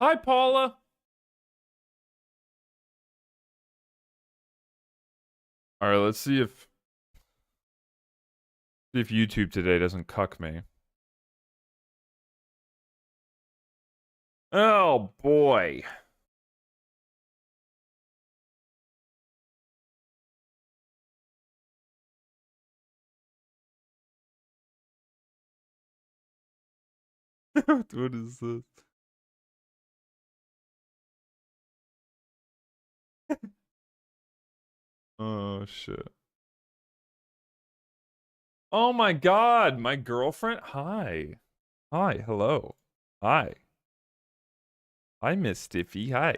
Hi, Paula. All right, let's see if YouTube today doesn't cuck me. Oh boy. What is this? Oh shit. Oh my god, my girlfriend. Hi. Hi, hello. Hi. Hi, Miss Stiffy. Hi.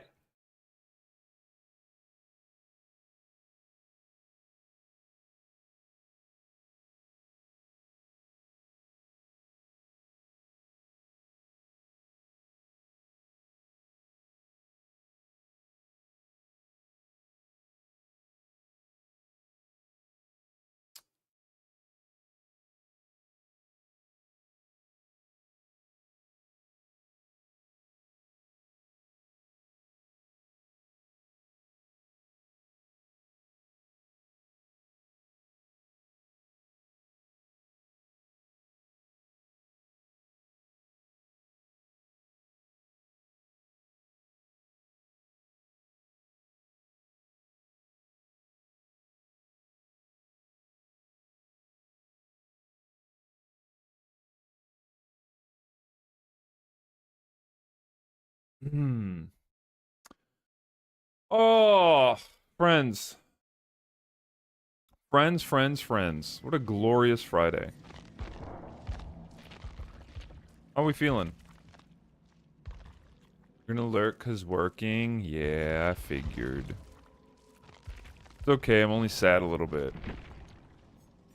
Hmm. Oh, friends. Friends, friends, friends. What a glorious Friday. How are we feeling? You're gonna lurk 'cause working? Yeah, I figured. It's okay, I'm only sad a little bit.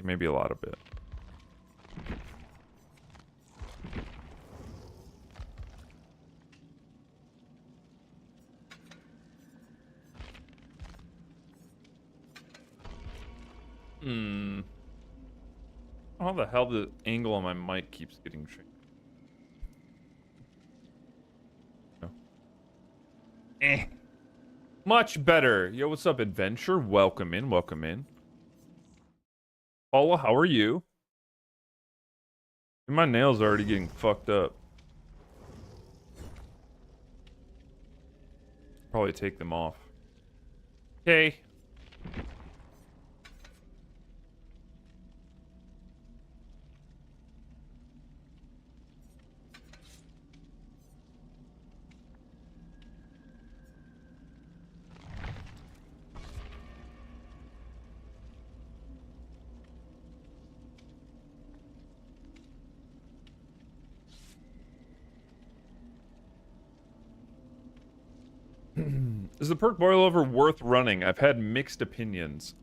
Maybe a lot of bit. How the hell the angle on my mic keeps getting changed? No. Much better. Yo, what's up, Adventure? Welcome in, welcome in. Paula, how are you? My nails are already getting fucked up. Probably take them off. Okay. Is the perk boilover worth running? I've had mixed opinions.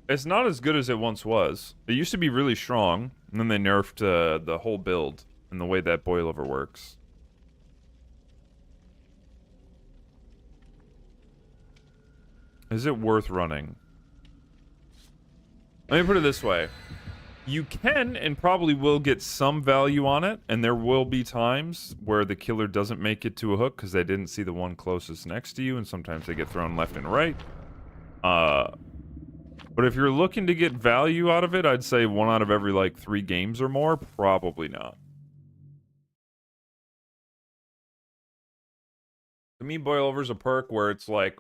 It's not as good as it once was. It used to be really strong, and then they nerfed the whole build and the way that boilover works. Is it worth running? Let me put it this way. You can and probably will get some value on it, and there will be times where the killer doesn't make it to a hook because they didn't see the one closest next to you, and sometimes they get thrown left and right. But if you're looking to get value out of it, I'd say 1 out of every, like, 3 games or more, probably not. To me, boilover's a perk where it's like,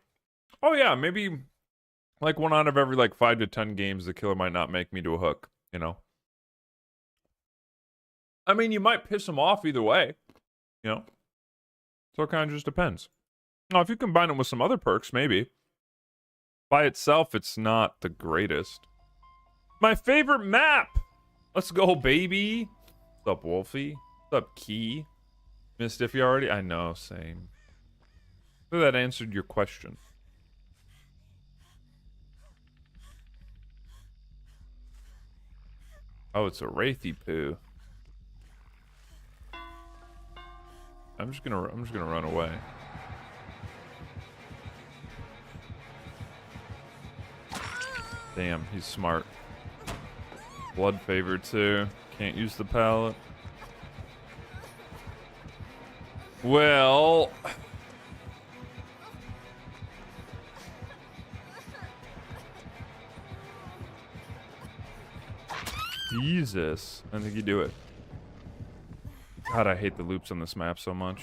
oh yeah, maybe like 1 out of every, like, 5 to 10 games, the killer might not make me to a hook, you know? I mean, you might piss him off either way, you know? So it kind of just depends. Now, if you combine it with some other perks, maybe. By itself, it's not the greatest. My favorite map! Let's go, baby! What's up, Wolfie? What's up, Key? Missed if you already? I know, same. So that answered your question. Oh, it's a Wraithy poo. I'm just gonna run away. Damn, he's smart. Blood favor too. Can't use the pallet. Well, Jesus, I think you do it. God, I hate the loops on this map so much.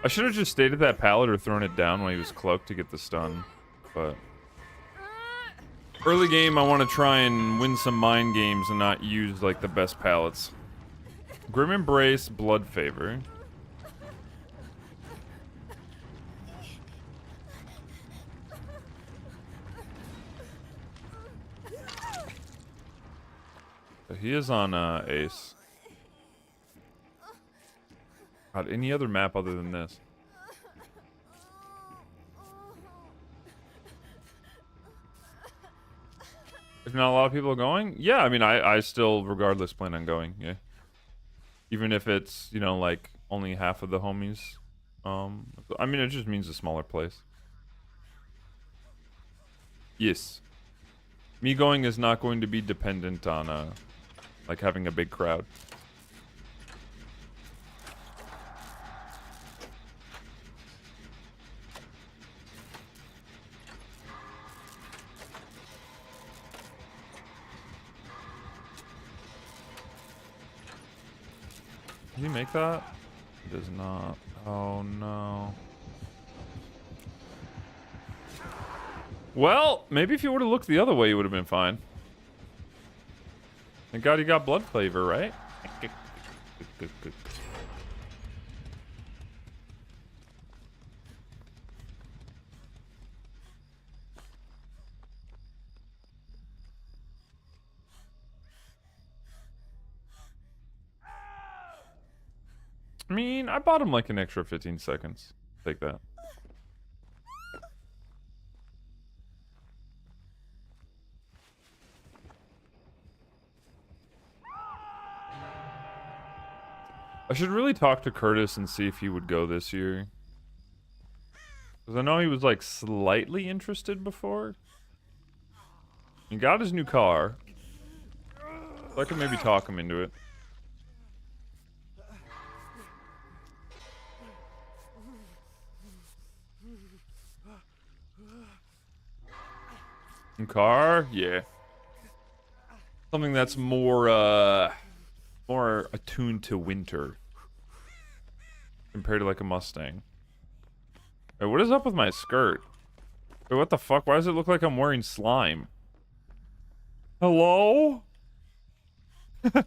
I should have just stayed at that pallet or thrown it down when he was cloaked to get the stun, but early game I want to try and win some mind games and not use like the best pallets. Grim Embrace, Blood Favor. He is on Ace. God, any other map other than this? If not a lot of people are going? Yeah, I mean, I still, regardless, plan on going, yeah. Even if it's, you know, like, only half of the homies. I mean, it just means a smaller place. Yes. Me going is not going to be dependent on, like, having a big crowd. Can you make that? It does not. Oh no. Well, maybe if you would have looked the other way, you would have been fine. Thank God you got Blood Flavor, right? I mean, I bought him like an extra 15 seconds. Take that. I should really talk to Curtis and see if he would go this year. Because I know he was like slightly interested before. He got his new car. So I could maybe talk him into it. New car? Yeah. Something that's more attuned to winter. Compared to like a Mustang. Wait, what is up with my skirt? Wait, what the fuck? Why does it look like I'm wearing slime? Hello? I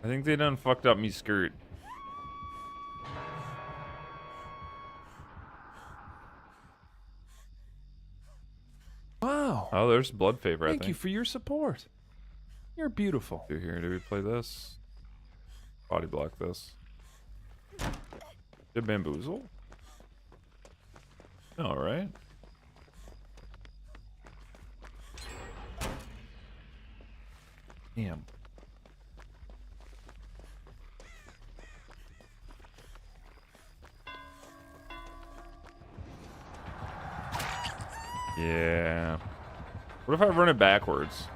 think they done fucked up me skirt. Wow. Oh, there's Blood Favor, I think. Thank you for your support. You're beautiful. Here, do we play this? Body block this. Did Bamboozle? Alright. Damn. Yeah. What if I run it backwards?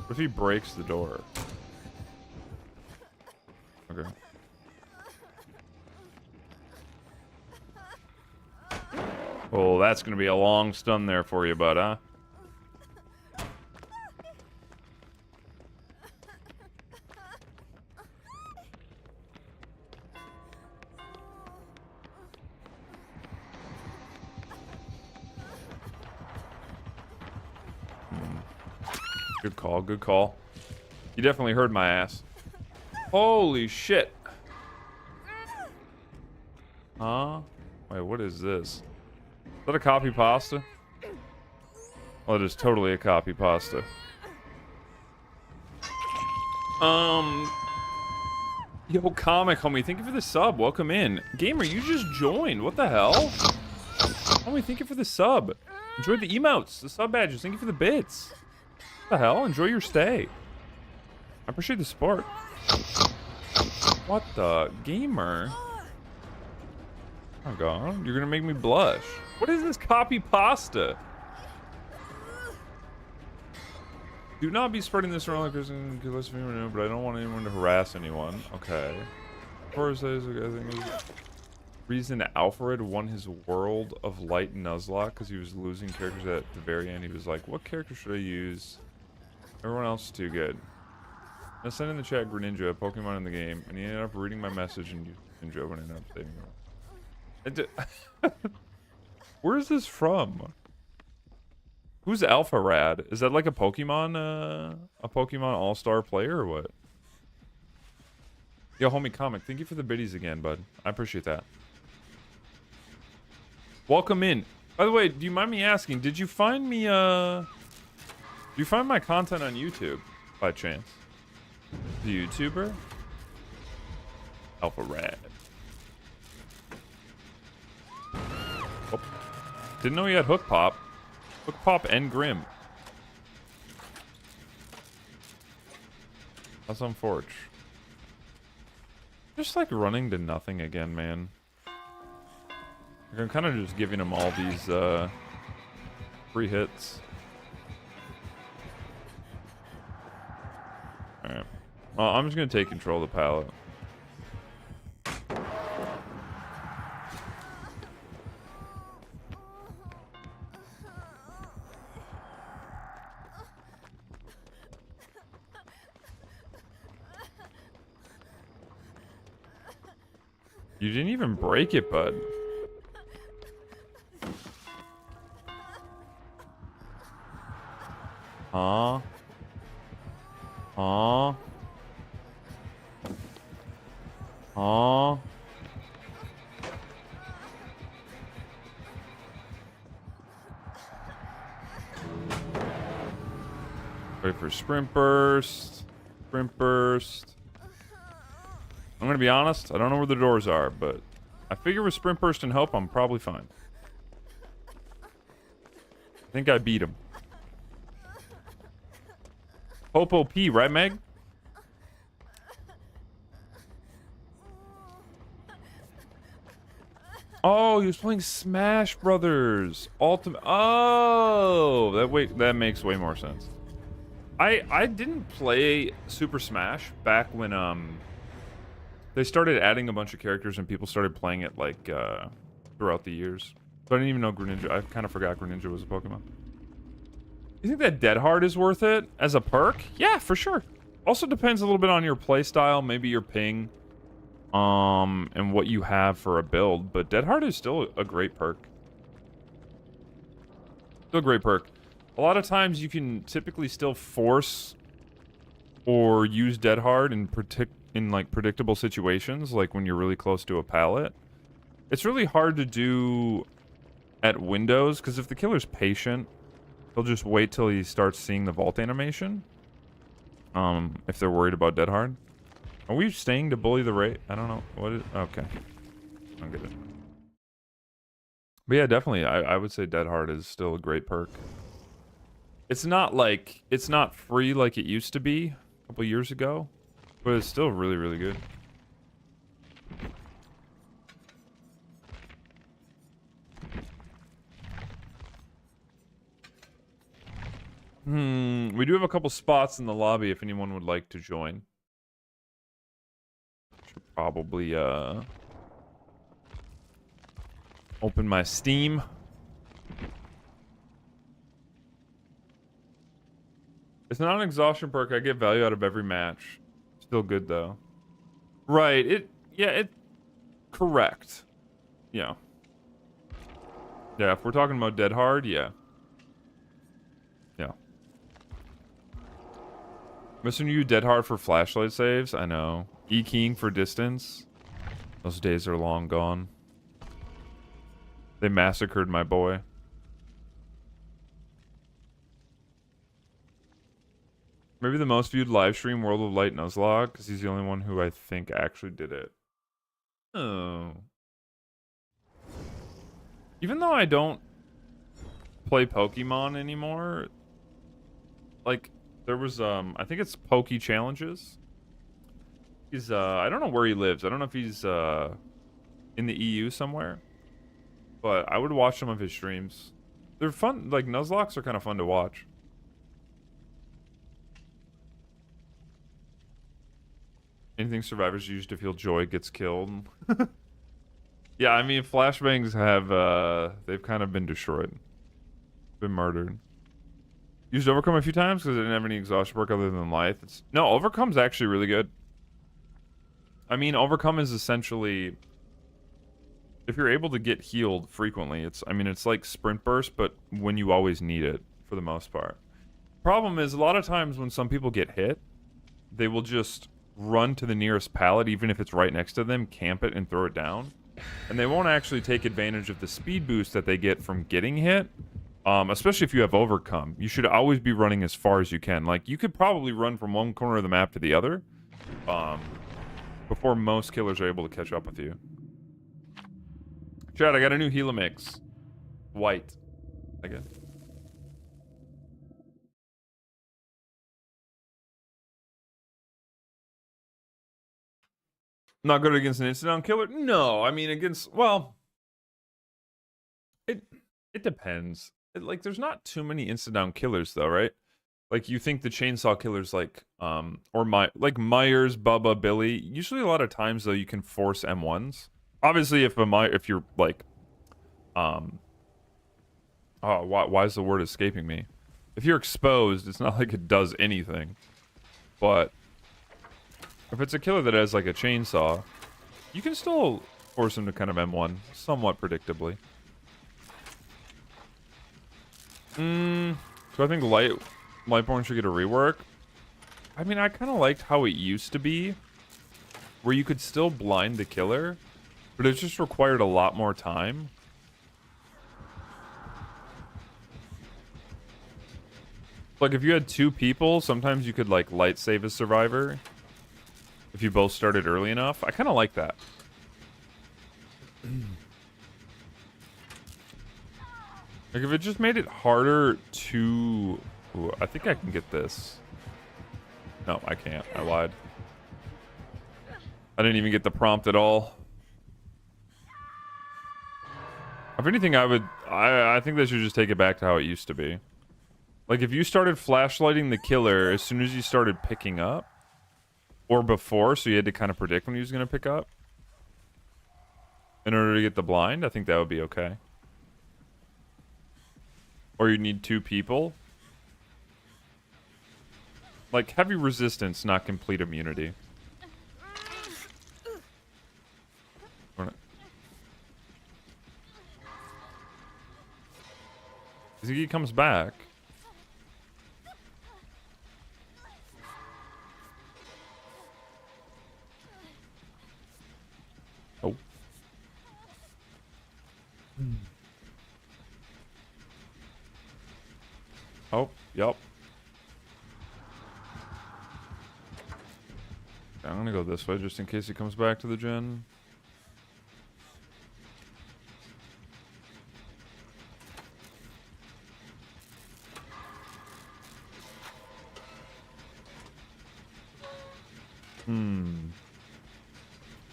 What if he breaks the door? Okay. Oh, that's gonna be a long stun there for you, bud, huh? Good call, good call. You definitely heard my ass. Holy shit. Huh? Wait, what is this? Is that a copy pasta? Oh, it is totally a copy pasta. Yo, comic homie, thank you for the sub. Welcome in. Gamer, you just joined. What the hell? Homie, thank you for the sub. Enjoy the emotes, the sub badges. Thank you for the bits. What the hell? Enjoy your stay. I appreciate the support. What the? Gamer? Oh god, you're gonna make me blush. What is this copy pasta? Do not be spreading this around like there's less of anyone know, but I don't want anyone to harass anyone. Okay. First, I think is reason Alfred won his World of Light Nuzlocke because he was losing characters at the very end. He was like, what character should I use? Everyone else is too good. I sent in the chat Greninja, a Pokemon in the game, and he ended up reading my message and Greninja and ended up saving him. Where is this from? Who's Alpha Rad? Is that like a Pokemon All-Star player or what? Yo, homie comic, thank you for the biddies again, bud. I appreciate that. Welcome in. By the way, do you mind me asking, did you find me, do you find my content on YouTube, by chance? The YouTuber? Alpha Rad. Oh. Didn't know he had Hook Pop. Hook Pop and Grim. That's unfortunate. Just like running to nothing again, man. Like, I'm kind of just giving him all these free hits. Alright. Well, I'm just gonna take control of the pallet. You didn't even break it, bud. Huh? Huh? Huh? Wait for sprint burst. Sprint burst. I'm gonna be honest, I don't know where the doors are, but I figure with sprint burst and help, I'm probably fine. I think I beat him. Popo P, right, Meg? Oh, he was playing Smash Brothers Ultimate. Oh, that makes way more sense. I didn't play Super Smash back when they started adding a bunch of characters and people started playing it like throughout the years. So I didn't even know Greninja. I kind of forgot Greninja was a Pokemon. You think that Dead Hard is worth it as a perk? Yeah, for sure. Also depends a little bit on your playstyle, maybe your ping, and what you have for a build. But Dead Hard is still a great perk. Still a great perk. A lot of times you can typically still force or use Dead Hard in like predictable situations, like when you're really close to a pallet. It's really hard to do at windows because if the killer's patient, he'll just wait till he starts seeing the vault animation. If they're worried about Dead Hard. Are we staying to bully the Wraith? I don't know. What is... Okay. I don't get it. But yeah, definitely. I would say Dead Hard is still a great perk. It's not like... It's not free like it used to be a couple years ago. But it's still really, really good. We do have a couple spots in the lobby if anyone would like to join. Should probably open my Steam. It's not an exhaustion perk. I get value out of every match. Still good though. Right. Correct. Yeah. Yeah, if we're talking about Dead Hard, yeah. Yeah. Missing you Dead Hard for flashlight saves? I know. E-keying for distance? Those days are long gone. They massacred my boy. Maybe the most viewed live stream, World of Light Nuzlocke, because he's the only one who I think actually did it. Oh. Even though I don't play Pokemon anymore, like, there was, I think it's Poke Challenges. He's, I don't know where he lives. I don't know if he's, in the EU somewhere. But I would watch some of his streams. They're fun, like, Nuzlocks are kind of fun to watch. Anything survivors use to feel joy gets killed. Yeah, I mean, flashbangs have, they've kind of been destroyed. Been murdered. Used Overcome a few times because I didn't have any exhaustion perk other than life. No, Overcome's actually really good. I mean, Overcome is essentially... If you're able to get healed frequently, it's like Sprint Burst, but when you always need it, for the most part. Problem is, a lot of times when some people get hit, they will just run to the nearest pallet, even if it's right next to them, camp it, and throw it down. And they won't actually take advantage of the speed boost that they get from getting hit, especially if you have Overcome. You should always be running as far as you can. Like, you could probably run from one corner of the map to the other, before most killers are able to catch up with you. Chad, I got a new Gila mix. White. I guess. Not good against an instant down killer? No, I mean against, well, it depends. Like, there's not too many instant down killers though, right? Like, you think the chainsaw killers like like Myers, Bubba, Billy. Usually a lot of times though you can force M1s. Obviously if you're like oh, why is the word escaping me? If you're exposed, it's not like it does anything. But if it's a killer that has like a chainsaw, you can still force him to kind of M1 somewhat predictably. So I think Lightborn should get a rework. I mean, I kind of liked how it used to be, where you could still blind the killer, but it just required a lot more time. Like, if you had two people, sometimes you could, like, light save a survivor if you both started early enough. I kind of like that. Like, if it just made it harder to... Ooh, I think I can get this. No, I can't. I lied. I didn't even get the prompt at all. If anything, I think they should just take it back to how it used to be. Like, if you started flashlighting the killer as soon as you started picking up, or before, so you had to kind of predict when he was going to pick up, in order to get the blind, I think that would be okay. Or you need two people. Like, heavy resistance, not complete immunity. You think he comes back? Oh. Oh, yep. I'm gonna go this way just in case he comes back to the gen.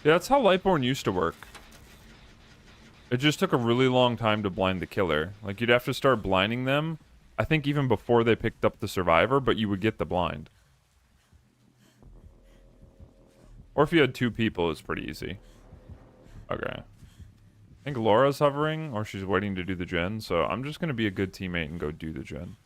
Yeah, that's how Lightborn used to work. It just took a really long time to blind the killer. Like, you'd have to start blinding them, I think even before they picked up the survivor, but you would get the blind. Or if you had two people, it's pretty easy. Okay. I think Laura's hovering, or she's waiting to do the gen, so I'm just going to be a good teammate and go do the gen.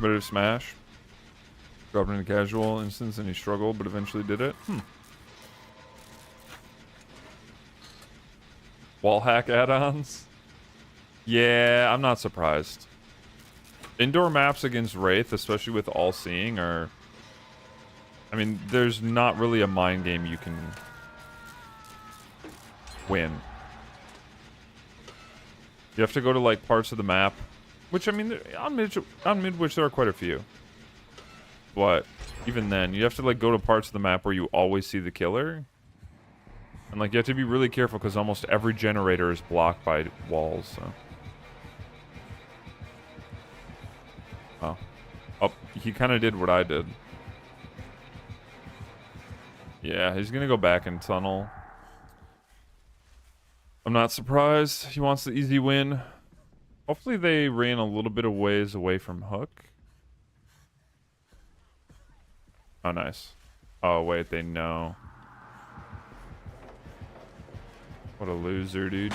Better smash. Dropped into casual instance and he struggled, but eventually did it. Wall hack add-ons? Yeah, I'm not surprised. Indoor maps against Wraith, especially with all-seeing, are... I mean, there's not really a mind game you can win. You have to go to, like, parts of the map. Which, I mean, on Midwich, there are quite a few. But, even then, you have to, like, go to parts of the map where you always see the killer. And, like, you have to be really careful because almost every generator is blocked by walls, so... Oh. Oh, he kind of did what I did. Yeah, he's gonna go back and tunnel. I'm not surprised. He wants the easy win. Hopefully they ran a little bit of ways away from Hook. Oh, nice. Oh, wait, they know. What a loser, dude.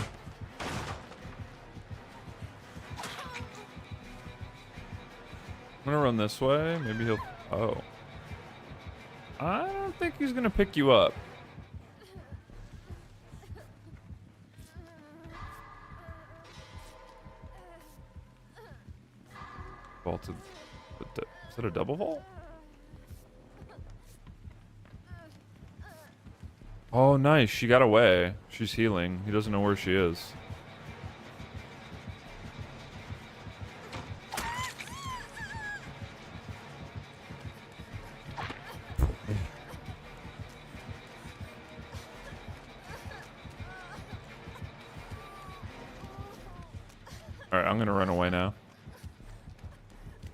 I'm gonna run this way. Maybe he'll... Oh. I don't think he's gonna pick you up. Vaulted. Is that a double vault? Oh, nice. She got away. She's healing. He doesn't know where she is. Alright, I'm gonna run away now.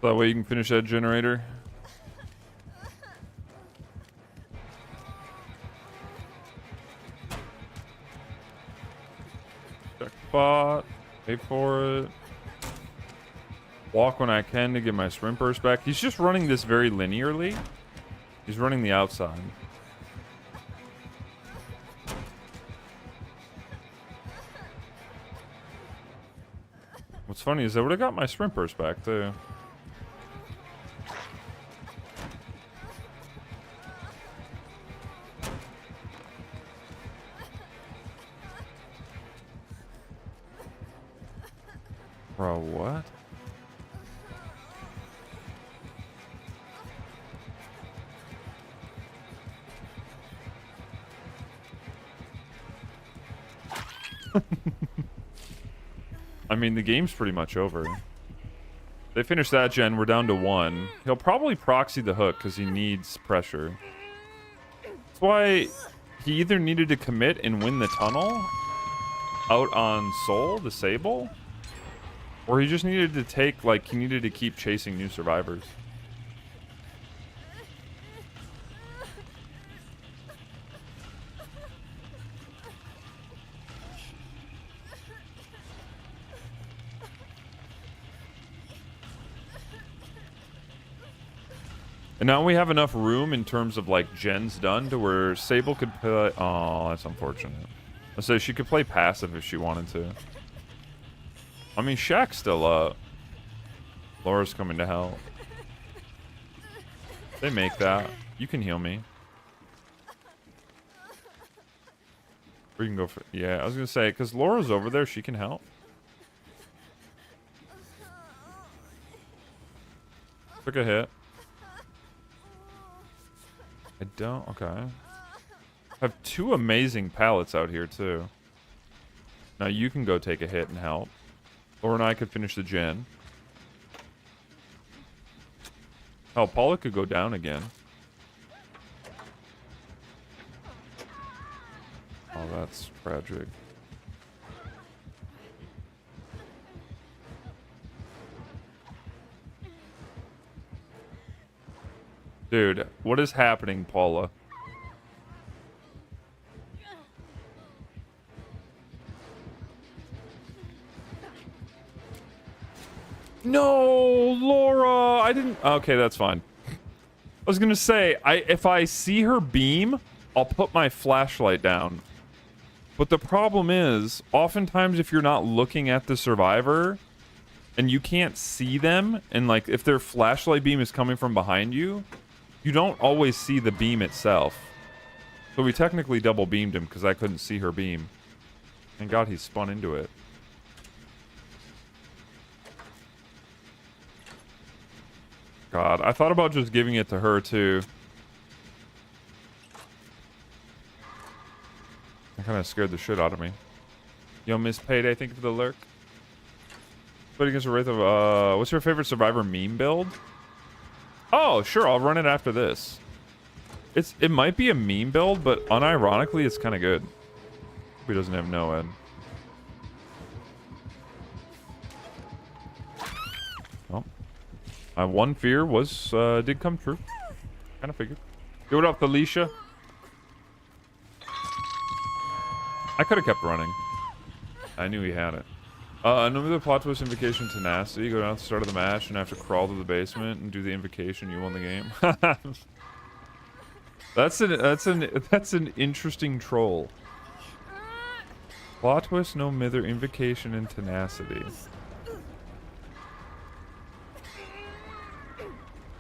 That way you can finish that generator. Check bot. Wait for it. Walk when I can to get my sprint burst back. He's just running this very linearly. He's running the outside. What's funny is I would have got my sprint burst back too. Bro, what? I mean, the game's pretty much over. They finished that gen. We're down to 1. He'll probably proxy the hook because he needs pressure. That's why he either needed to commit and win the tunnel out on Soul, the Sable, or he just needed to take, like, he needed to keep chasing new survivors. And now we have enough room in terms of, like, gens done to where Sable could play... Oh, that's unfortunate. I say she could play passive if she wanted to. I mean, Shaq's still up. Laura's coming to help. They make that. You can heal me. Or you can go for... Yeah, I was going to say, because Laura's over there, she can help. Took a hit. I don't... Okay. I have 2 amazing pallets out here, too. Now you can go take a hit and help. Laura and I could finish the gen. Hell, Paula could go down again. Oh, that's tragic. Dude, what is happening, Paula? No, Laura! I didn't... Okay, that's fine. I was gonna say, if I see her beam, I'll put my flashlight down. But the problem is, oftentimes if you're not looking at the survivor, and you can't see them, and like, if their flashlight beam is coming from behind you, you don't always see the beam itself. So we technically double beamed him because I couldn't see her beam. Thank God he spun into it. God, I thought about just giving it to her too. That kind of scared the shit out of me. Yo, Miss Payday, thank you for the lurk. But against a Wraith of, what's your favorite Survivor meme build? Oh, sure, I'll run it after this. It might be a meme build, but unironically, it's kind of good. He doesn't have no end. Well, my one fear was did come true. Kind of figured. Yo, what up, Felicia? I could have kept running. I knew he had it. Normally the plot twist invocation tenacity. You go down at the start of the match and have to crawl to the basement and do the invocation. You won the game. That's an interesting troll. Plot twist, no mither, invocation, and tenacity.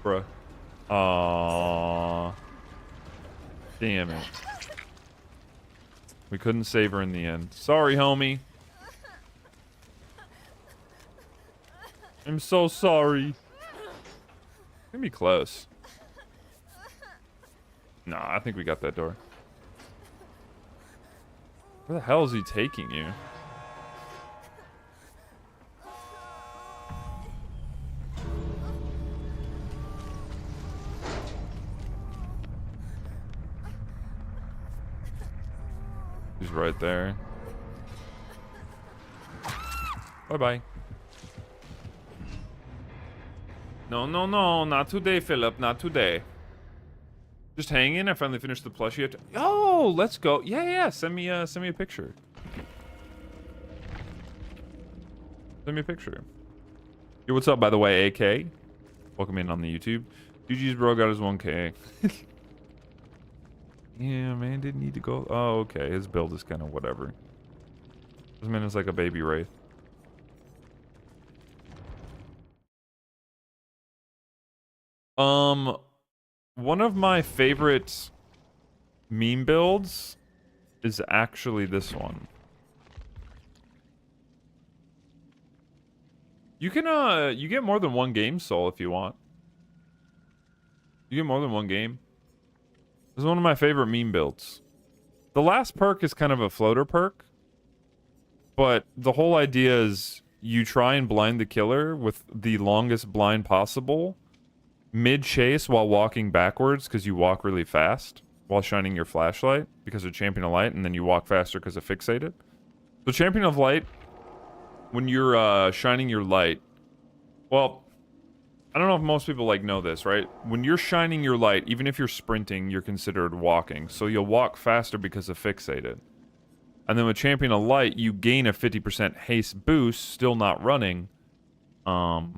Bruh. Aww. Damn it. We couldn't save her in the end. Sorry, homie. I'm so sorry. Gonna be close. Nah, I think we got that door. Where the hell is he taking you? He's right there. Bye-bye. No, no, no. Not today, Philip. Not today. Just hanging. I finally finished the plushie. Oh, let's go. Yeah, yeah. Send me a picture. Send me a picture. Yo, what's up, by the way, AK? Welcome in on the YouTube. GG's bro got his 1K. Yeah, man, didn't need to go. Oh, okay. His build is kind of whatever. This man is like a baby Wraith. One of my favorite meme builds is actually this one. You can, you get more than one game soul if you want. You get more than one game. This is one of my favorite meme builds. The last perk is kind of a floater perk, but the whole idea is you try and blind the killer with the longest blind possible mid-chase while walking backwards because you walk really fast while shining your flashlight because of Champion of Light, and then you walk faster because of Fixated. So Champion of Light, when you're shining your light, well, I don't know if most people like know this, right? When you're shining your light, even if you're sprinting, you're considered walking. So you'll walk faster because of Fixated. And then with Champion of Light, you gain a 50% haste boost, still not running. So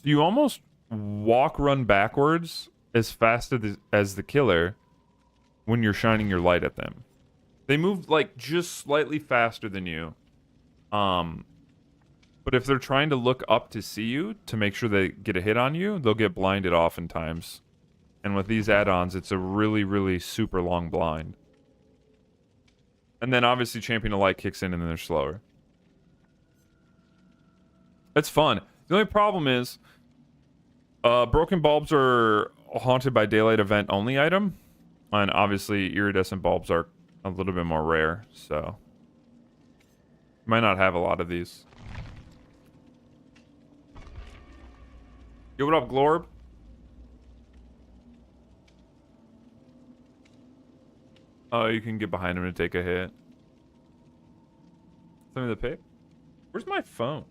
you almost walk, run backwards as fast as the killer when you're shining your light at them. They move like just slightly faster than you. But if they're trying to look up to see you to make sure they get a hit on you, they'll get blinded oftentimes. And with these add-ons, it's a really, really super long blind. And then obviously Champion of Light kicks in and then they're slower. It's fun. The only problem is broken bulbs are a haunted by daylight event only item. And obviously iridescent bulbs are a little bit more rare, so you might not have a lot of these. Yo, what up, Glorb? Oh, you can get behind him to take a hit. Send me the pic. Where's my phone?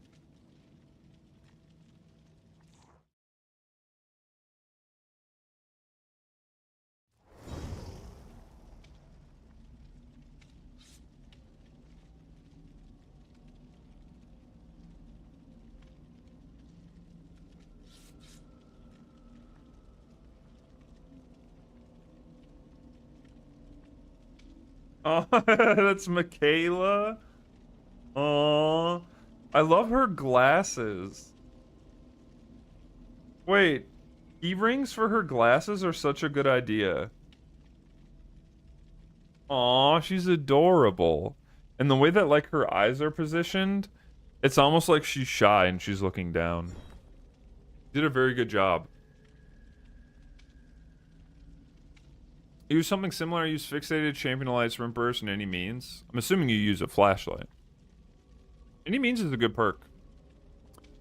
Oh, that's Michaela. Oh, I love her glasses. Wait, earrings for her glasses are such a good idea. Aw, she's adorable. And the way that, like, her eyes are positioned, it's almost like she's shy and she's looking down. Did a very good job. Use something similar. Use Fixated, Champion of Light, Sprint Burst, and any means. I'm assuming you use a flashlight. Any means is a good perk.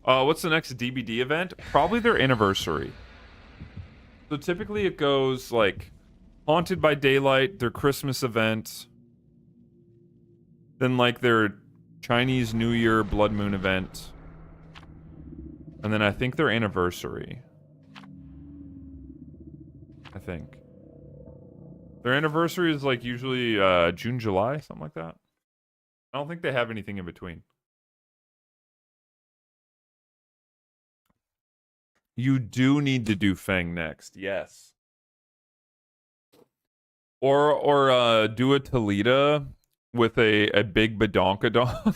What's the next DBD event? Probably their anniversary. So typically it goes like Haunted by Daylight, their Christmas event, then like their Chinese New Year Blood Moon event, and then I think their anniversary. I think. Their anniversary is like usually June, July, something like that. I don't think they have anything in between. You do need to do Fang next, yes. Or do a Talita with a big badonkadonk.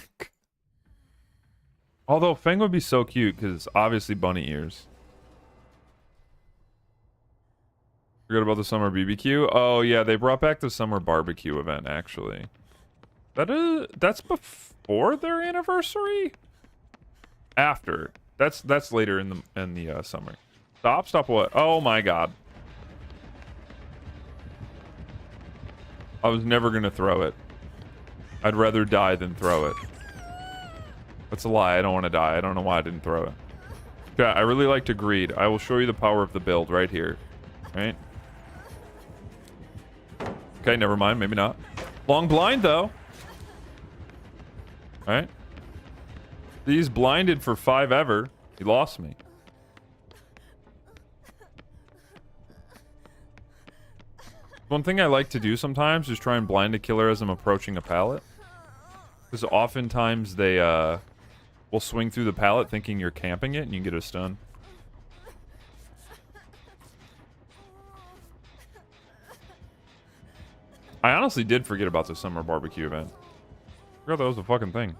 Although Fang would be so cute because obviously bunny ears. Forgot about the summer BBQ. Oh yeah, they brought back the summer barbecue event actually. That's before their anniversary? After. That's later in the summer. Stop what? Oh my god. I was never gonna throw it. I'd rather die than throw it. That's a lie. I don't want to die. I don't know why I didn't throw it. Yeah, I really like to greed. I will show you the power of the build right here. Right? Okay, never mind. Maybe not. Long blind, though. Right? He's blinded for 5 ever. He lost me. One thing I like to do sometimes is try and blind a killer as I'm approaching a pallet. Because oftentimes they will swing through the pallet thinking you're camping it and you get a stun. I honestly did forget about the summer barbecue event. I forgot that was a fucking thing.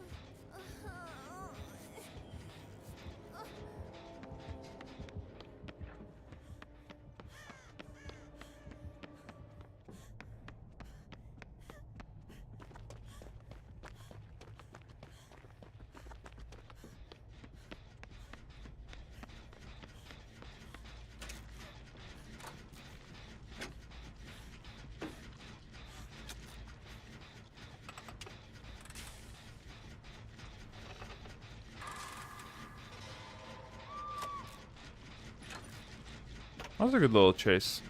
That was a good little chase.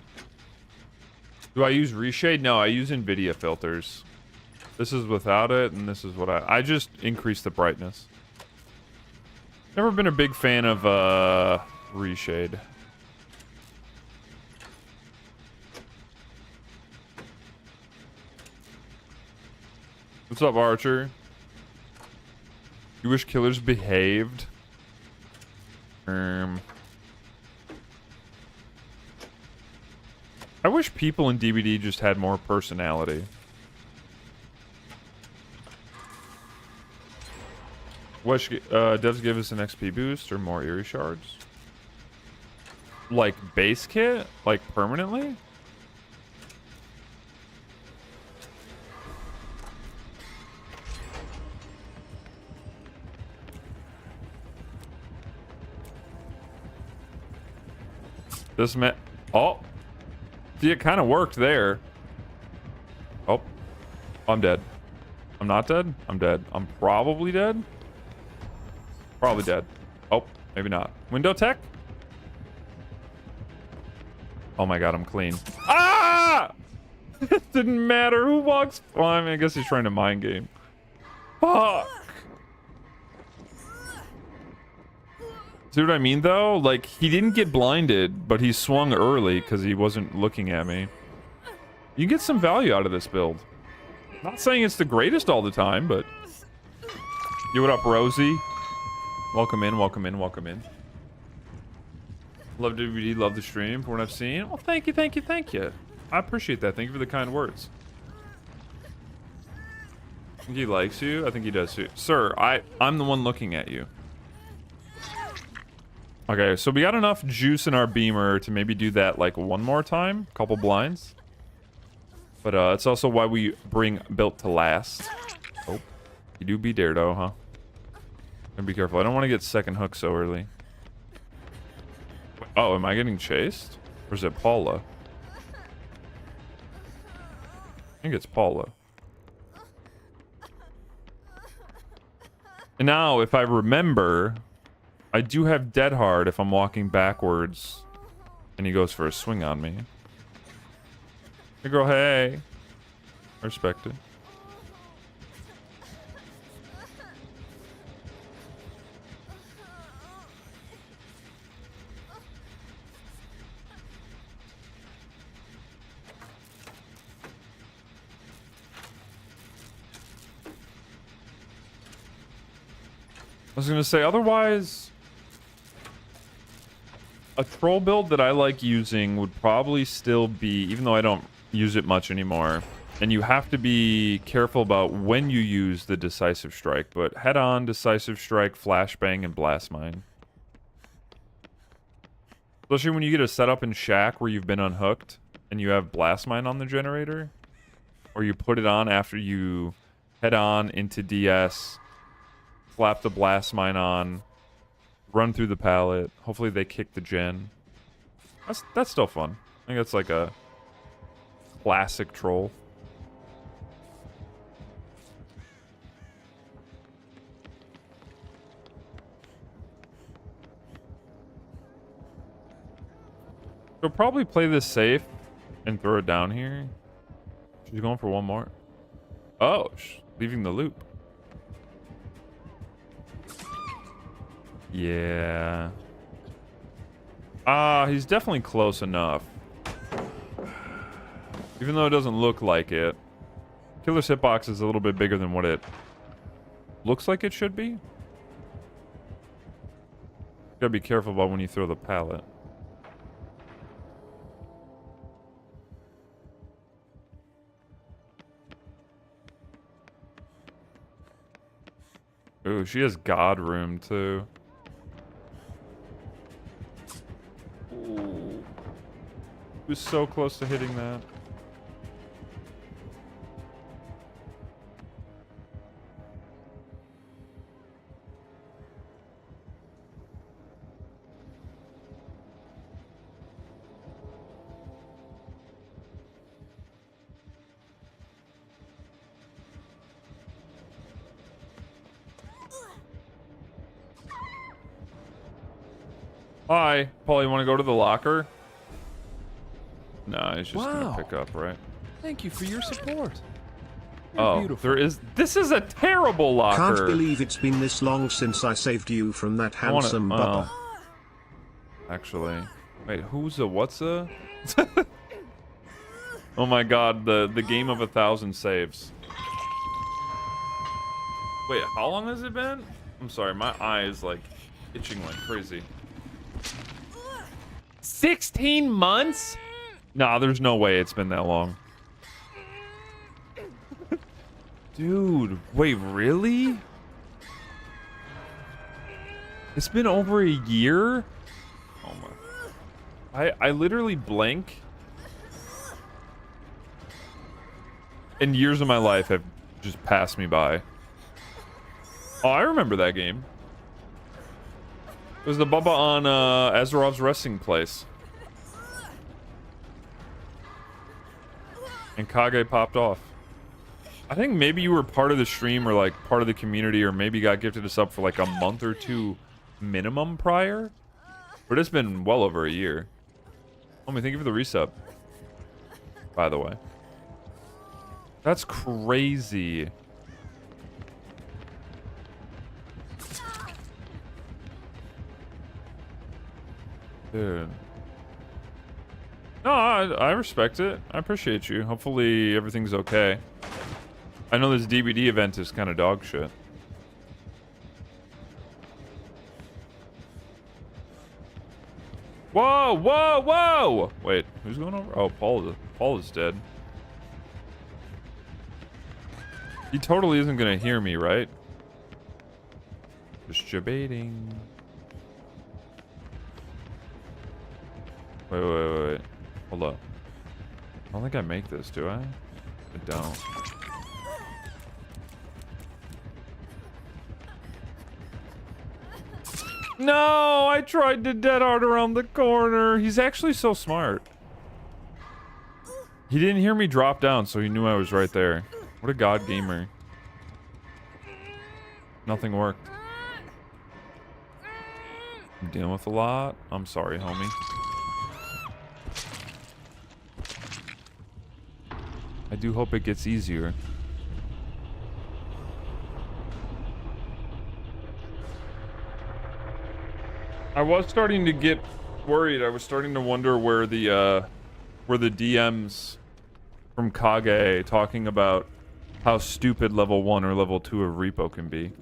Do I use reshade? No, I use NVIDIA filters. This is without it, and this is what I just increase the brightness. Never been a big fan of reshade. What's up, Archer? You wish killers behaved? I wish people in DBD just had more personality. Wish devs give us an XP boost or more Eerie shards. Like base kit? Like permanently? This man. Oh. See, it kind of worked there. Oh. I'm dead. I'm not dead? I'm dead. I'm probably dead. Probably dead. Oh, maybe not. Window tech? Oh my god, I'm clean. Ah! It didn't matter who walks. Well, I mean, I guess he's trying to mind game. Fuck. See what I mean, though? Like, he didn't get blinded, but he swung early because he wasn't looking at me. You get some value out of this build. Not saying it's the greatest all the time, but... Yo, what up, Rosie? Welcome in, welcome in, welcome in. Love DVD, love the stream for what I've seen. Well, thank you, thank you, thank you. I appreciate that. Thank you for the kind words. I think he likes you. I think he does too. Sir, I'm the one looking at you. Okay, so we got enough juice in our beamer to maybe do that like one more time. Couple blinds. But it's also why we bring built to last. Oh, you do be Daredevil, huh? And be careful. I don't want to get second hook so early. Oh, am I getting chased? Or is it Paula? I think it's Paula. And now, if I remember... I do have Dead Hard if I'm walking backwards and he goes for a swing on me. Hey girl, hey. I respect it. was gonna say, otherwise, a troll build that I like using would probably still be, even though I don't use it much anymore, and you have to be careful about when you use the decisive strike, but head on, decisive strike, flashbang, and blast mine. Especially when you get a setup in Shack where you've been unhooked and you have blast mine on the generator, or you put it on after you head on into DS, slap the blast mine on, run through the pallet. Hopefully they kick the gen. That's still fun. I think that's like a classic troll. She'll probably play this safe and throw it down here. She's going for one more. Oh, she's leaving the loop. Yeah. He's definitely close enough. Even though it doesn't look like it. Killer's hitbox is a little bit bigger than what it looks like it should be. Gotta be careful about when you throw the pallet. Ooh, she has God room too. Ooh. He was so close to hitting that. Hi, Paul, you want to go to the locker? Nah, he's just gonna pick up, right? Thank you for your support. You're Oh, beautiful. this is a terrible locker. Can't believe it's been this long since I saved you from that handsome bubba. Actually, wait, what's a? Oh my God, the game of 1,000 saves. Wait, how long has it been? I'm sorry, my eye is like itching like crazy. 16 months? Nah, there's no way it's been that long. Dude, wait, really? It's been over a year? Oh my. I literally blink. And years of my life have just passed me by. Oh, I remember that game. It was the Bubba on Azerov's resting place. And Kage popped off. I think maybe you were part of the stream or like part of the community, or maybe got gifted a sub for like a month or two minimum prior. But it's been well over a year. Homie, thank you for the resub. By the way. That's crazy. Dude. No, I respect it. I appreciate you. Hopefully everything's okay. I know this DBD event is kind of dog shit. Whoa, whoa, whoa! Wait, who's going over? Oh, Paul is dead. He totally isn't gonna hear me, right? Just debating. Wait. Hold up. I don't think I make this, do I? I don't. No, I tried to dead art around the corner. He's actually so smart. He didn't hear me drop down, so he knew I was right there. What a god gamer. Nothing worked. I'm dealing with a lot. I'm sorry, homie. I do hope it gets easier. I was starting to get worried. I was starting to wonder where the DMs from Kage talking about how stupid level 1 or level 2 of Repo can be.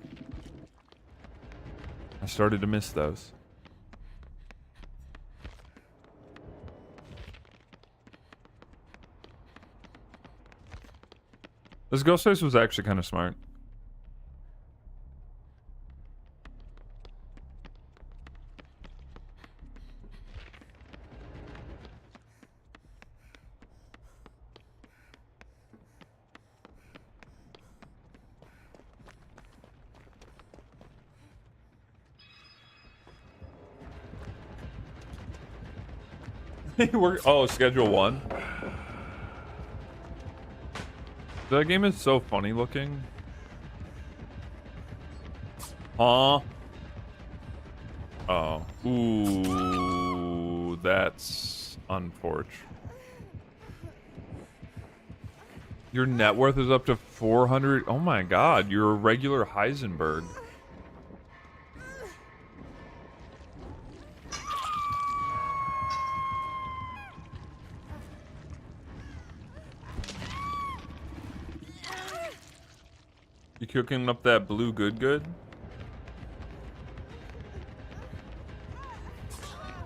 I started to miss those. This ghost face was actually kind of smart. Oh, schedule 1. That game is so funny looking. Huh? Oh. Ooh, that's unfortunate. Your net worth is up to 400. Oh my god, you're a regular Heisenberg. You cooking up that blue good?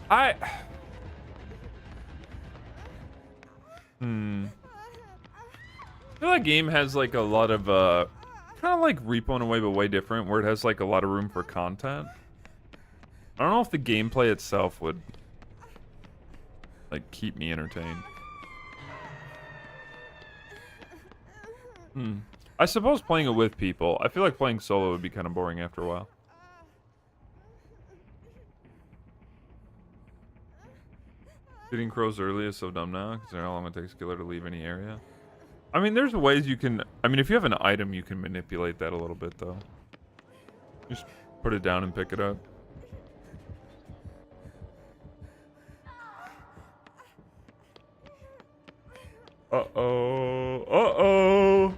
I feel like game has like a lot of kind of like Repo in a way, but way different, where it has like a lot of room for content. I don't know if the gameplay itself would like keep me entertained. I suppose playing it with people. I feel like playing solo would be kind of boring after a while. Shooting crows early is so dumb now, because how long it takes a killer to leave any area. I mean, there's ways you can... I mean, if you have an item, you can manipulate that a little bit, though. Just put it down and pick it up. Uh-oh. Uh-oh.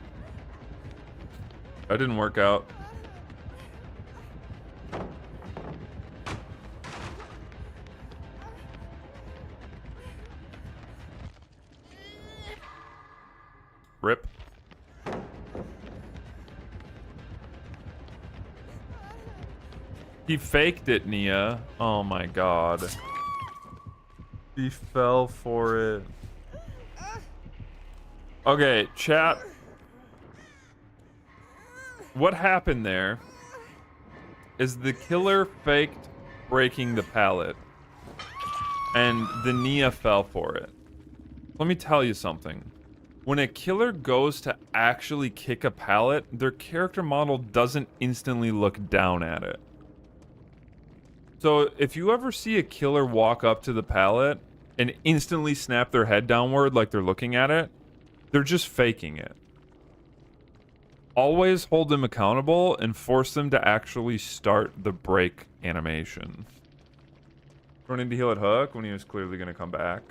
That didn't work out. Rip. He faked it, Nia. Oh my god. He fell for it. Okay, chat. What happened there is the killer faked breaking the pallet, and the Nia fell for it. Let me tell you something. When a killer goes to actually kick a pallet, their character model doesn't instantly look down at it. So if you ever see a killer walk up to the pallet and instantly snap their head downward like they're looking at it, they're just faking it. Always hold them accountable and force them to actually start the break animation. Running to heal at Hook when he was clearly going to come back.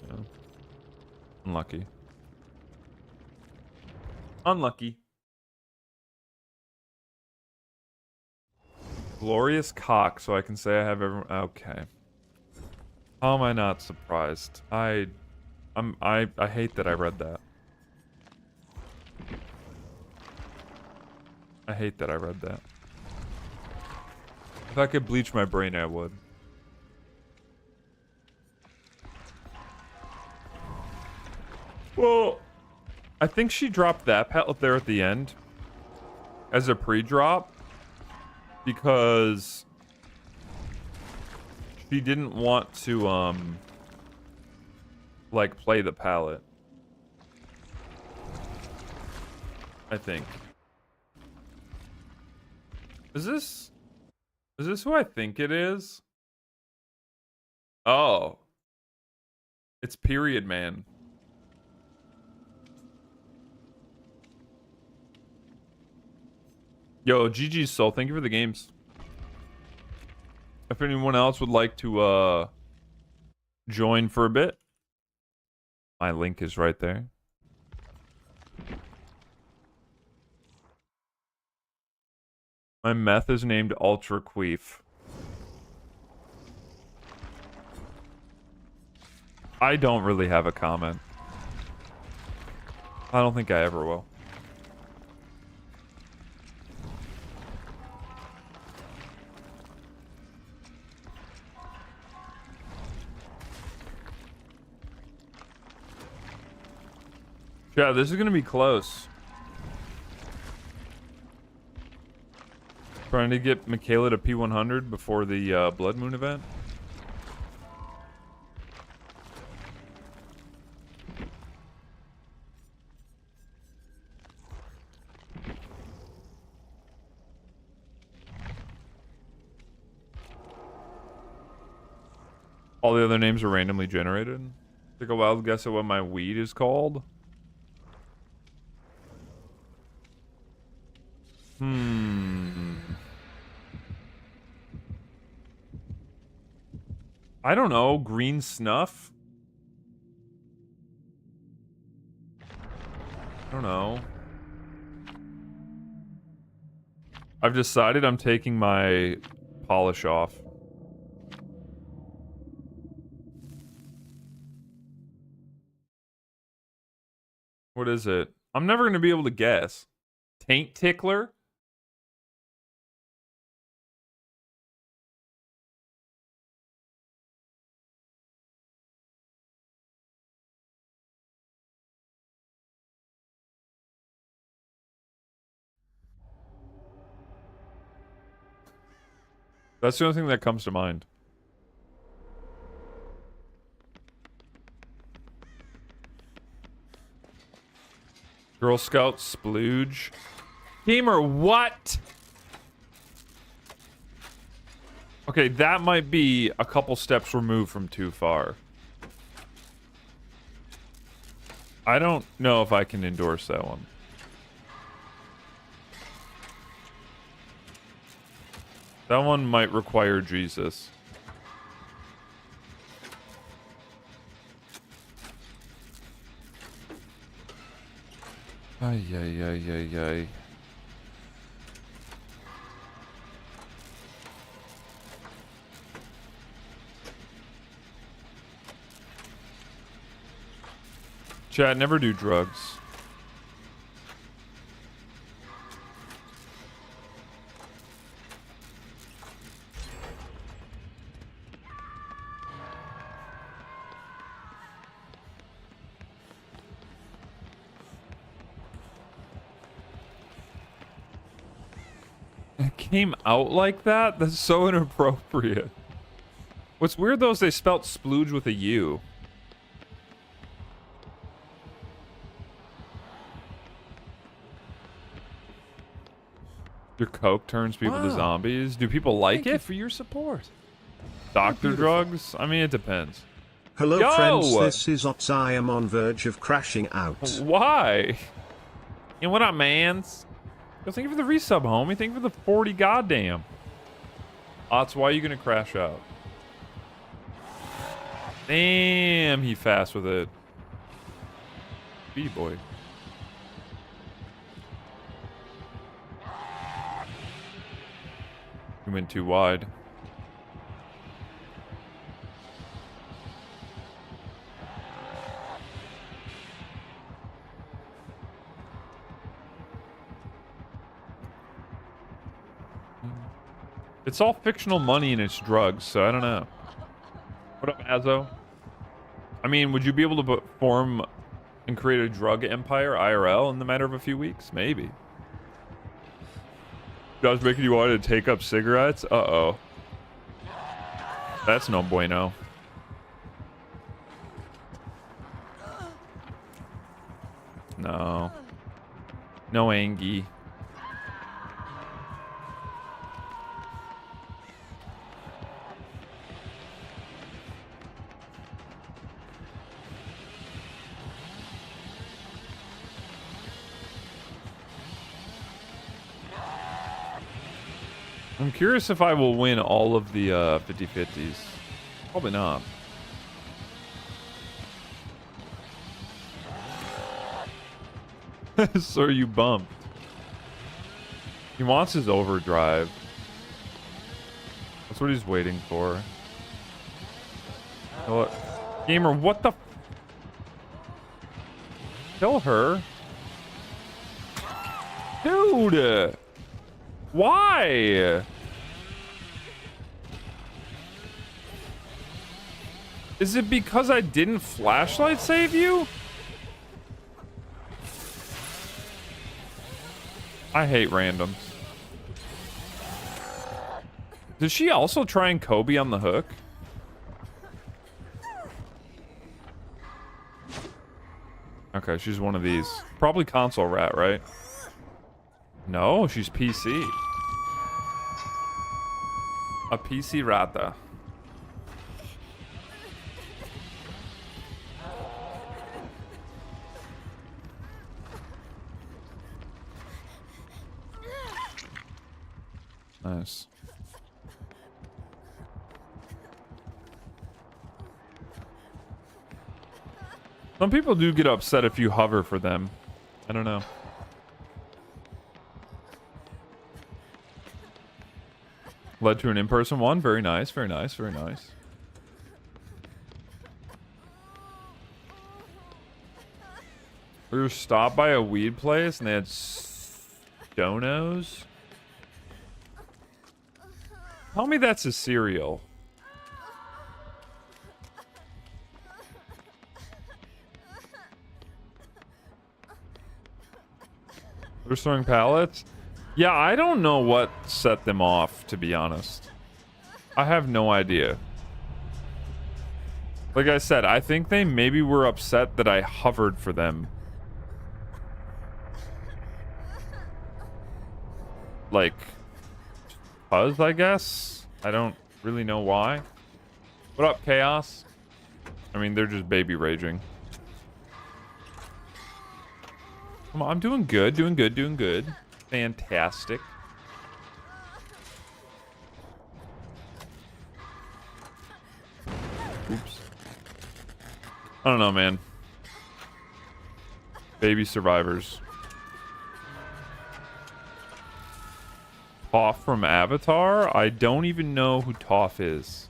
Yeah. Unlucky. Unlucky. Glorious cock, so I can say I have everyone. Okay. How am I not surprised? I hate that I read that. I hate that I read that. If I could bleach my brain, I would. Well, I think she dropped that pallet there at the end as a pre-drop because she didn't want to like play the pallet. I think. Is this who I think it is? Oh. It's Period Man. Yo, GG's Soul, thank you for the games. If anyone else would like to join for a bit, my link is right there. My meth is named Ultra Queef. I don't really have a comment. I don't think I ever will. Yeah, this is gonna be close. Trying to get Michaela to P100 before the Blood Moon event. All the other names are randomly generated. Take a wild guess at what my weed is called. I don't know. Green snuff? I don't know. I've decided I'm taking my polish off. What is it? I'm never going to be able to guess. Taint tickler? That's the only thing that comes to mind. Girl Scout splooge. Gamer, what? Okay, that might be a couple steps removed from too far. I don't know if I can endorse that one. That one might require Jesus. Ay, ay, ay, ay, ay. Chat, never do drugs. It came out like that? That's so inappropriate. What's weird though is they spelt splooge with a U. Your coke turns people to zombies. Do people like Thank it? you for your support. Doctor drugs? I mean, it depends. Hello Yo! friends, this is Ops. I am on verge of crashing out. Why? And what up, mans? Yo, thank you for the resub, homie. Thank you for the 40 goddamn. Ots, why are you gonna crash out? Damn, he fast with it. B-boy. You went too wide. It's all fictional money and it's drugs, so I don't know. What up, Azo? I mean, would you be able to form and create a drug empire IRL in the matter of a few weeks? Maybe. Does making you want to take up cigarettes? Uh-oh. That's no bueno. No. No Angie. I'm curious if I will win all of the 50-50s. Probably not. Sir, you bumped. He wants his overdrive. That's what he's waiting for. What? Gamer, what the? Kill her. Dude! Why? Is it because I didn't flashlight save you? I hate randoms. Did she also try and Kobe on the hook? Okay, she's one of these. Probably console rat, right? No, she's PC. A PC rata. Nice. Some people do get upset if you hover for them. I don't know. Led to an in-person one. Very nice, very nice, very nice. We were stopped by a weed place and they had donos. Tell me that's a cereal. They're throwing pallets? Yeah, I don't know what set them off, to be honest. I have no idea. Like I said, I think they maybe were upset that I hovered for them. Like, cause, I guess? I don't really know why. What up, Chaos? I mean, they're just baby raging. Come on, I'm doing good, doing good, doing good. Fantastic. Oops. I don't know, man. Baby survivors. Toph from Avatar? I don't even know who Toph is.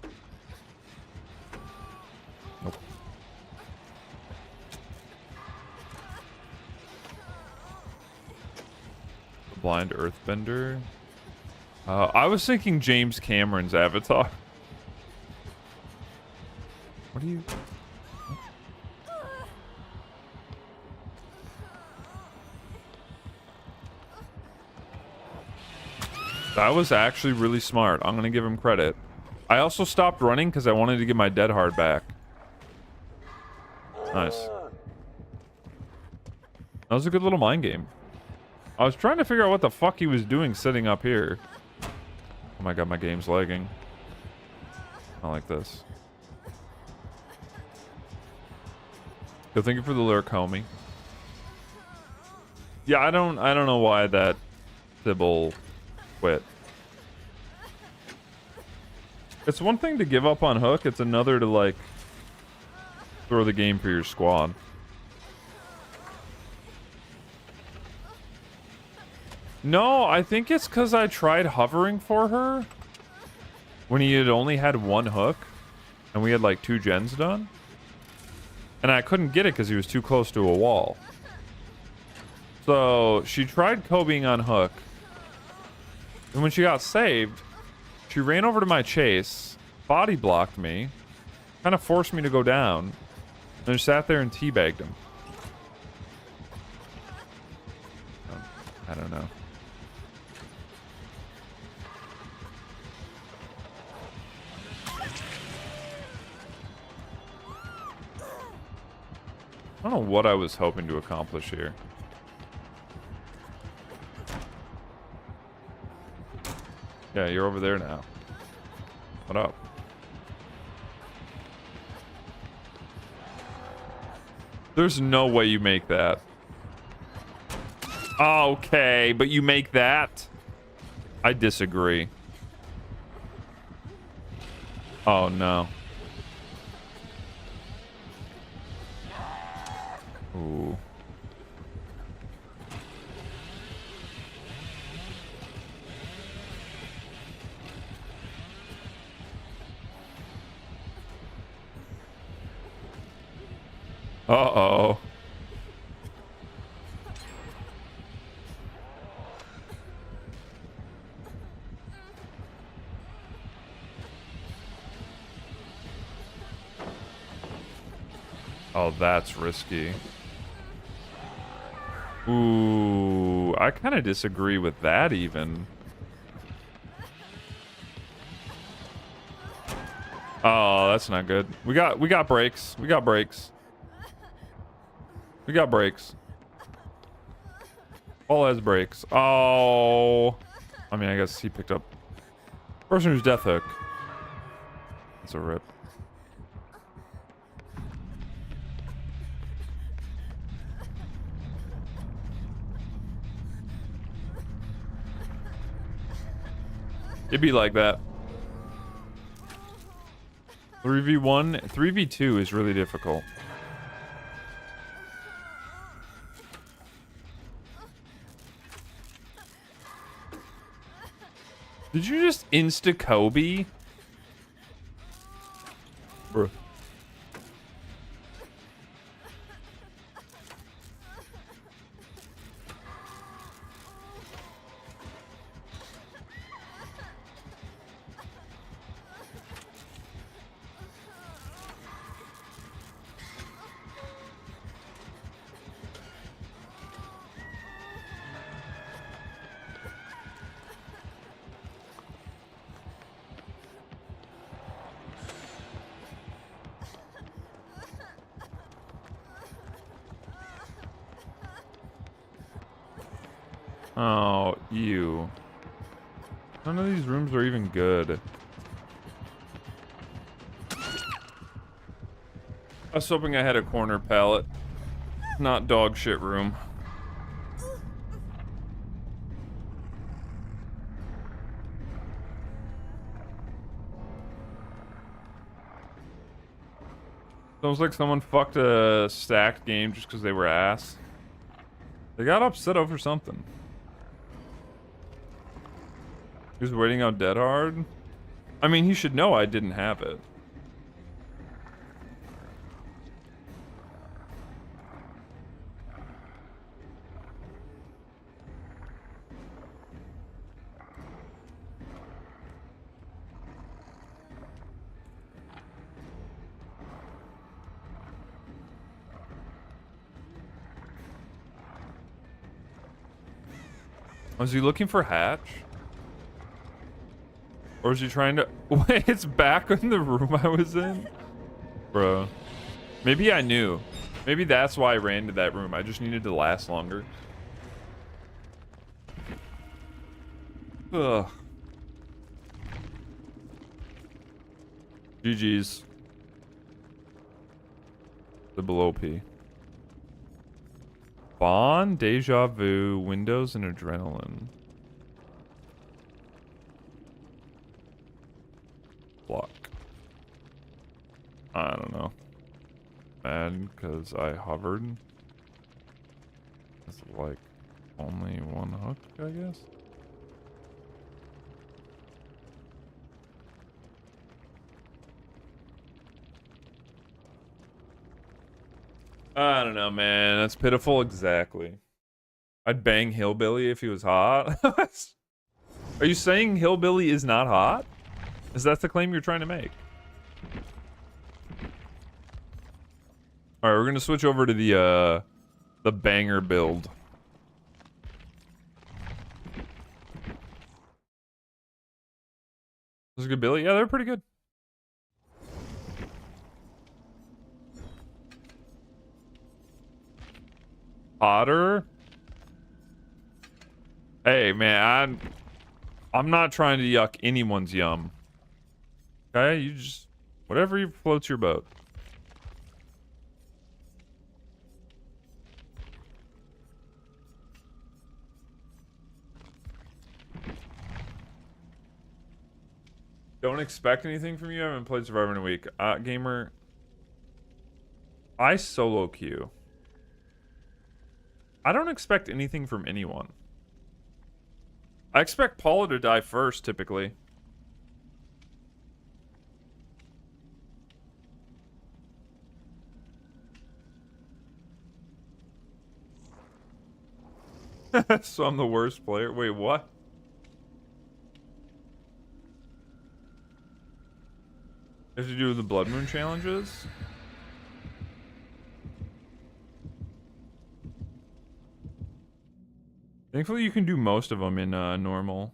Nope. The Blind Earthbender. I was thinking James Cameron's Avatar. What are you... That was actually really smart. I'm gonna give him credit. I also stopped running because I wanted to get my dead hard back. Nice. That was a good little mind game. I was trying to figure out what the fuck he was doing sitting up here. Oh my god, my game's lagging. I like this. Yo, thank you for the lurk, homie. Yeah, I don't know why that Sybil quit. It's one thing to give up on hook, it's another to like throw the game for your squad. No, I think it's because I tried hovering for her when he had only had one hook and we had like 2 gens done. And I couldn't get it because he was too close to a wall. So she tried Kobeing on hook. And when she got saved, she ran over to my chase, body blocked me, kind of forced me to go down, and just sat there and teabagged him. I don't know. I don't know what I was hoping to accomplish here. Yeah, you're over there now. What up? There's no way you make that. Okay, but you make that? I disagree. Oh, no. Ooh. Uh-oh. Oh, that's risky. Ooh, I kind of disagree with that even. Oh, that's not good. We got brakes. We got brakes. We got brakes. All has brakes. Oh. I mean, I guess he picked up person who's death hook. That's a rip. It'd be like that. 3v1, 3v2 is really difficult. Did you just insta Kobe? Bro. Oh, ew. None of these rooms are even good. I was hoping I had a corner pallet, not dog shit room. Sounds like someone fucked a stacked game just because they were ass. They got upset over something. He was waiting out dead hard. I mean, he should know I didn't have it. Was he looking for Hatch? Or is he trying to... Wait, it's back in the room I was in? Bro. Maybe I knew. Maybe that's why I ran to that room. I just needed to last longer. Ugh. GG's. Double OP. Bond, Deja Vu, Windows, and Adrenaline. Block. I don't know. Mad because I hovered. It's like only one hook, I guess. I don't know, man. That's pitiful. Exactly. I'd bang Hillbilly if he was hot. Are you saying Hillbilly is not hot? Is that the claim you're trying to make? All right, we're gonna switch over to the banger build. Those are good, Billy. Yeah, they're pretty good. Otter. Hey, man, I'm not trying to yuck anyone's yum. Okay, you just whatever floats your boat. Don't expect anything from you. I haven't played Survivor in a week. Gamer, I solo queue. I don't expect anything from anyone. I expect Paula to die first, typically. So I'm the worst player. Wait, what? You have to do the Blood Moon challenges? Thankfully, you can do most of them in normal.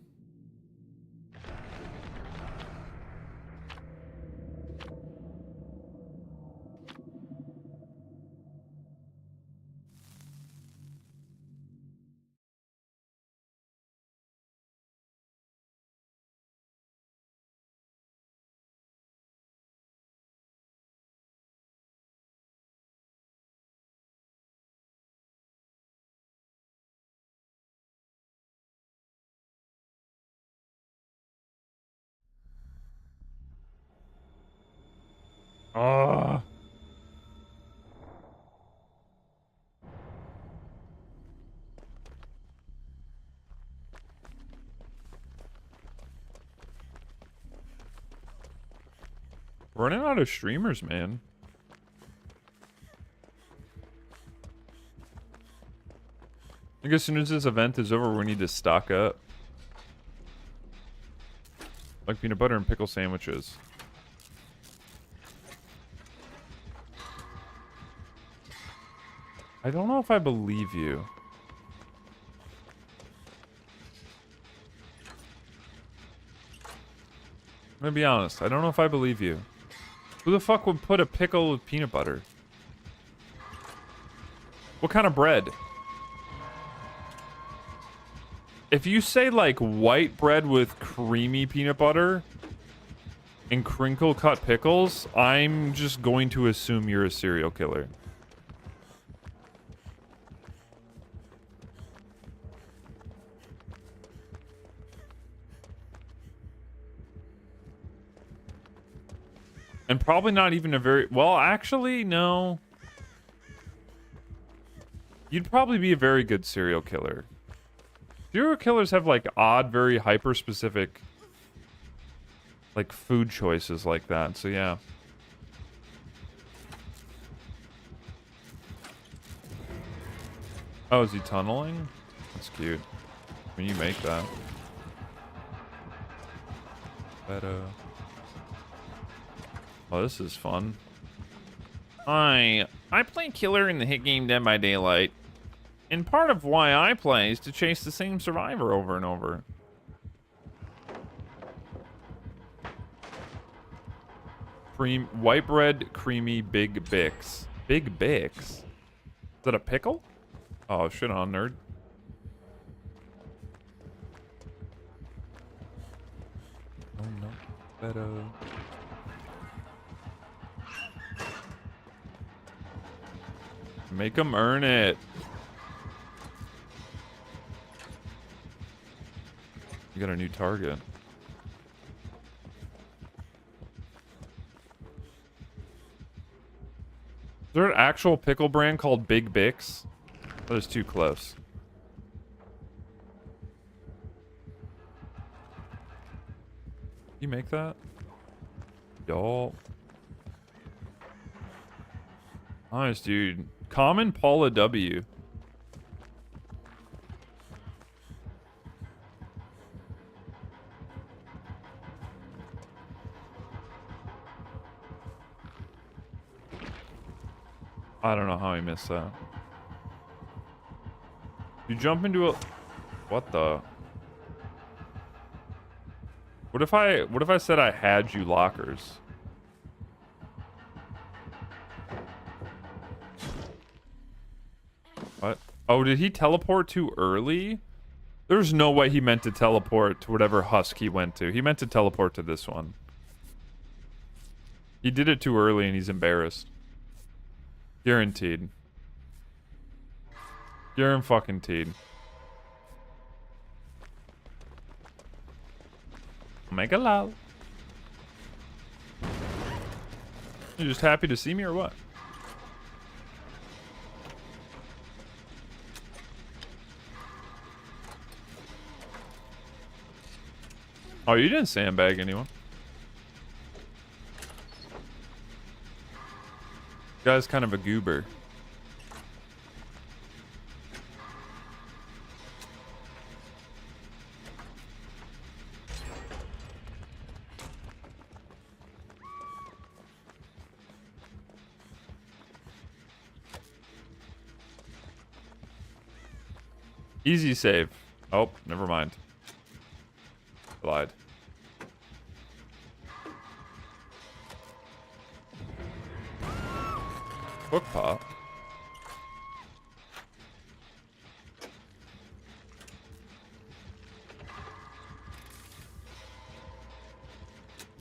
Ah. Running out of streamers, man. I think as soon as this event is over, we need to stock up. Like peanut butter and pickle sandwiches. I don't know if I believe you. I'm gonna be honest. I don't know if I believe you. Who the fuck would put a pickle with peanut butter? What kind of bread? If you say like white bread with creamy peanut butter and crinkle cut pickles, I'm just going to assume you're a serial killer. And probably not even a very... Well, actually, no. You'd probably be a very good serial killer. Serial killers have, like, odd, very hyper-specific, like, food choices like that. So, yeah. Oh, is he tunneling? That's cute. When you make that. Better... Oh, this is fun. I play killer in the hit game Dead by Daylight. And part of why I play is to chase the same survivor over and over. White bread, creamy, Big Bix. Big Bix? Is that a pickle? Oh, shit on, nerd. Oh, no. Better... Make them earn it. You got a new target. Is there an actual pickle brand called Big Bix? That is too close. You make that? Y'all. Nice, dude. Common Paula W. I don't know how he missed that. You jump into a... What the... What if I said I had you lockers? What? Oh, did he teleport too early? There's no way he meant to teleport to whatever husk he went to. He meant to teleport to this one. He did it too early and he's embarrassed. Guaranteed. Guaranteed. Make a loud. You just happy to see me or what? Oh, you didn't sandbag anyone. Guy's kind of a goober. Easy save. Oh, never mind. Lied. Book pop.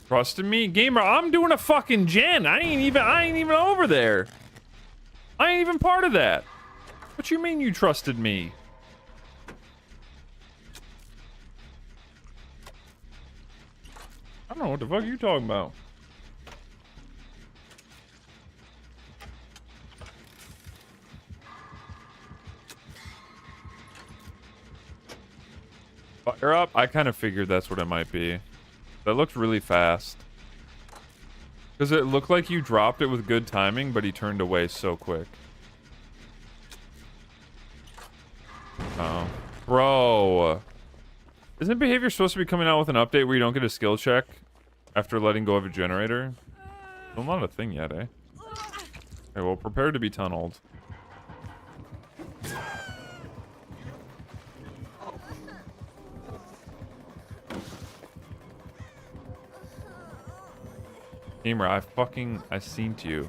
Trusted me, gamer. I'm doing a fucking gen. I ain't even over there. I ain't even part of that. What you mean you trusted me? I don't know what the fuck you talking about. Fire up? I kind of figured that's what it might be. That looked really fast. Because it looked like you dropped it with good timing, but he turned away so quick. Oh. Bro. Isn't behavior supposed to be coming out with an update where you don't get a skill check after letting go of a generator? Still not a thing yet, eh? Okay, well, prepare to be tunneled. Gamer, I seen to you.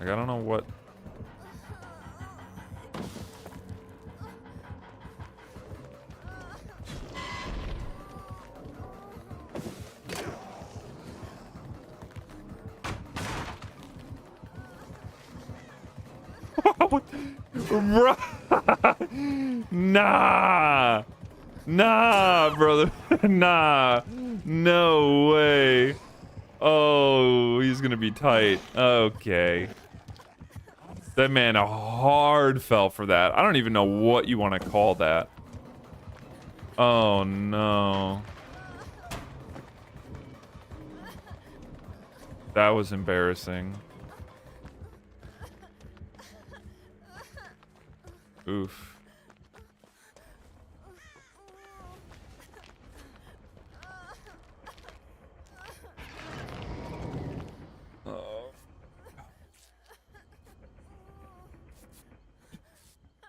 Like, I don't know what. Nah. Nah, brother. Nah. No way. Oh, he's gonna be tight. Okay. That man hard fell for that. I don't even know what you want to call that. Oh, no. That was embarrassing. Oof.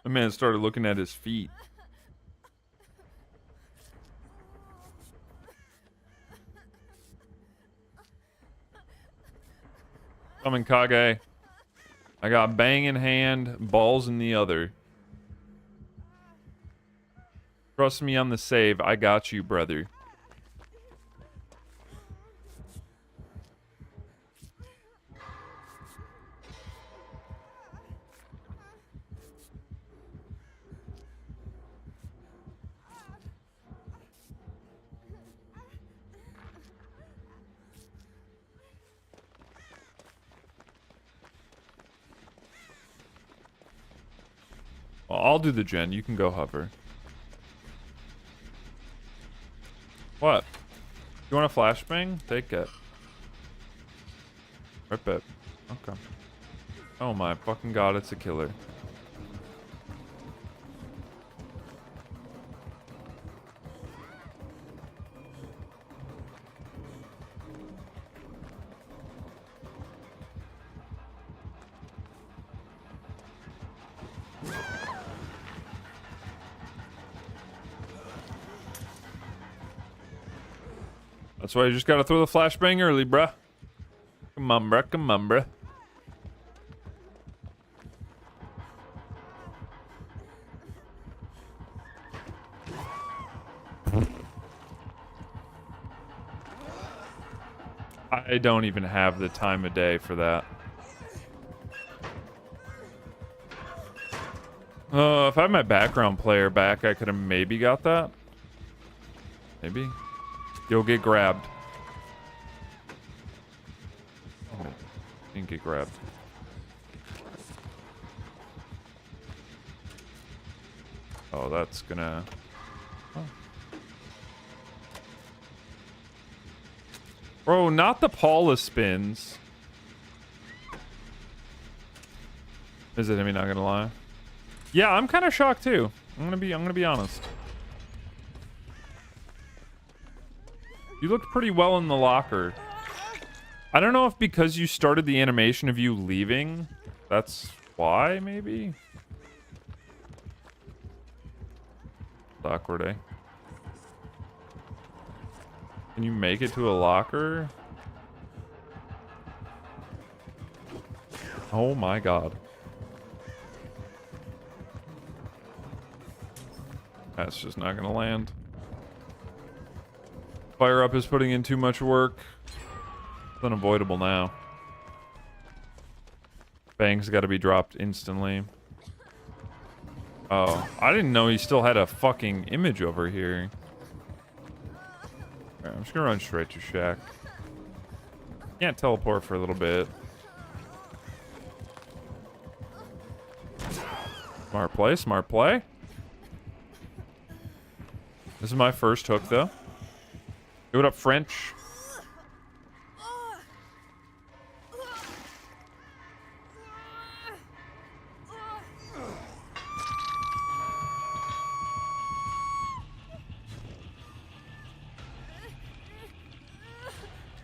The man started looking at his feet. Coming, Kage. I got bang in hand, balls in the other. Trust me on the save. I got you, brother. Well, I'll do the gen. You can go hover. What? You want a flashbang? Take it. Rip it. Okay. Oh my fucking god, it's a killer. That's why you just gotta throw the flashbang early, bruh. Come on, bruh. Come on, bruh. I don't even have the time of day for that. If I had my background player back, I could have maybe got that. Maybe. You'll get grabbed. Oh, didn't get grabbed. Oh, that's gonna... Oh. Bro, not the Paula spins. Is it? I mean, not gonna lie. Yeah, I'm kind of shocked too. I'm gonna be honest. You looked pretty well in the locker. I don't know if because you started the animation of you leaving, that's why, maybe? It's awkward, eh? Can you make it to a locker? Oh my god. That's just not gonna land. Fire Up is putting in too much work. It's unavoidable now. Bang's gotta be dropped instantly. Oh, I didn't know he still had a fucking image over here. Alright, I'm just gonna run straight to Shack. Can't teleport for a little bit. Smart play, smart play. This is my first hook, though. Hey, what up, French?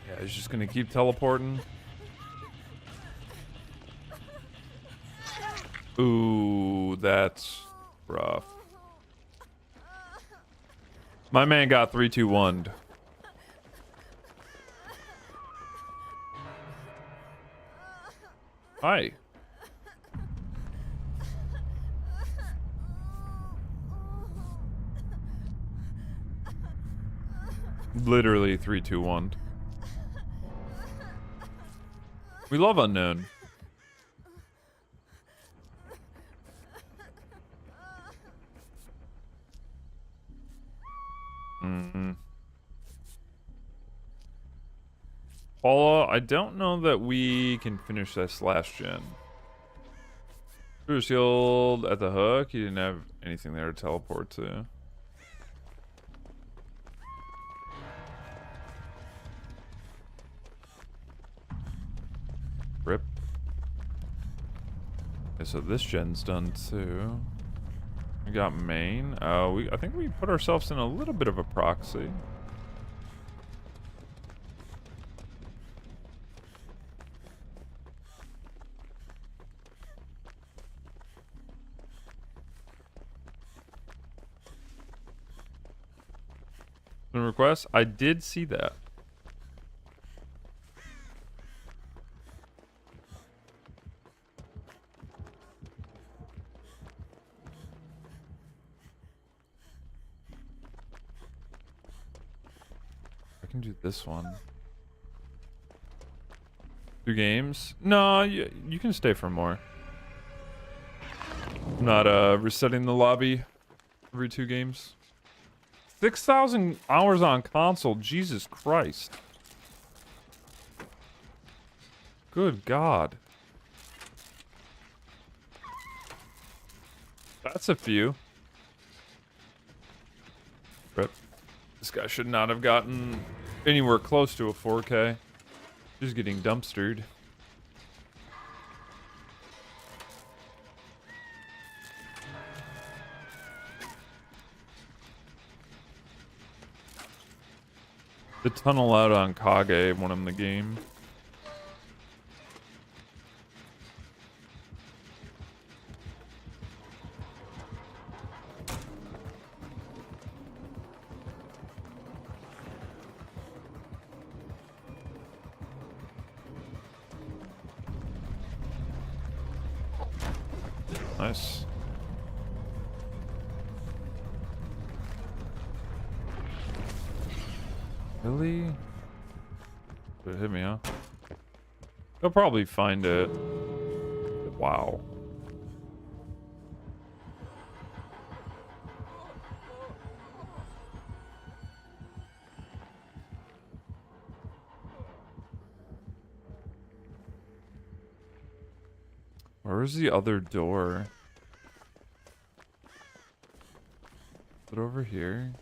Yeah, he's just gonna keep teleporting. Ooh, that's rough. My man got 3-2-1'd. Hi. Literally 3-2-1'd. We love unknown. Paula, I don't know that we can finish this last gen. Bruce Shield at the hook. He didn't have anything there to teleport to. Rip. Okay, so this gen's done too. We got main. I think we put ourselves in a little bit of a proxy. Request? I did see that. I can do this one. 2 games? No, you can stay for more. I'm not resetting the lobby every 2 games. 6,000 hours on console. Jesus Christ. Good God. That's a few. But this guy should not have gotten anywhere close to a 4K. Just getting dumpstered. The tunnel out on Kage won him the game. Nice. Really? It hit me, huh? They'll probably find it. Wow. Where's the other door? Is it over here?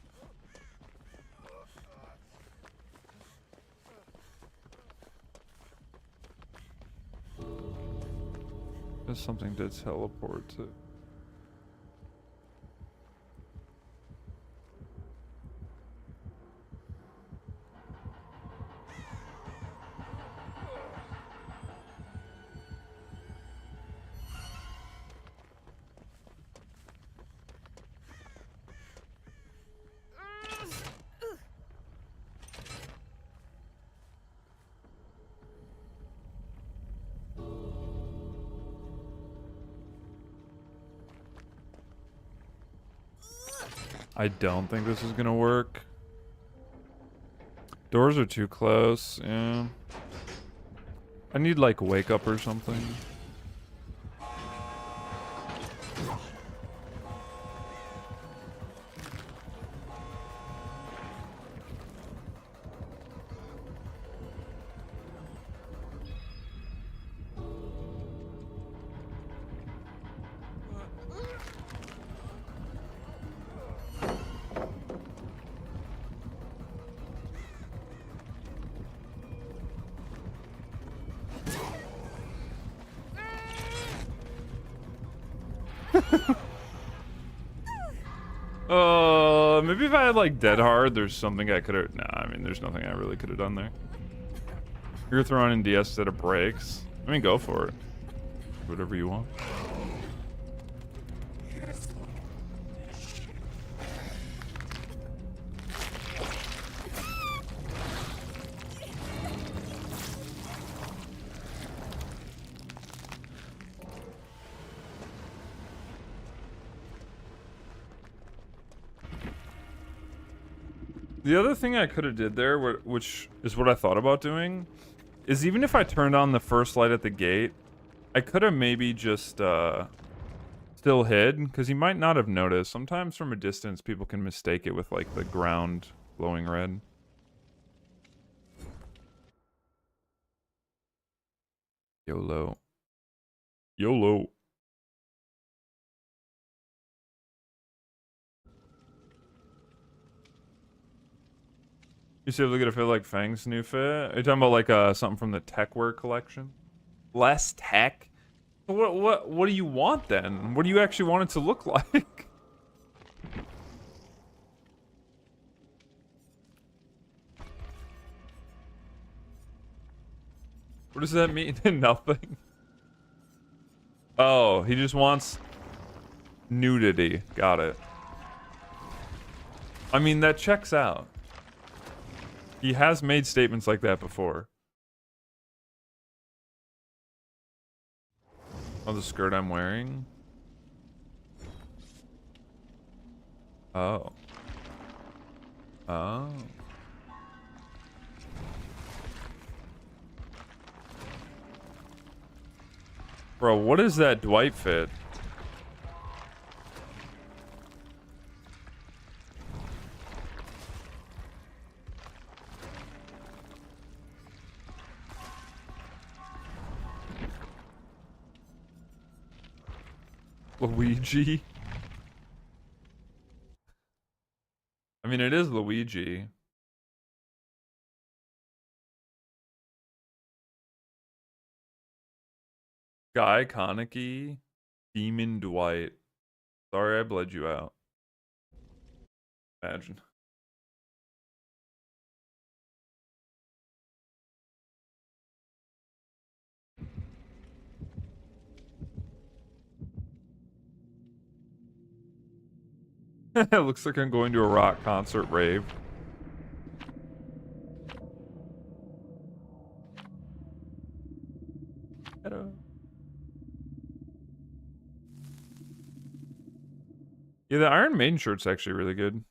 There's something to teleport to. I don't think this is gonna work. Doors are too close, yeah. I need like wake up or something. Maybe if I had like dead hard, there's something I could have. Nah, I mean, there's nothing I really could have done there. You're throwing in DS instead of breaks. I mean, go for it. Whatever you want. The other thing I could have did there, which is what I thought about doing, is even if I turned on the first light at the gate, I could have maybe just still hid, because he might not have noticed. Sometimes from a distance, people can mistake it with like the ground glowing red. YOLO. YOLO. You see, look at it fit like Fang's new fit. Are you talking about like something from the Techwear collection? Less tech? What do you want then? What do you actually want it to look like? What does that mean? Nothing. Oh, he just wants nudity. Got it. I mean, that checks out. He has made statements like that before. Oh, the skirt I'm wearing? Oh. Oh. Bro, what is that Dwight fit? Luigi? I mean, it is Luigi. Guy Konecki, Demon Dwight. Sorry I bled you out. Imagine. It looks like I'm going to a rock concert rave. Hello. Yeah, the Iron Maiden shirt's actually really good.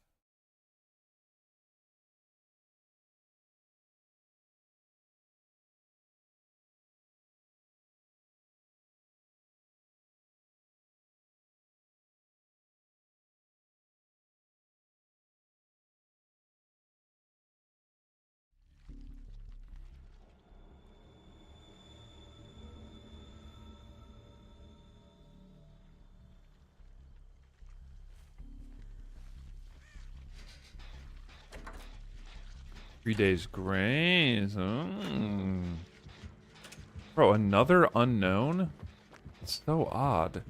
Days grace. Oh. Bro, another unknown? It's so odd.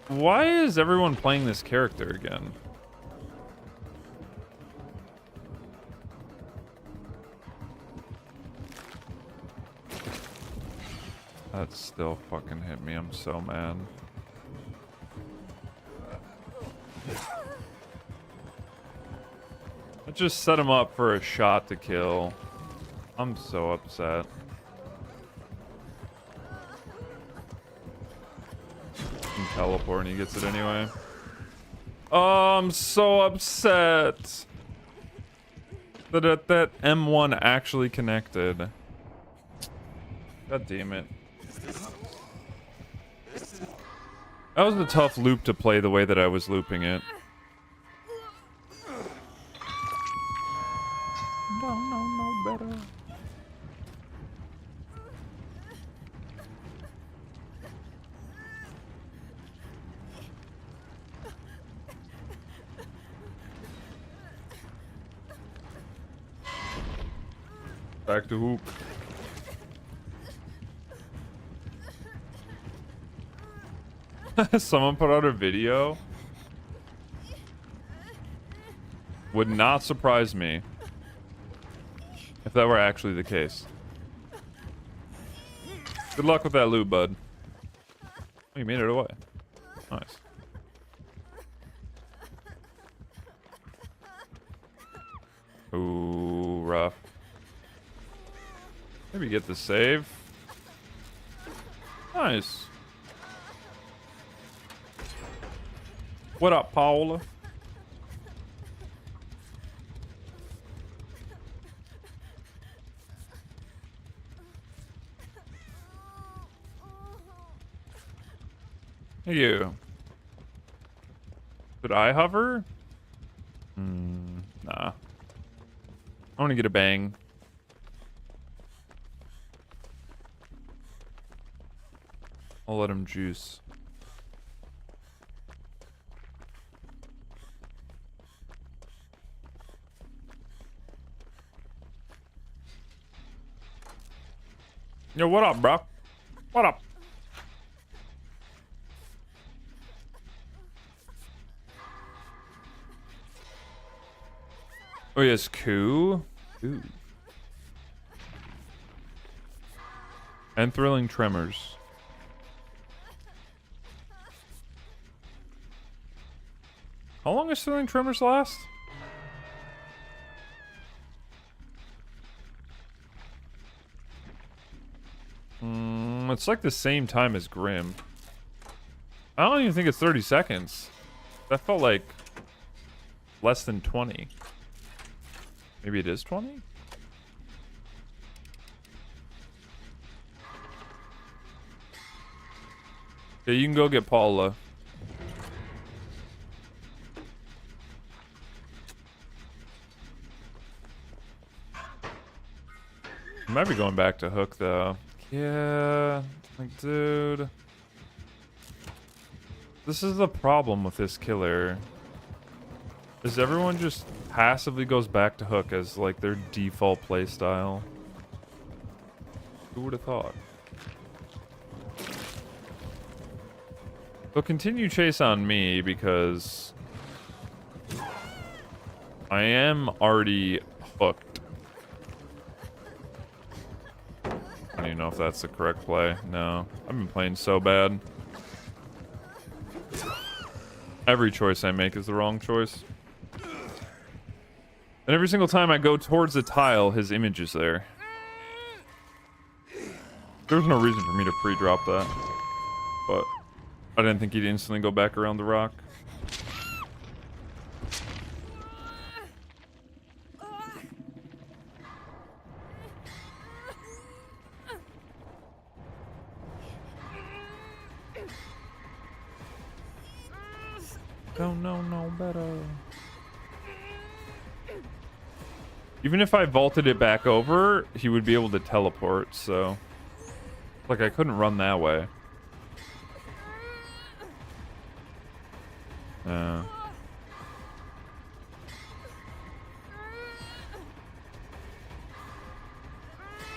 Why is everyone playing this character again? That still fucking hit me. I'm so mad. I just set him up for a shot to kill. I'm so upset. teleport and he gets it anyway. Oh, I'm so upset that M1 actually connected. God damn it. That was a tough loop to play the way that I was looping it. Don't know no better. Back to hoop. Someone put out a video. Would not surprise me if that were actually the case. Good luck with that loot, bud. Oh, you made it away. Nice. Ooh, rough. Maybe get the save. Nice. What up, Paula? Hey, you. Should I hover? Nah. I want to get a bang. I'll let him juice. Yo, what up, bro? What up? Oh, yes, coup. Ooh. And thrilling tremors. How long does thrilling tremors last? It's like the same time as Grim. I don't even think it's 30 seconds. That felt like less than 20. Maybe it is 20? Yeah, you can go get Paula. I might be going back to Hook, though. Yeah, like, dude. This is the problem with this killer. Is everyone just passively goes back to Hook as, like, their default playstyle? Who would have thought? But continue chase on me because I am already hooked. I don't even know if that's the correct play. No, I've been playing so bad. Every choice I make is the wrong choice. And every single time I go towards the tile, his image is there. There's no reason for me to pre-drop that. But I didn't think he'd instantly go back around the rock. Don't know no better. Even if I vaulted it back over, he would be able to teleport, so... Like, I couldn't run that way.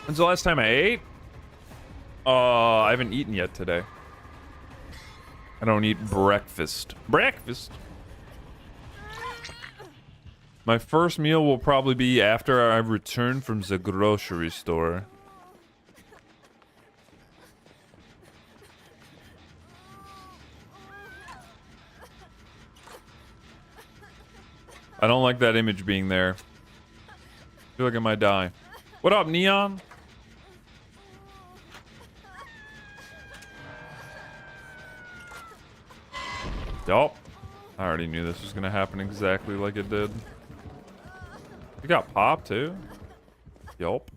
When's the last time I ate? I haven't eaten yet today. I don't eat breakfast. Breakfast? My first meal will probably be after I return from the grocery store. I don't like that image being there. I feel like I might die. What up, Neon? Yup. I already knew this was gonna happen exactly like it did. You got pop too? Yup.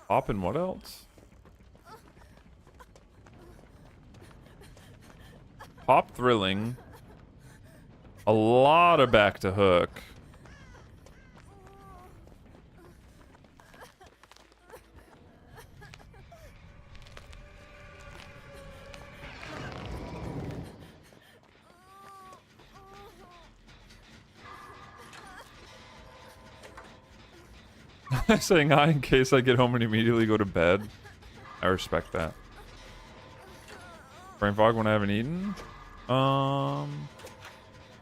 Pop and what else? Pop thrilling. A lot of back to hook. Saying hi in case I get home and immediately go to bed. I respect that. Brain fog when I haven't eaten?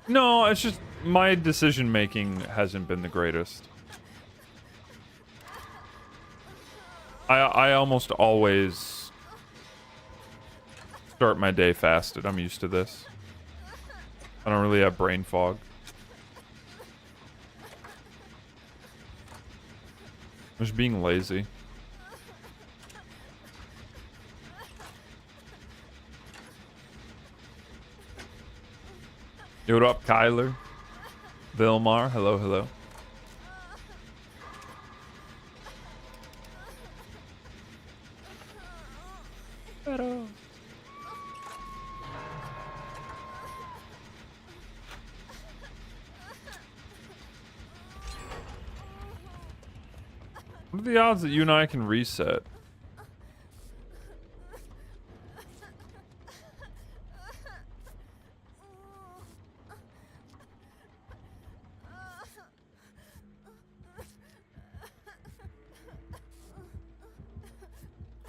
No, it's just my decision making hasn't been the greatest. I almost always start my day fasted. I'm used to this. I don't really have brain fog. I'm just being lazy. Yo, what up, Kyler? Vilmar, hello, hello. Hello. What are the odds that you and I can reset?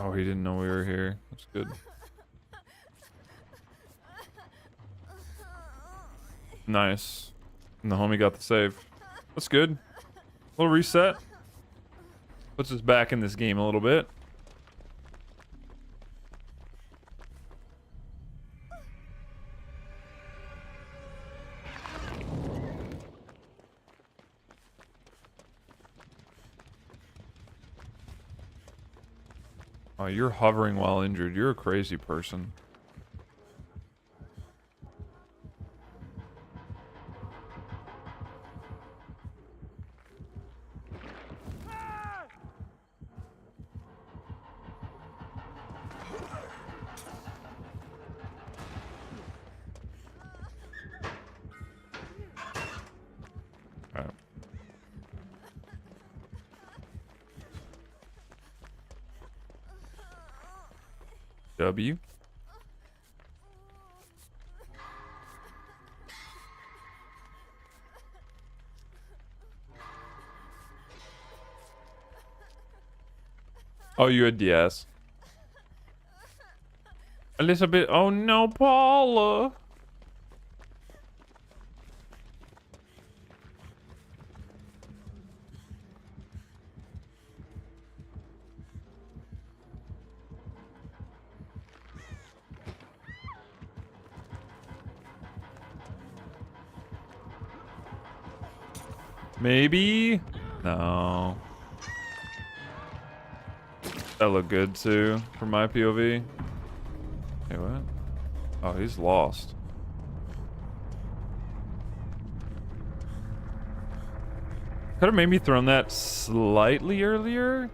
Oh, he didn't know we were here. That's good. Nice. And the homie got the save. That's good. Little reset. Puts us back in this game a little bit. Oh, you're hovering while injured. You're a crazy person. Alright. W. Oh, you had DS. A little bit. Oh no, Paula. Maybe? No. That looked good too, from my POV. Hey, what? Oh, he's lost. Could have maybe thrown that slightly earlier.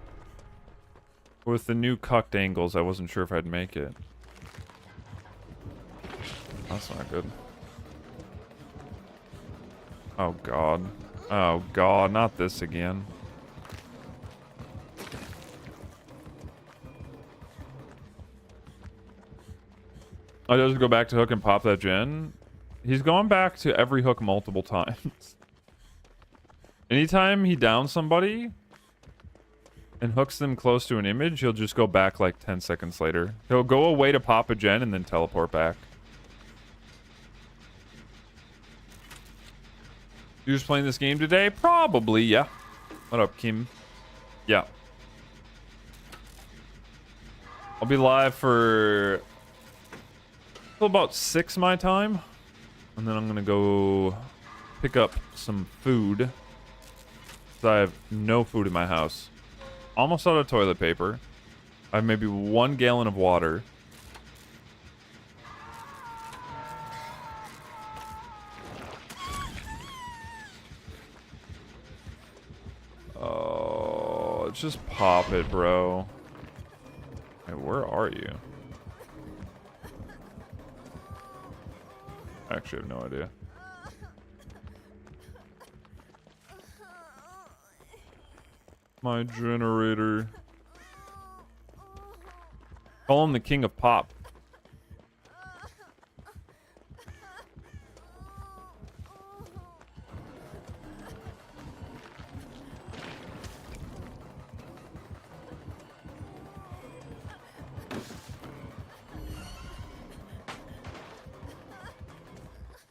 With the new cucked angles, I wasn't sure if I'd make it. That's not good. Oh, God. Oh, God. Not this again. Oh, does he go back to hook and pop that gen? He's gone back to every hook multiple times. Anytime he downs somebody and hooks them close to an image, he'll just go back like 10 seconds later. He'll go away to pop a gen and then teleport back. You just playing this game today? Probably, yeah. What up, Kim? Yeah. I'll be live for till about 6 my time. And then I'm gonna go pick up some food. So I have no food in my house. Almost out of toilet paper. I have maybe 1 gallon of water. Oh, just pop it, bro. Hey, where are you? I actually have no idea. My generator. Call him the king of pop.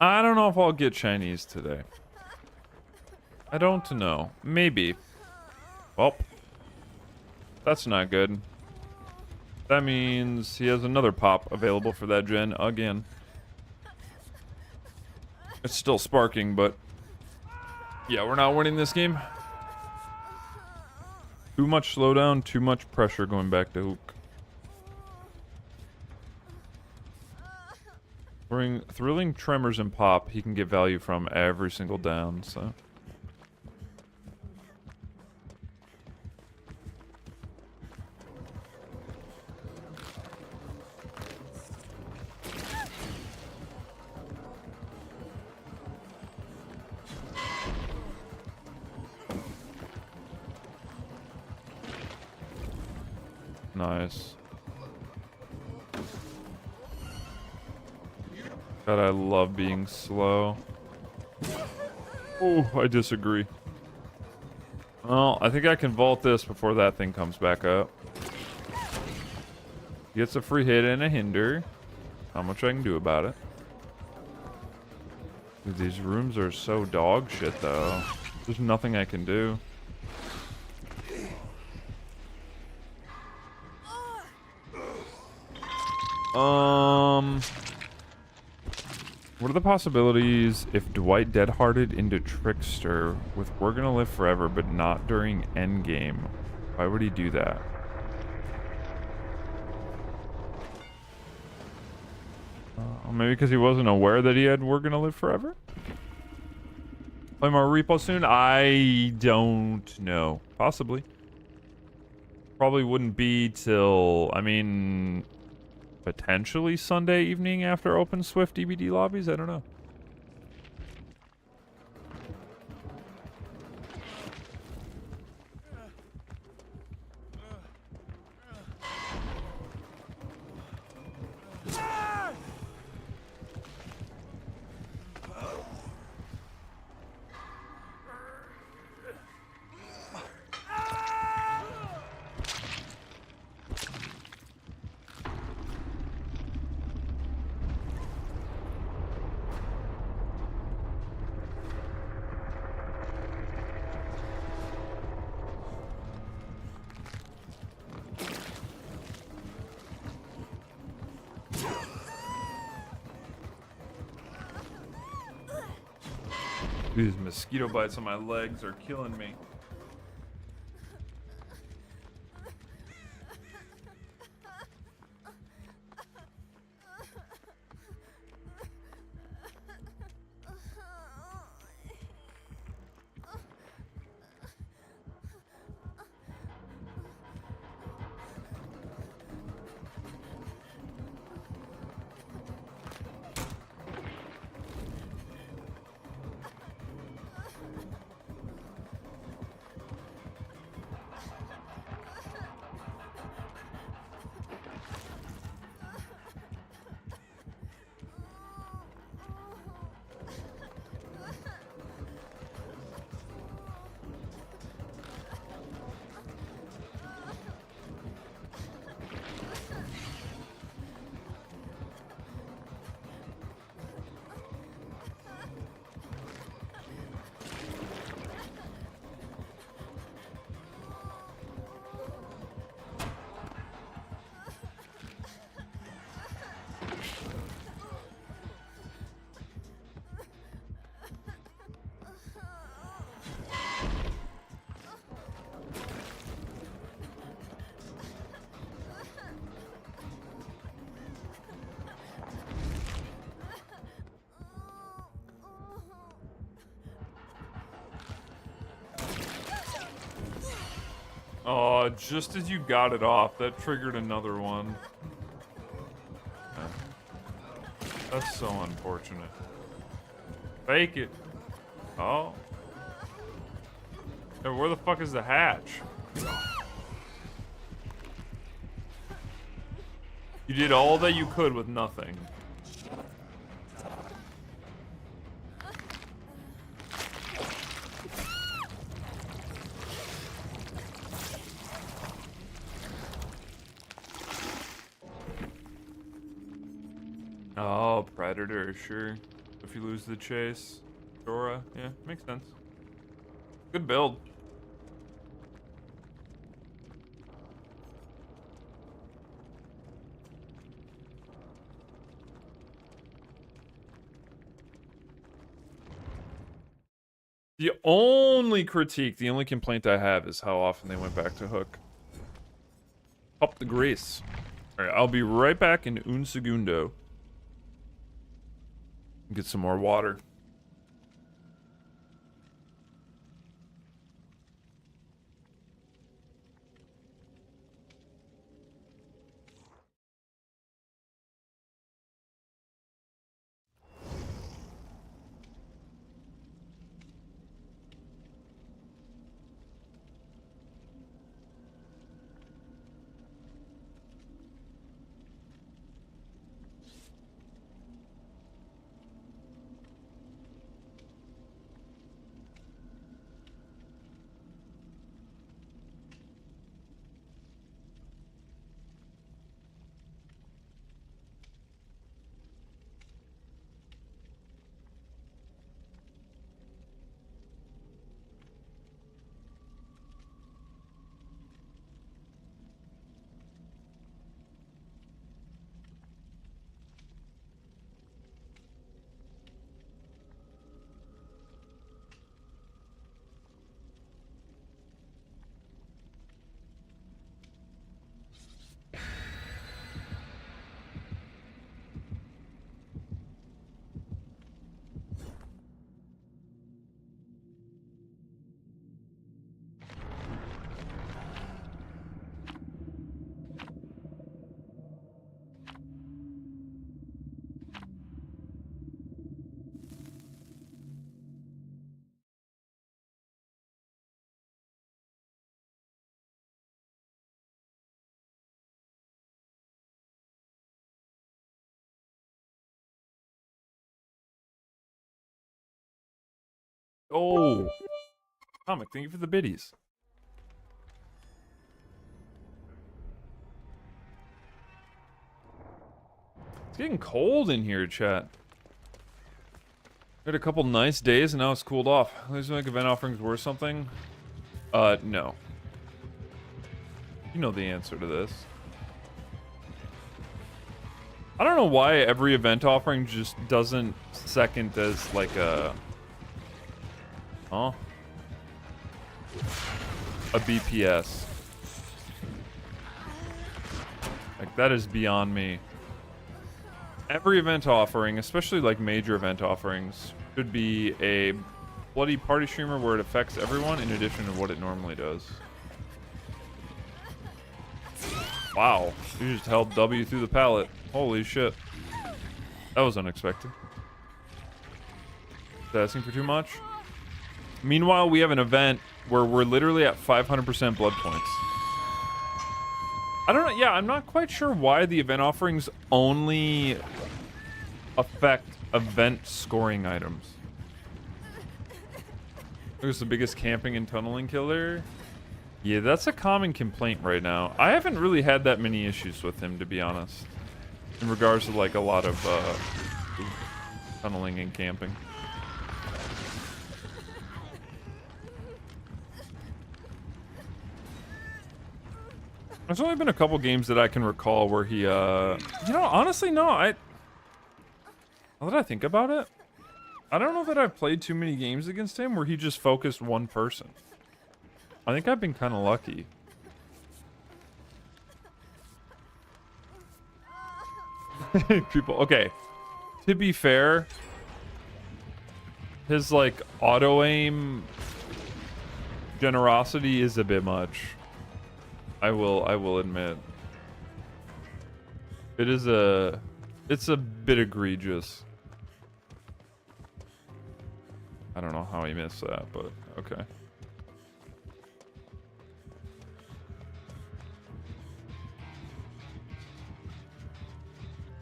I don't know if I'll get Chinese today. I don't know. Maybe. Well, that's not good. That means he has another pop available for that gen again. It's still sparking, but yeah, we're not winning this game. Too much slowdown, too much pressure going back to hook. Bring thrilling tremors and pop, he can get value from every single down, so. Nice. God, I love being slow. Oh, I disagree. Well, I think I can vault this before that thing comes back up. Gets a free hit and a hinder. Not much I can do about it. Dude, these rooms are so dog shit, though. There's nothing I can do. What are the possibilities if Dwight deadhearted into Trickster with We're Gonna Live Forever but not during Endgame? Why would he do that? Maybe because he wasn't aware that he had We're Gonna Live Forever? Play more repo soon? I don't know. Possibly. Probably wouldn't be till, I mean, potentially Sunday evening after Open Swift DBD lobbies? I don't know. These mosquito bites on my legs are killing me. Oh, just as you got it off, that triggered another one. Yeah. That's so unfortunate. Fake it. Oh. Hey, where the fuck is the hatch? You did all that you could with nothing. Oh, Predator, sure. If you lose the chase. Dora, yeah, makes sense. Good build. The only critique, the only complaint I have is how often they went back to hook. Up the grease. Alright, I'll be right back in un segundo. Get some more water. Oh, Comic, thank you for the biddies. It's getting cold in here, chat. We had a couple nice days and now it's cooled off. These make event offerings worth something? No. You know the answer to this. I don't know why every event offering just doesn't second as like a... Huh? A BPS. Like, that is beyond me. Every event offering, especially like major event offerings, should be a bloody party streamer where it affects everyone in addition to what it normally does. Wow, you just held W through the pallet. Holy shit. That was unexpected. Is that asking for too much? Meanwhile, we have an event where we're literally at 500% blood points. I don't know. Yeah, I'm not quite sure why the event offerings only affect event scoring items. Who's the biggest camping and tunneling killer? Yeah, that's a common complaint right now. I haven't really had that many issues with him, to be honest. In regards to like a lot of tunneling and camping. There's only been a couple games that I can recall where he, you know, honestly, no, now that I think about it, I don't know that I've played too many games against him where he just focused one person. I think I've been kind of lucky. People, okay, to be fair, his, like, auto-aim generosity is a bit much. I will admit. It's a bit egregious. I don't know how he missed that, but okay.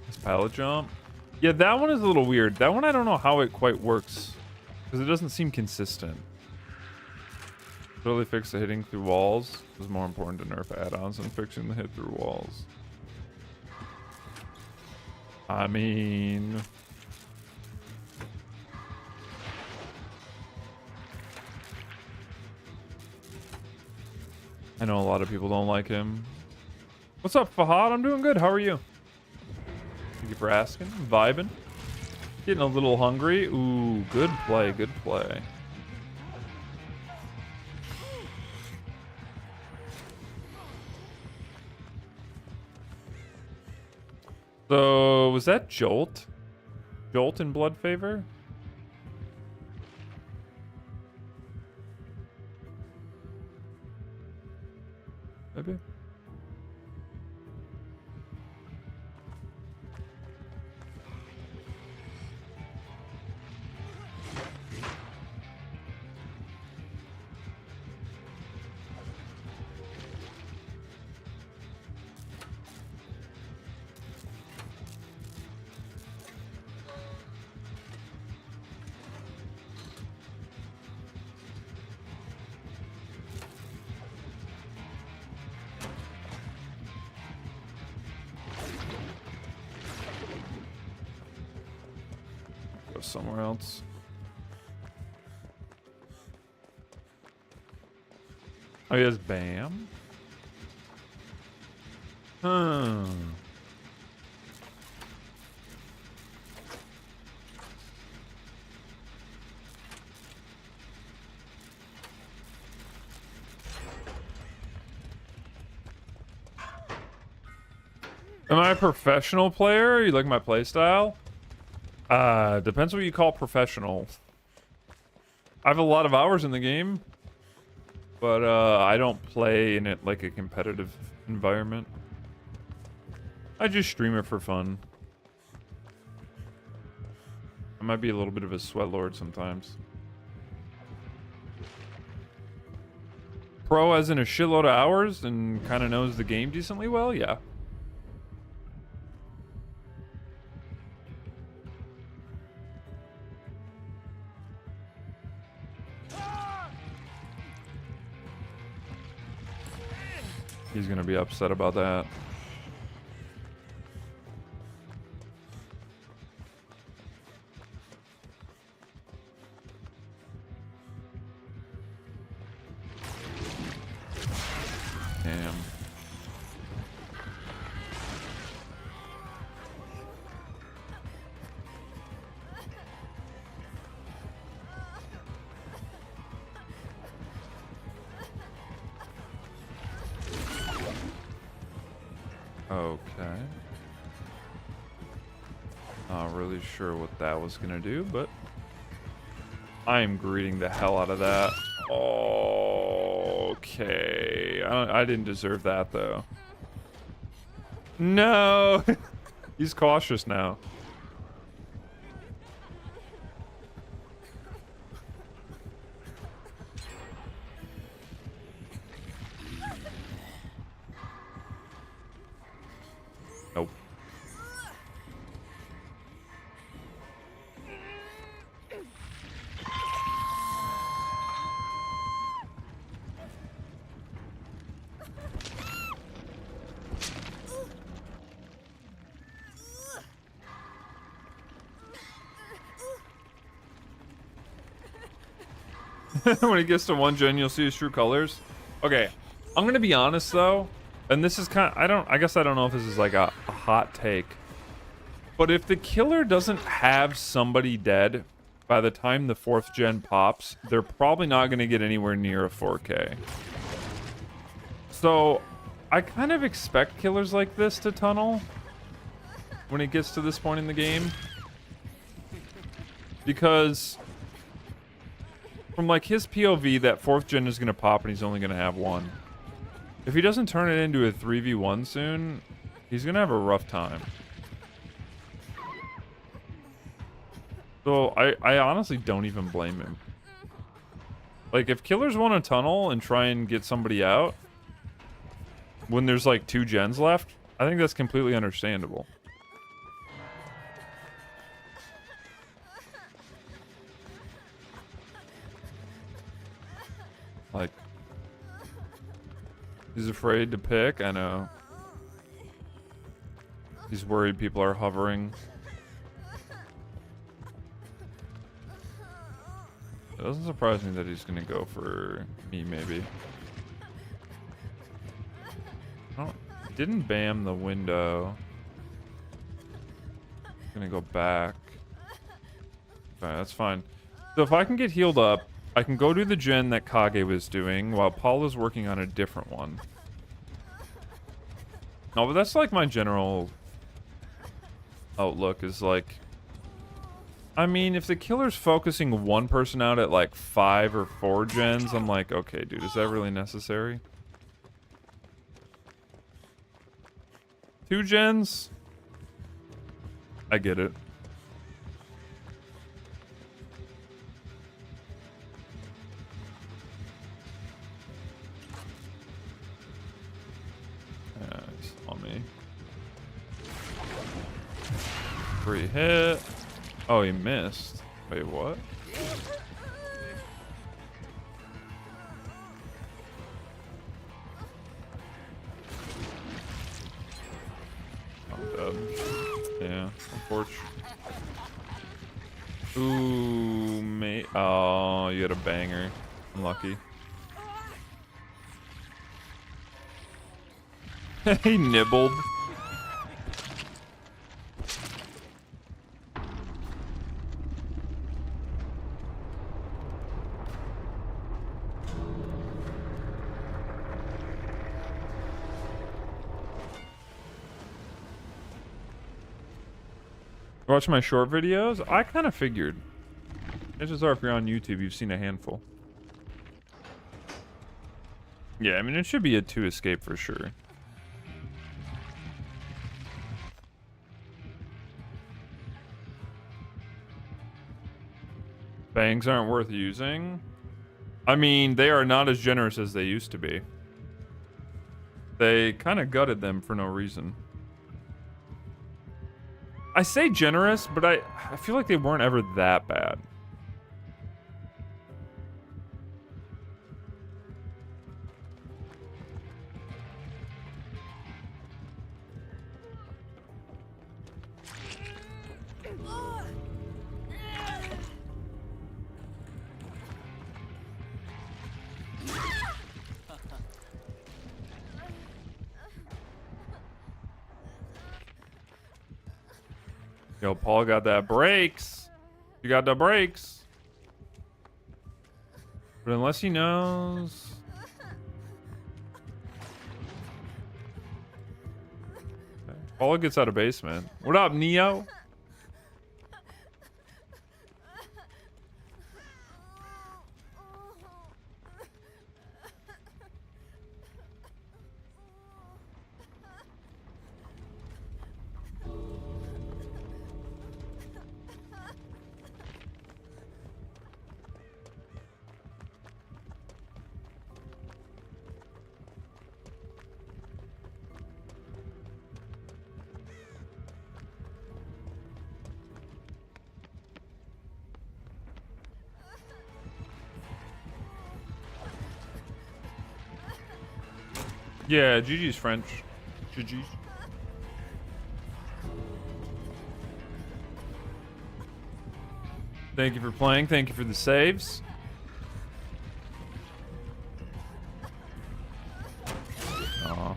This pallet jump. Yeah, that one is a little weird. That one I don't know how it quite works. Because it doesn't seem consistent. Totally fix the hitting through walls. It's more important to nerf add-ons than fixing the hit through walls. I mean... I know a lot of people don't like him. What's up, Fahad? I'm doing good. How are you? Thank you for asking. Vibing. Getting a little hungry. Ooh, good play. Good play. So, was that Jolt? Jolt in Blood Favor? Maybe. Go somewhere else. Oh, he has BAM? Hmm. Am I a professional player? You like my playstyle? Depends what you call professional. I have a lot of hours in the game, but I don't play in it like a competitive environment. I just stream it for fun. I might be a little bit of a sweatlord sometimes. Pro as in a shitload of hours and kind of knows the game decently well? Yeah. He's gonna be upset about that. Damn. Okay. Not really sure what that was gonna do, but I am greeting the hell out of that. Okay. I didn't deserve that, though. No! He's cautious now. Nope. When he gets to 1 gen, you'll see his true colors. Okay, I'm gonna be honest though, and this is kind of, I guess I don't know if this is like a hot take, but if the killer doesn't have somebody dead by the time the 4th gen pops, they're probably not gonna get anywhere near a 4K. So I kind of expect killers like this to tunnel when it gets to this point in the game, because from like his POV, that 4th gen is gonna pop and he's only gonna have 1. If he doesn't turn it into a 3v1 soon, he's gonna have a rough time. So I honestly don't even blame him. Like, if killers want to tunnel and try and get somebody out when there's like 2 gens left, I think that's completely understandable. Like, he's afraid to pick, I know. He's worried people are hovering. It doesn't surprise me that he's gonna go for me, maybe. Oh, didn't bam the window. Gonna go back. Okay, that's fine. So if I can get healed up, I can go do the gen that Kage was doing while Paul is working on a different one. No, but that's like my general outlook is like, I mean, if the killer's focusing one person out at like 5 or 4 gens, I'm like, okay, dude, is that really necessary? 2 gens? I get it. Yeah, he's on me. Free hit. Oh, he missed. Wait, what? I'm dead. Yeah, unfortunate. Ooh, mate. Oh, you had a banger. Unlucky. He nibbled. Watch my short videos? I kind of figured. Chances are if you're on YouTube, you've seen a handful. Yeah, I mean, it should be a 2 escape for sure. Bangs aren't worth using. I mean, they are not as generous as they used to be. They kind of gutted them for no reason. I say generous, but I feel like they weren't ever that bad. Yo, Paul got that brakes. You got the brakes. But unless he knows... Okay. Paul gets out of basement. What up, Neo? Yeah, GG's French. GG's. Thank you for playing. Thank you for the saves. Aw.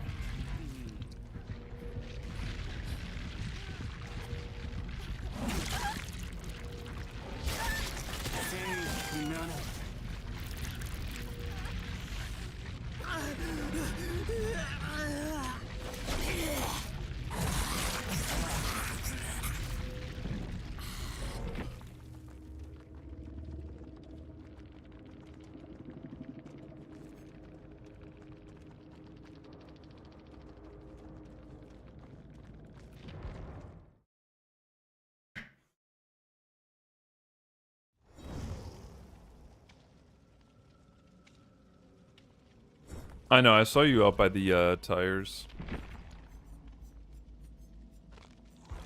I know, I saw you out by the tires.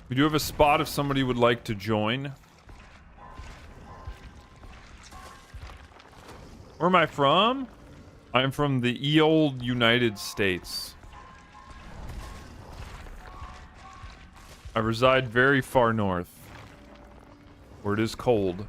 We do have a spot if somebody would like to join. Where am I from? I'm from the old United States. I reside very far north, where it is cold.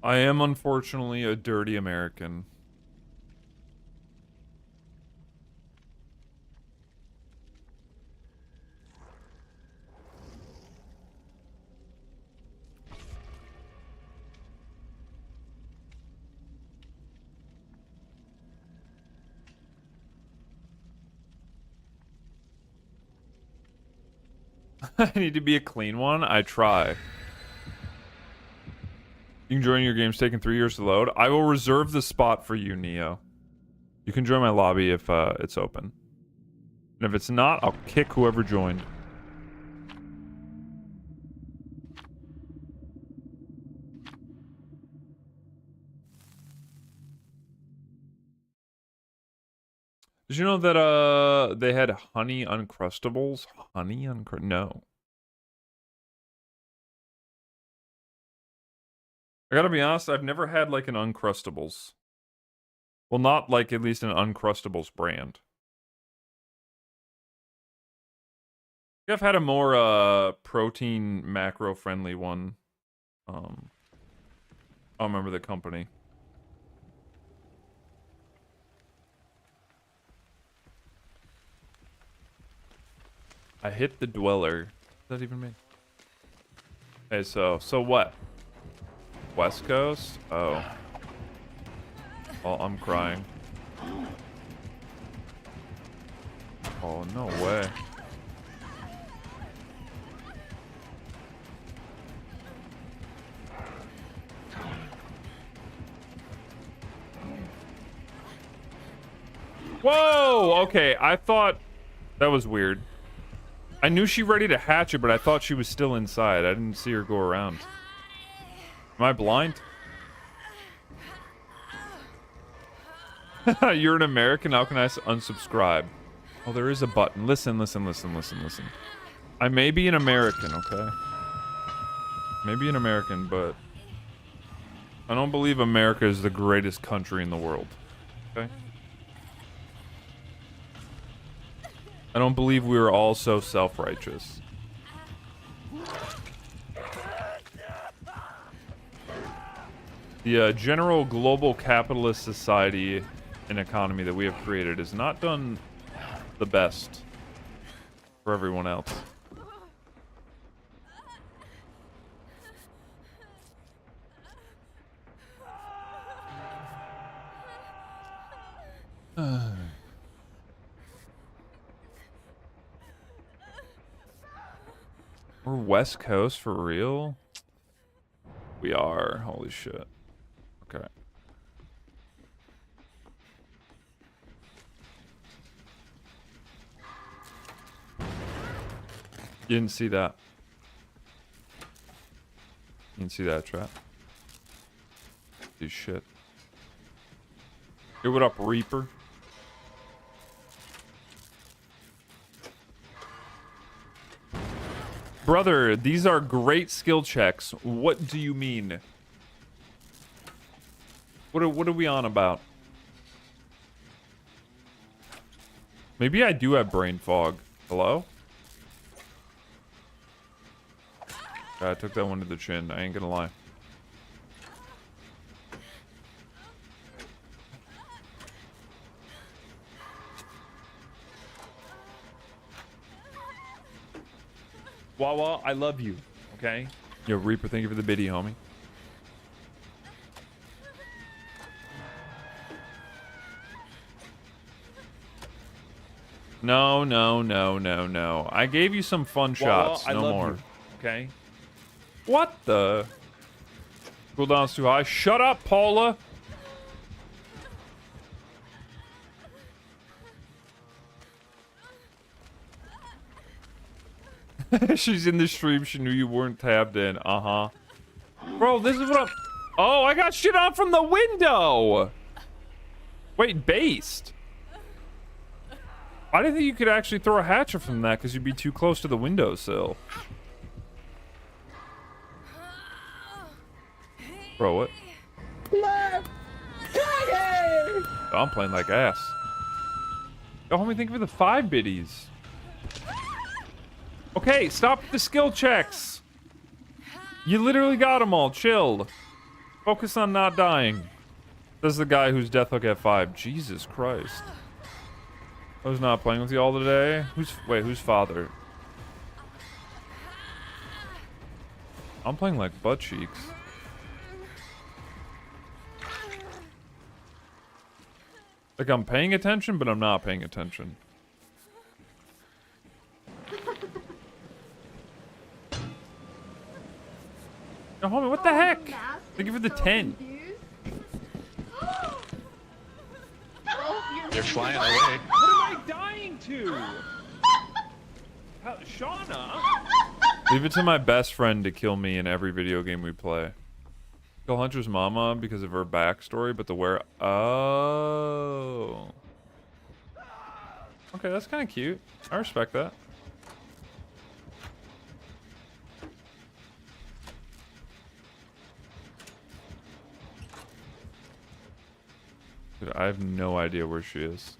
I am unfortunately a dirty American. I need to be a clean one. I try. You can join your game's taking 3 years to load. I will reserve the spot for you, Neo. You can join my lobby if it's open. And if it's not, I'll kick whoever joined. Did you know that they had honey uncrustables? Honey uncrust? No. I gotta be honest, I've never had like an Uncrustables. Well, not like at least an Uncrustables brand. I've had a more protein macro friendly one. I don't remember the company. I hit the dweller. What does that even mean? Okay, so what? West Coast? Oh. Well, I'm crying. Oh, no way. Whoa! Okay, I thought that was weird. I knew she ready to hatch it, but I thought she was still inside. I didn't see her go around. Am I blind? You're an American? How can I unsubscribe? Oh, there is a button. Listen. I may be an American, okay? Maybe an American, but I don't believe America is the greatest country in the world. Okay? I don't believe we are all so self-righteous. The general global capitalist society and economy that we have created has not done the best for everyone else. We're West Coast for real? We are. Holy shit. Okay. You didn't see that. You didn't see that trap. Dude, shit. Hey, what up, Reaper? Brother, these are great skill checks. What do you mean? What are we on about? Maybe I do have brain fog. Hello? I took that one to the chin. I ain't gonna lie. Wawa, I love you. Okay? Yo, Reaper, thank you for the biddy, homie. No, no, no, no, no. I gave you some fun shots. I No love more. you. Okay. What the? Cooldown's too high. Shut up, Paula. She's in the stream. She knew you weren't tabbed in. Uh-huh. Bro, this is what I'm... Oh, I got shit on from the window. Wait, based. I didn't think you could actually throw a hatchet from that because you'd be too close to the windowsill. Bro, what? Oh, I'm playing like ass. Yo, homie, think of the 5 biddies. Okay, stop the skill checks. You literally got them all. Chill. Focus on not dying. This is the guy who's Deathhook at 5. Jesus Christ. I was not playing with you all today. Who's father? I'm playing like butt cheeks. Like I'm paying attention, but I'm not paying attention. Oh, homie, what the heck? Thank you for the 10. You're flying away. What am I dying to? Shauna? Leave it to my best friend to kill me in every video game we play. Kill Hunter's mama because of her backstory, but Oh. Okay, that's kind of cute. I respect that. Dude, I have no idea where she is.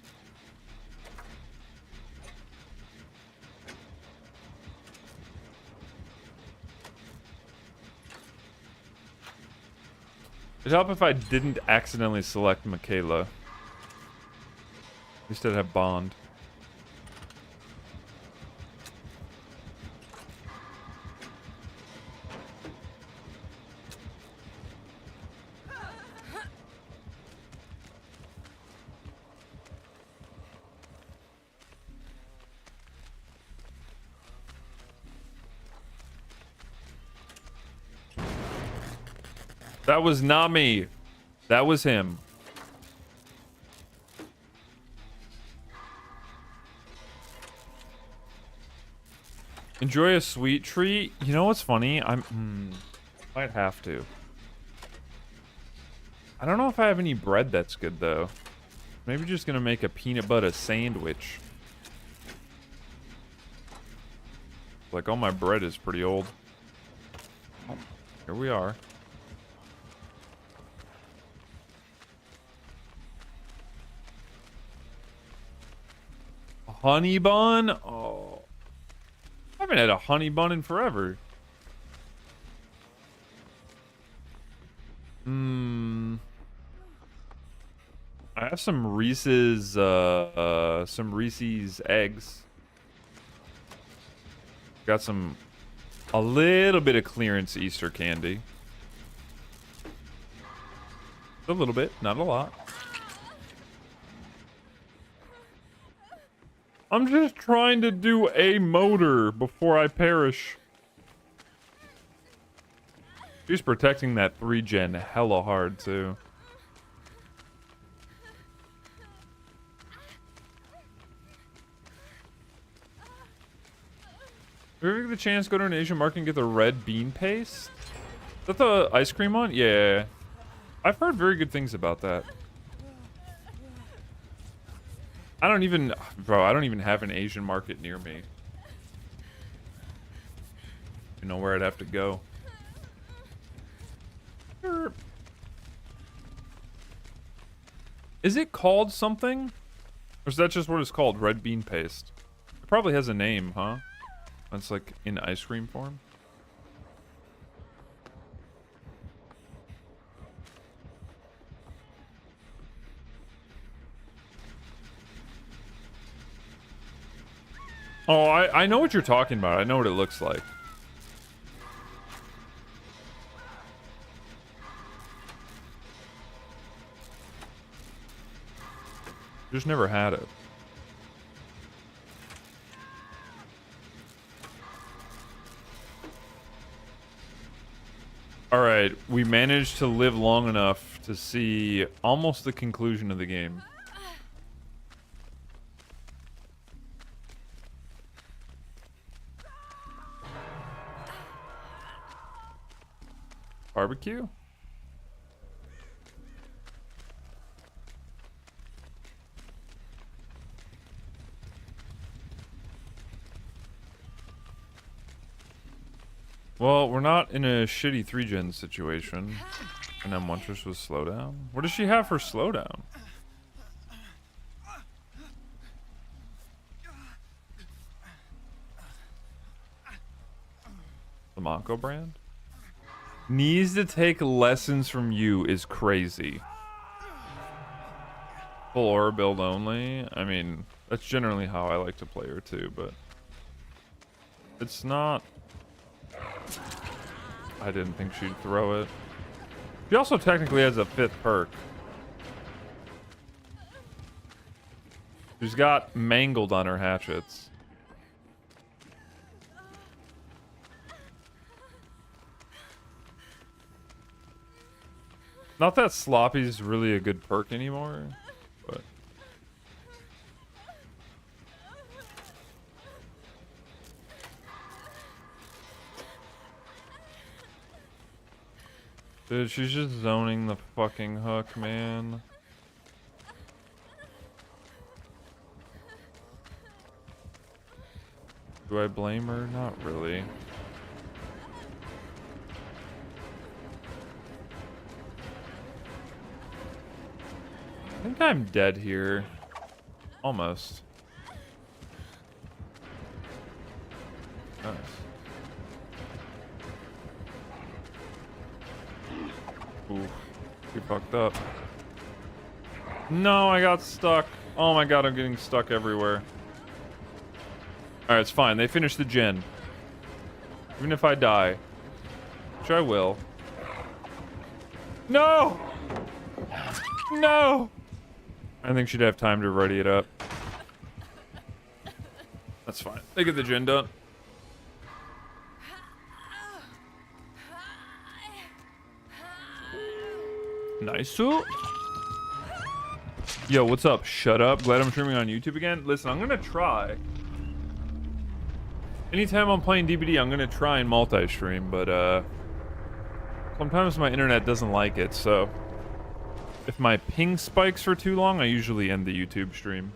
It'd help if I didn't accidentally select Michaela. At least I'd have Bond. That was not me. That was him. Enjoy a sweet treat. You know what's funny? Might have to. I don't know if I have any bread that's good though. Maybe just gonna make a peanut butter sandwich. Like all my bread is pretty old. Oh, here we are. Honey bun? Oh. I haven't had a honey bun in forever. I have some Reese's eggs. Got a little bit of clearance Easter candy. A little bit, not a lot. I'm just trying to do a motor before I perish. She's protecting that 3-gen hella hard, too. If you ever get the chance to go to an Asian market and get the red bean paste? Is that the ice cream one? Yeah. I've heard very good things about that. I don't even have an Asian market near me. You know where I'd have to go. Is it called something? Or is that just what it's called? Red bean paste. It probably has a name, huh? It's like in ice cream form. Oh, I know what you're talking about. I know what it looks like. Just never had it. we managed to live long enough to see almost the conclusion of the game. Barbecue? Well, we're not in a shitty 3-gen situation. And then Munchers was slowdown. What does she have for slowdown? The Mako brand? Needs to take lessons from you is crazy. Full aura build only. I mean, that's generally how I like to play her too, but it's not. I didn't think she'd throw it. She also technically has a 5th perk. She's got mangled on her hatchets. Not that Sloppy's really a good perk anymore, but dude, she's just zoning the fucking hook, man. Do I blame her? Not really. I think I'm dead here. Almost. Nice. Ooh, we fucked up. No, I got stuck. Oh my god, I'm getting stuck everywhere. Alright, it's fine. They finished the gen. Even if I die. Which I will. No! No! I think she'd have time to ready it up. That's fine. They get the gen done. Nice. Yo, what's up? Shut up. Glad I'm streaming on YouTube again. Listen, I'm gonna try. Anytime I'm playing DBD, I'm gonna try and multi-stream, but sometimes my internet doesn't like it, so if my ping spikes for too long, I usually end the YouTube stream.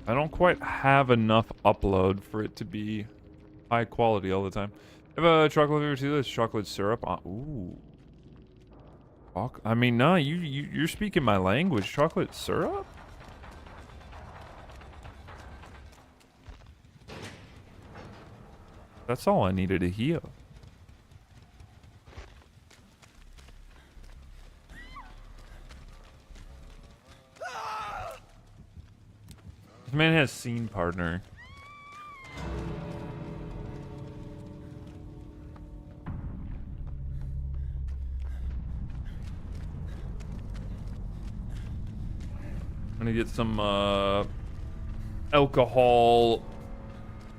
I don't quite have enough upload for it to be high quality all the time. I have a chocolate flavor too. That's chocolate syrup. Ooh. I mean, no, you're speaking my language. Chocolate syrup? That's all I needed to hear. This man has scene partner. I'm gonna get some alcohol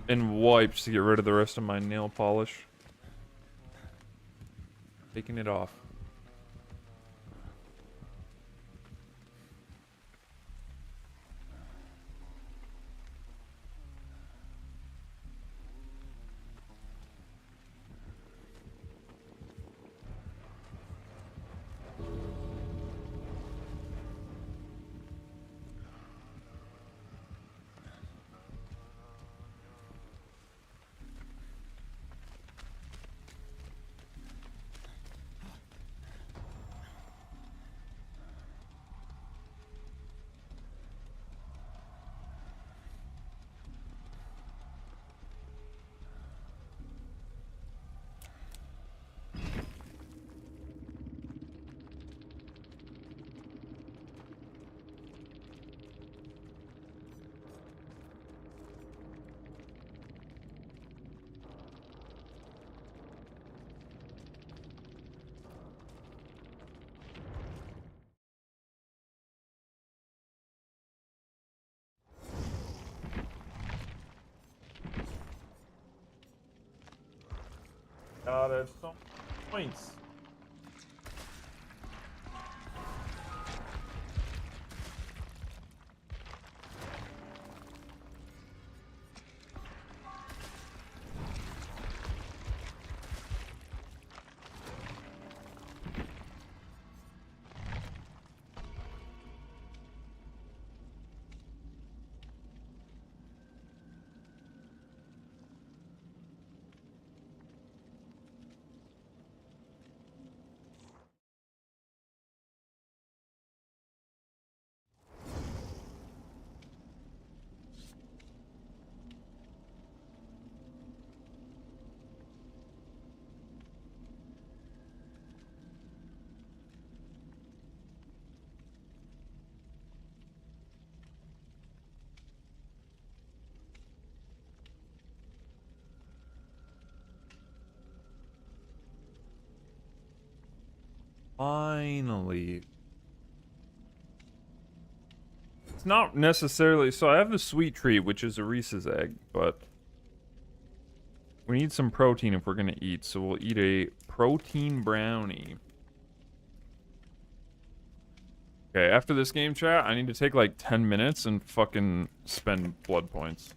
and wipes to get rid of the rest of my nail polish. Taking it off. God, I have so many points. Finally. It's not necessarily... So I have the sweet treat, which is a Reese's egg, but... we need some protein if we're gonna eat, so we'll eat a protein brownie. Okay, after this game chat, I need to take like 10 minutes and fucking spend blood points.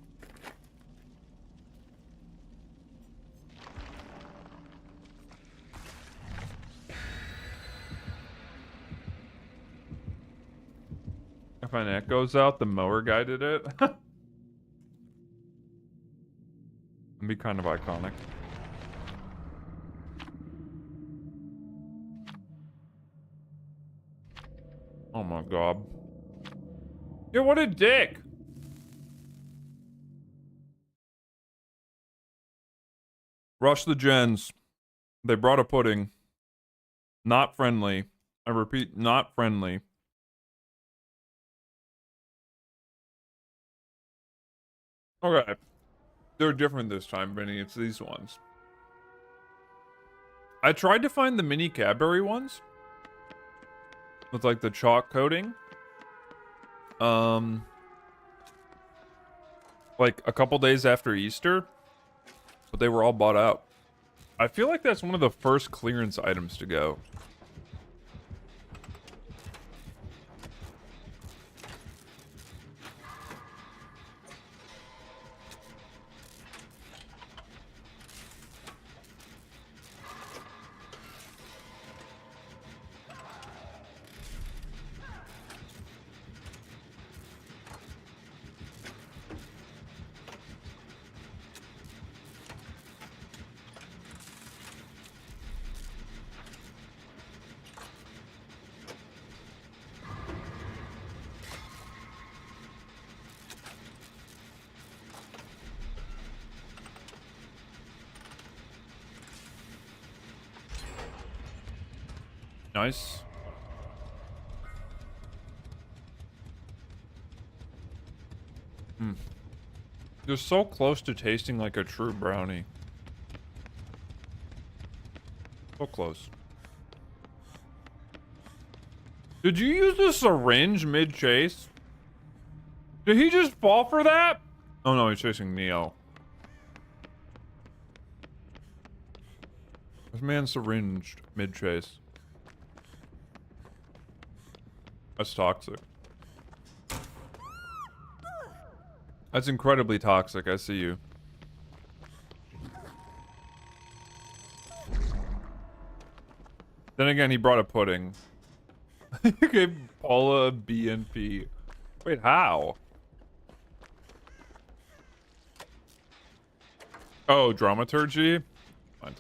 If my neck goes out, the mower guy did it. That'd be kind of iconic. Oh my god. Yeah, what a dick! Rush the gens. They brought a pudding. Not friendly. I repeat, not friendly. Okay. They're different this time, Benny. It's these ones. I tried to find the mini Cadbury ones. With like the chalk coating. Like a couple days after Easter. But they were all bought out. I feel like that's one of the first clearance items to go. Nice. They're so close to tasting like a true brownie. So close. Did you use the syringe mid-chase? Did he just fall for that? Oh no, he's chasing Neo. This man syringed mid-chase. That's toxic. That's incredibly toxic, I see you. Then again, he brought a pudding. He gave Paula a BNP. Wait, how? Oh, dramaturgy? Fine.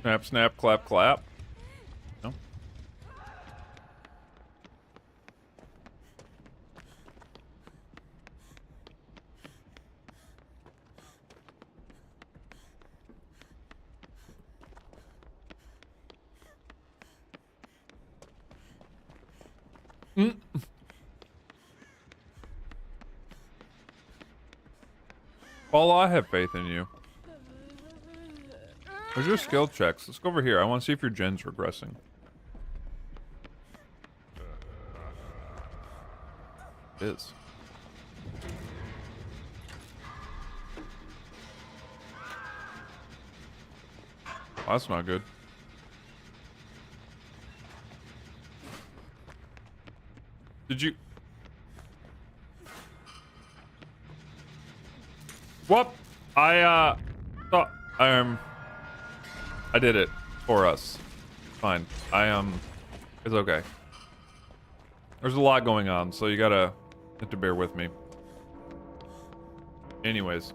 Snap, snap, clap, clap. No. Mm. Paula, I have faith in you. Where's your skill checks? Let's go over here. I want to see if your gen's regressing. It is. Oh, that's not good. Did you... Whoop! I thought... I did it for us. Fine. It's okay. There's a lot going on, so you gotta have to bear with me. Anyways.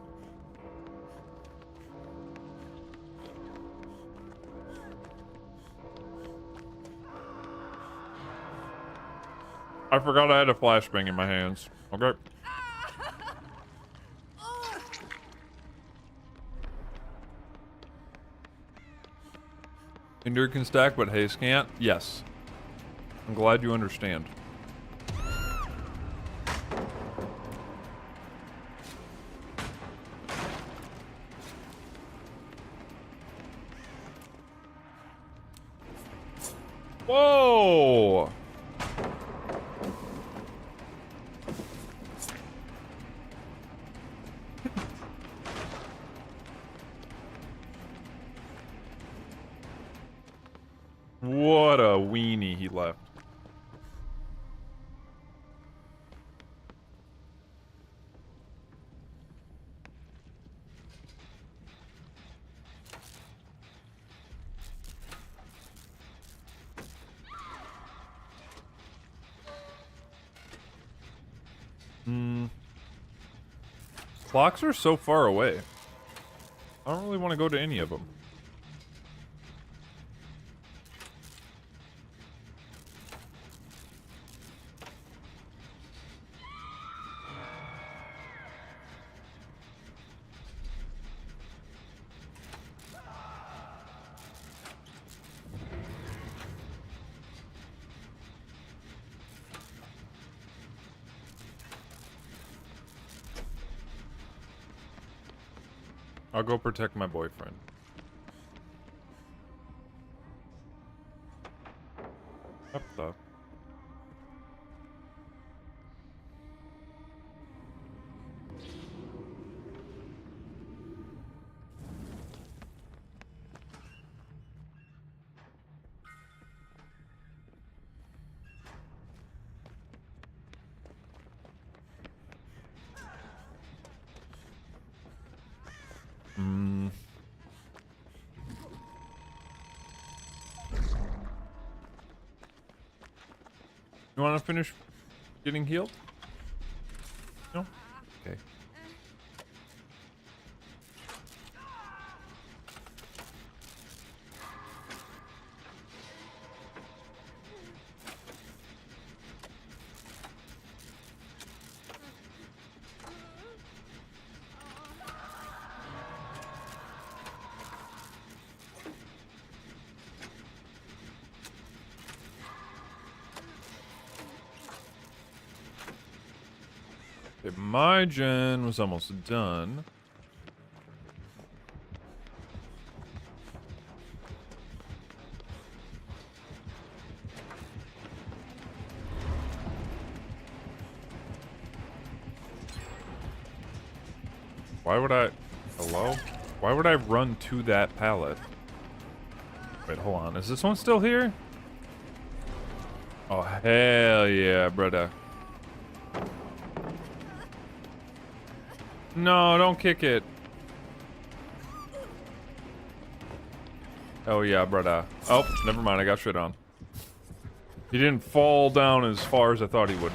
I forgot I had a flashbang in my hands. Okay. Endure can stack, but haste can't? Yes. I'm glad you understand. Whoa! What a weenie he left. Clocks are so far away. I don't really want to go to any of them. I'll go protect my boyfriend. Up the... You want to finish getting healed? No? Okay. My gen was almost done. Why would I... Hello? Why would I run to that pallet? Wait, hold on. Is this one still here? Oh, hell yeah, brother. No, don't kick it. Oh yeah, brother. Oh, never mind. I got shit on. He didn't fall down as far as I thought he would.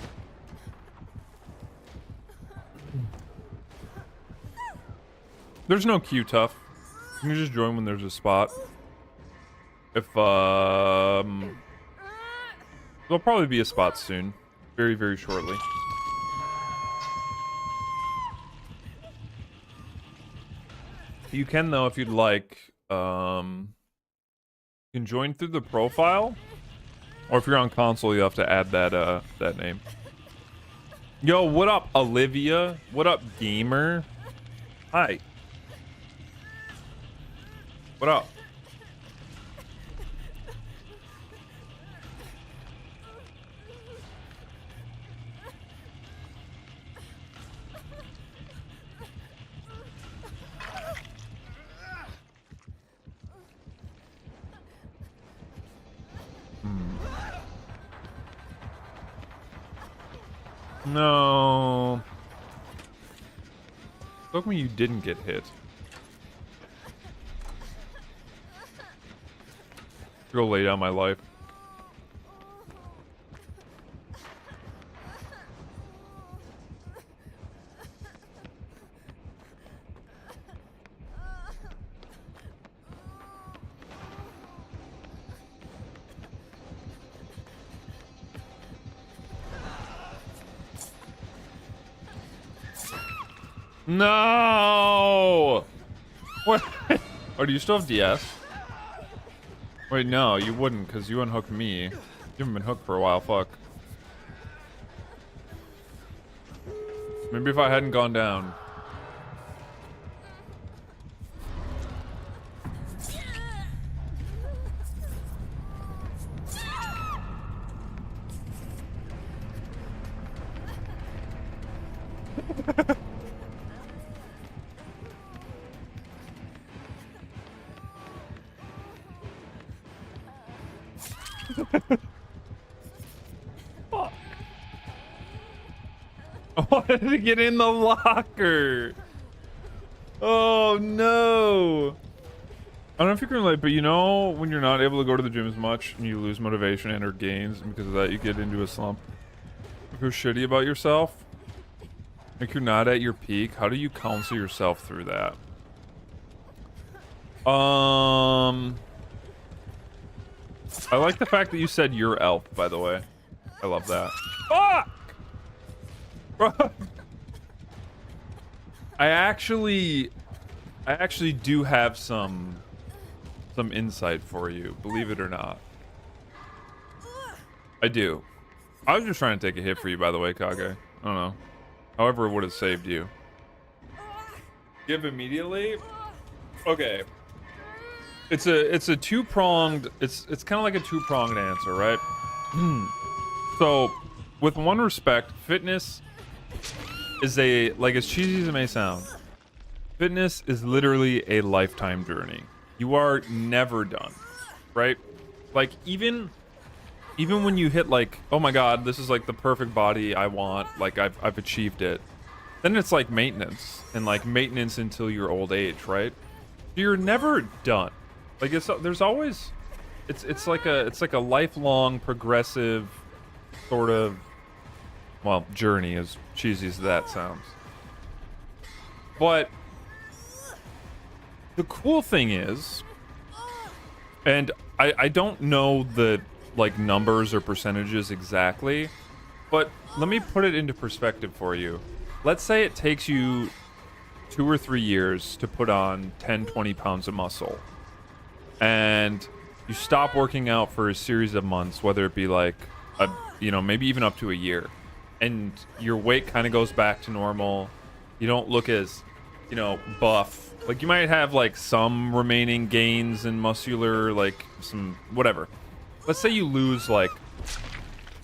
There's no queue, tough. You can just join when there's a spot. If, there'll probably be a spot soon. Very, very shortly. You can, though, if you'd like. You can join through the profile, Or if you're on console, you have to add that name. Yo, what up, Olivia? What up, gamer? Hi. What up? No. Look me, you didn't get hit. Go lay down my life. No! What? Oh, do you still have DS? Wait, no, you wouldn't, because you unhooked me. You haven't been hooked for a while, fuck. Maybe if I hadn't gone down. Fuck. I wanted to get in the locker. Oh no. I don't know if you can relate, but you know when you're not able to go to the gym as much and you lose motivation and or gains, and because of that you get into a slump. You feel shitty about yourself. Like you're not at your peak. How do you counsel yourself through that? I like the fact that you said your elf, by the way. I love that. Fuck! I actually do have some insight for you, believe it or not. I do. I was just trying to take a hit for you, by the way, Kage. I don't know. However, it would have saved you. Give immediately? Okay. It's a two-pronged, it's kind of like a two-pronged answer, right? So, with one respect, fitness is like as cheesy as it may sound, fitness is literally a lifetime journey. You are never done, right? Like even when you hit like, oh my god, this is like the perfect body I want, like I've achieved it. Then it's like maintenance, and like maintenance until your old age, right? You're never done. Like there's always, it's like a lifelong progressive sort of, well, journey, as cheesy as that sounds. But the cool thing is, and I don't know the like numbers or percentages exactly, but let me put it into perspective for you. Let's say it takes you 2 or 3 years to put on 10-20 pounds of muscle, and you stop working out for a series of months, whether it be like maybe even up to a year, and your weight kind of goes back to normal. You don't look as buff. Like you might have like some remaining gains in muscular, like some whatever. Let's say you lose like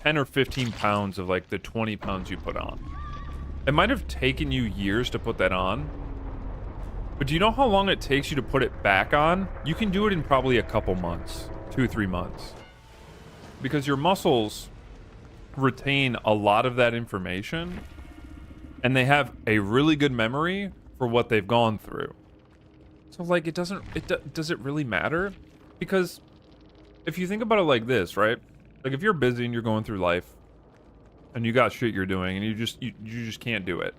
10 or 15 pounds of like the 20 pounds you put on. It might have taken you years to put that on, but do you know how long it takes you to put it back on? You can do it in probably a couple months, 2-3 months, because your muscles retain a lot of that information, and they have a really good memory for what they've gone through. So like does it really matter? Because if you think about it like this, right? Like if you're busy and you're going through life and you got shit you're doing and you just can't do it,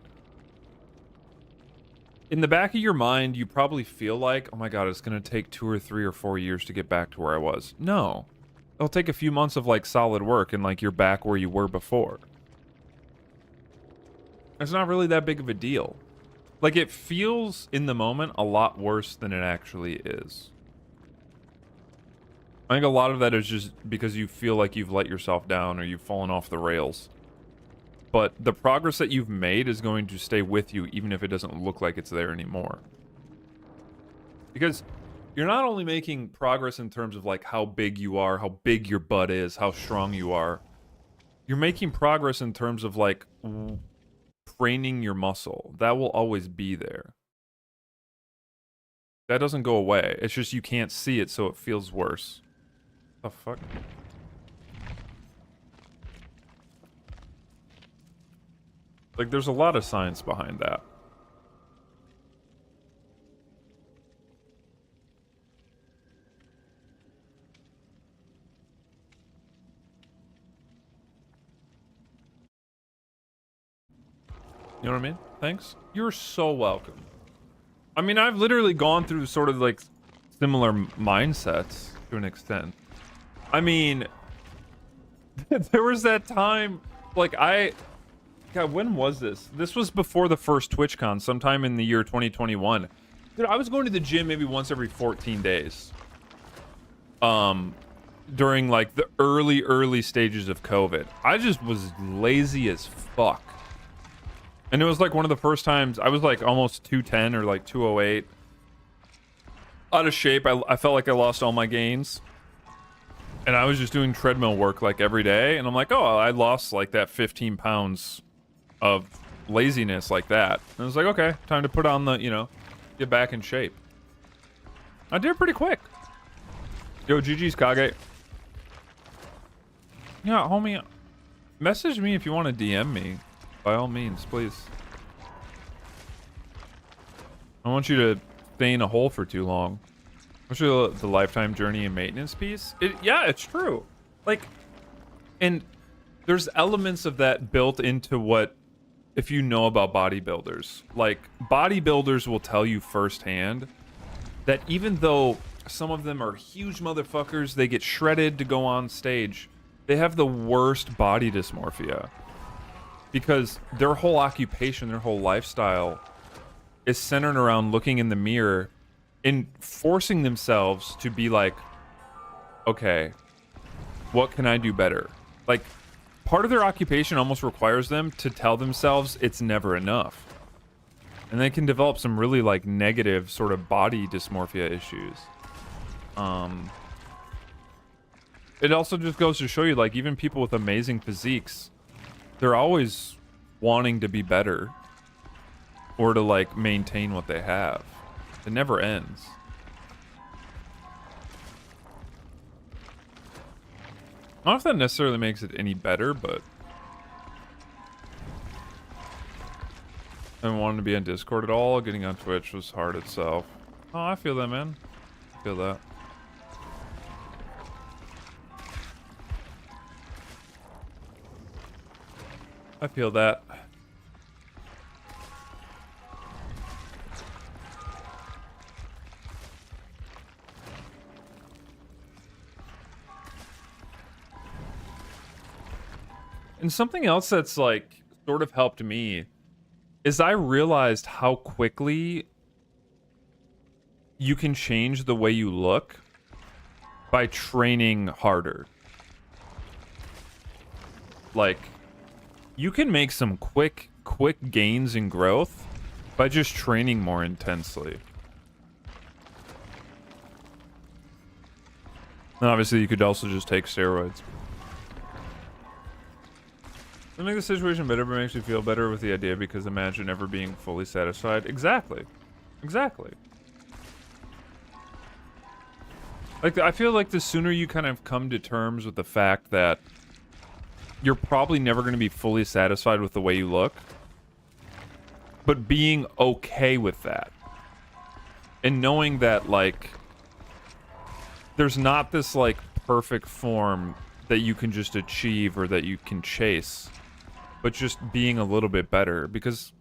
in the back of your mind you probably feel like, oh my god, it's gonna take 2 or 3 or 4 years to get back to where I was. No, it'll take a few months of like solid work and like you're back where you were before. It's not really that big of a deal. Like it feels in the moment a lot worse than it actually is. I think a lot of that is just because you feel like you've let yourself down or you've fallen off the rails. But the progress that you've made is going to stay with you even if it doesn't look like it's there anymore. Because you're not only making progress in terms of like how big you are, how big your butt is, how strong you are. You're making progress in terms of like training your muscle. That will always be there. That doesn't go away. It's just you can't see it, so it feels worse. The fuck? Like, there's a lot of science behind that. You know what I mean? Thanks. You're so welcome. I mean, I've literally gone through sort of like similar mindsets to an extent. I mean, there was that time, like God, when was this? This was before the first TwitchCon, sometime in the year 2021. Dude, I was going to the gym maybe once every 14 days. During like the early stages of COVID. I just was lazy as fuck. And it was like one of the first times I was like almost 210 or like 208. Out of shape. I felt like I lost all my gains. And I was just doing treadmill work like every day. And I'm like, oh, I lost like that 15 pounds of laziness like that. And I was like, okay, time to put on the, you know, get back in shape. I did it pretty quick. Yo, GG's Kage. Yeah, homie, message me if you want to DM me. By all means, please. I want you to stay in a hole for too long. Especially the lifetime journey and maintenance piece. Yeah, it's true. Like, and there's elements of that built into what, if you know about bodybuilders. Like, bodybuilders will tell you firsthand that even though some of them are huge motherfuckers, they get shredded to go on stage, they have the worst body dysmorphia. Because their whole occupation, their whole lifestyle is centered around looking in the mirror and forcing themselves to be like, okay, what can I do better? Like, part of their occupation almost requires them to tell themselves it's never enough. And they can develop some really like negative sort of body dysmorphia issues. It also just goes to show you, like, even people with amazing physiques, they're always wanting to be better or to like maintain what they have. It never ends. I don't know if that necessarily makes it any better, but I haven't wanted to be on Discord at all. Getting on Twitch was hard itself. Oh, I feel that, man. I feel that. I feel that. And something else that's like sort of helped me is I realized how quickly you can change the way you look by training harder. Like, you can make some quick gains in growth by just training more intensely. And obviously you could also just take steroids. To make the situation better, but makes you feel better with the idea, because imagine never being fully satisfied. Exactly. Exactly. Like, I feel like the sooner you kind of come to terms with the fact that you're probably never going to be fully satisfied with the way you look, but being okay with that. And knowing that, like, there's not this, like, perfect form that you can just achieve or that you can chase, but just being a little bit better. Because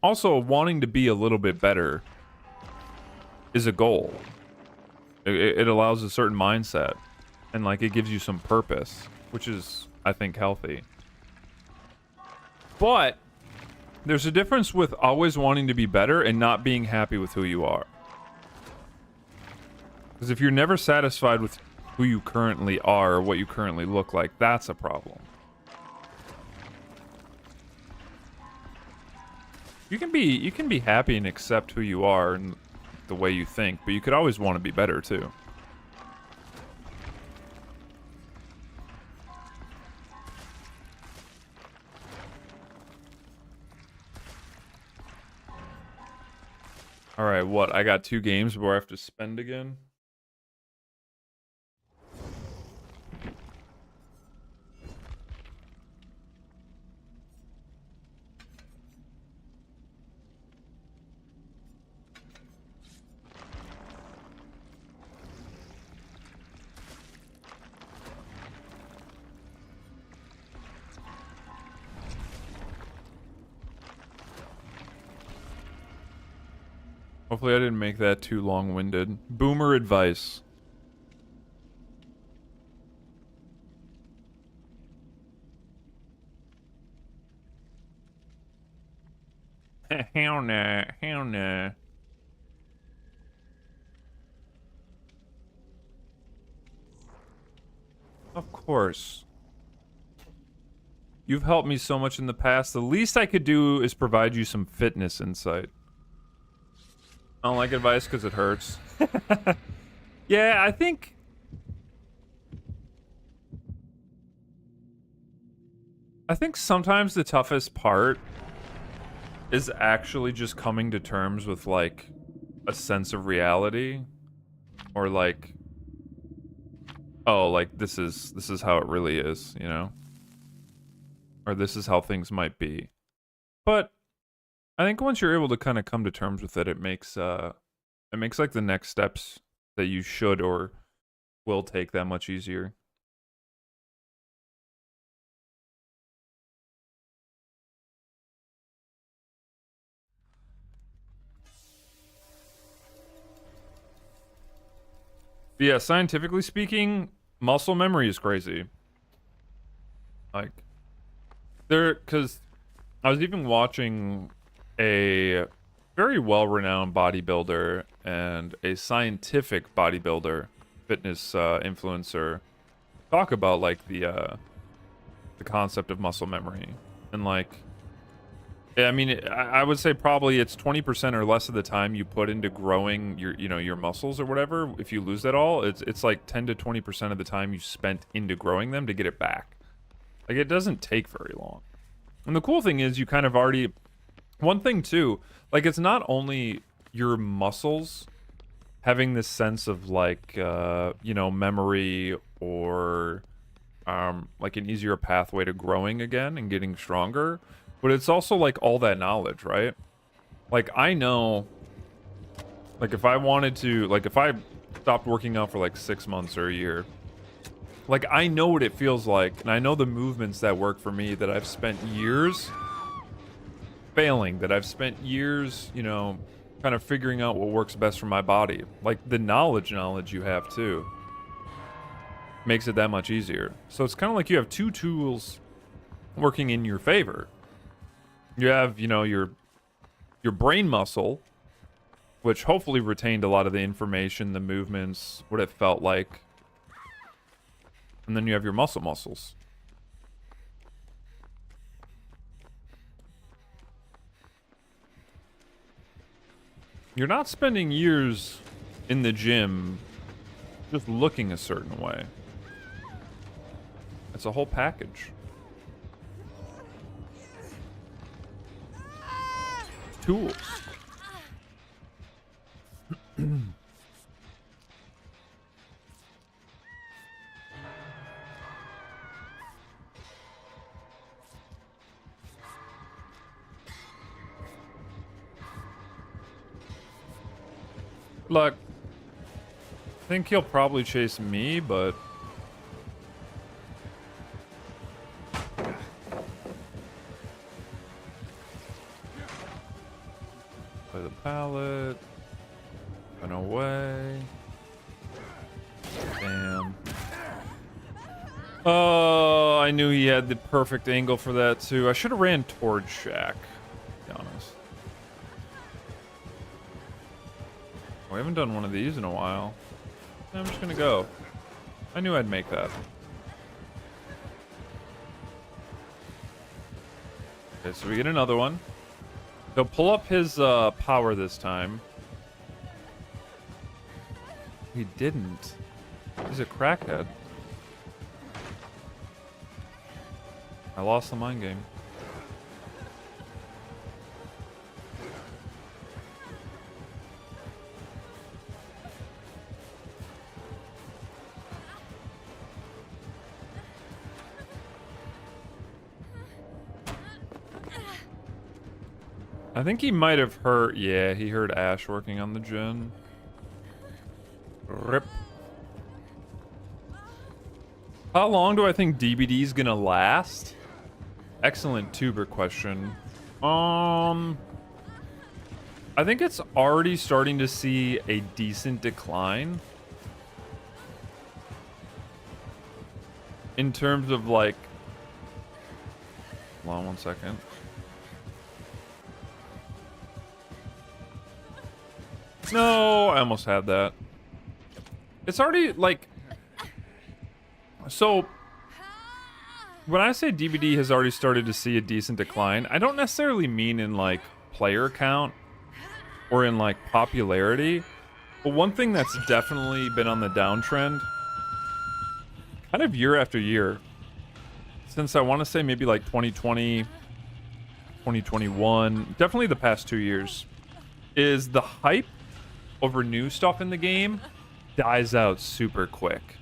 also wanting to be a little bit better is a goal. It allows a certain mindset, and like it gives you some purpose, which is, I think, healthy. But there's a difference with always wanting to be better and not being happy with who you are. Because if you're never satisfied with who you currently are, what you currently look like, that's a problem. You can be happy and accept who you are and the way you think, but you could always want to be better too. All right, what? I got 2 games where I have to spend again. Hopefully I didn't make that too long-winded. Boomer advice. Hell nah, hell nah. Of course. You've helped me so much in the past. The least I could do is provide you some fitness insight. I don't like advice because it hurts. Yeah, I think sometimes the toughest part is actually just coming to terms with, like, a sense of reality. Or, like, oh, like, this is how it really is, you know? Or this is how things might be. But I think once you're able to kind of come to terms with it, it makes like the next steps that you should or will take that much easier. But yeah, scientifically speaking, muscle memory is crazy. Like, because I was even watching a very well-renowned bodybuilder and a scientific bodybuilder, fitness influencer, talk about, like, the concept of muscle memory. And, like, I mean, I would say probably it's 20% or less of the time you put into growing your muscles or whatever. If you lose that all, it's like 10 to 20% of the time you spent into growing them to get it back. Like, it doesn't take very long. And the cool thing is you kind of already... One thing, too, like, it's not only your muscles having this sense of, like, memory or, like, an easier pathway to growing again and getting stronger, but it's also, like, all that knowledge, right? Like, I know, like, if I wanted to, like, if I stopped working out for, like, 6 months or a year, like, I know what it feels like, and I know the movements that work for me that I've spent years failing, that I've spent years, kind of figuring out what works best for my body. Like, the knowledge you have, too, makes it that much easier. So it's kind of like you have 2 tools working in your favor. You have, your brain muscle, which hopefully retained a lot of the information, the movements, what it felt like. And then you have your muscles. You're not spending years in the gym just looking a certain way. It's a whole package. Tools. Look, I think he'll probably chase me, but... Play the pallet. Run away. Damn. Oh, I knew he had the perfect angle for that, too. I should have ran towards Shaq, to be honest. We haven't done one of these in a while. I'm just gonna go. I knew I'd make that. Okay, so we get another one. He'll pull up his power this time. He didn't. He's a crackhead. I lost the mind game. I think he might have heard. Yeah, he heard Ash working on the gen. Rip. How long do I think DBD is gonna last? Excellent tuber question. I think it's already starting to see a decent decline. In terms of like... Hold on 1 second. No, I almost had that. It's already like... So... When I say DBD has already started to see a decent decline, I don't necessarily mean in like player count or in like popularity. But one thing that's definitely been on the downtrend, kind of year after year, since I want to say maybe like 2020, 2021, definitely the past 2 years, is the hype over new stuff in the game dies out super quick.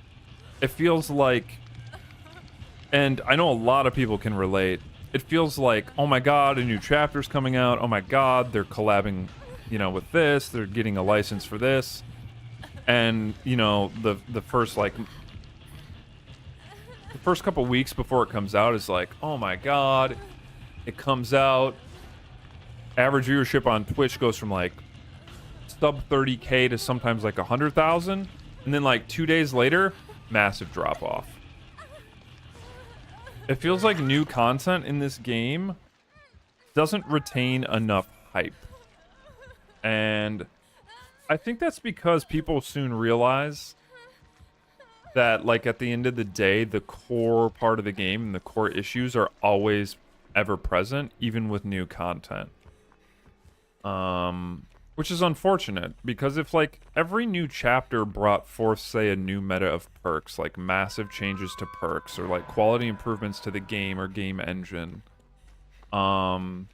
It feels like, and I know a lot of people can relate, it feels like, oh my god, a new chapter's coming out, oh my god, they're collabing, you know, with this, they're getting a license for this, and, you know, the first, like, the first couple weeks before it comes out is like, oh my god, it comes out, average viewership on Twitch goes from, like, sub 30k to sometimes, like, 100,000, and then, like, 2 days later, massive drop-off. It feels like new content in this game doesn't retain enough hype. And I think that's because people soon realize that, like, at the end of the day, the core part of the game and the core issues are always ever present, even with new content. Which is unfortunate, because if, like, every new chapter brought forth, say, a new meta of perks, like massive changes to perks, or, like, quality improvements to the game or game engine, I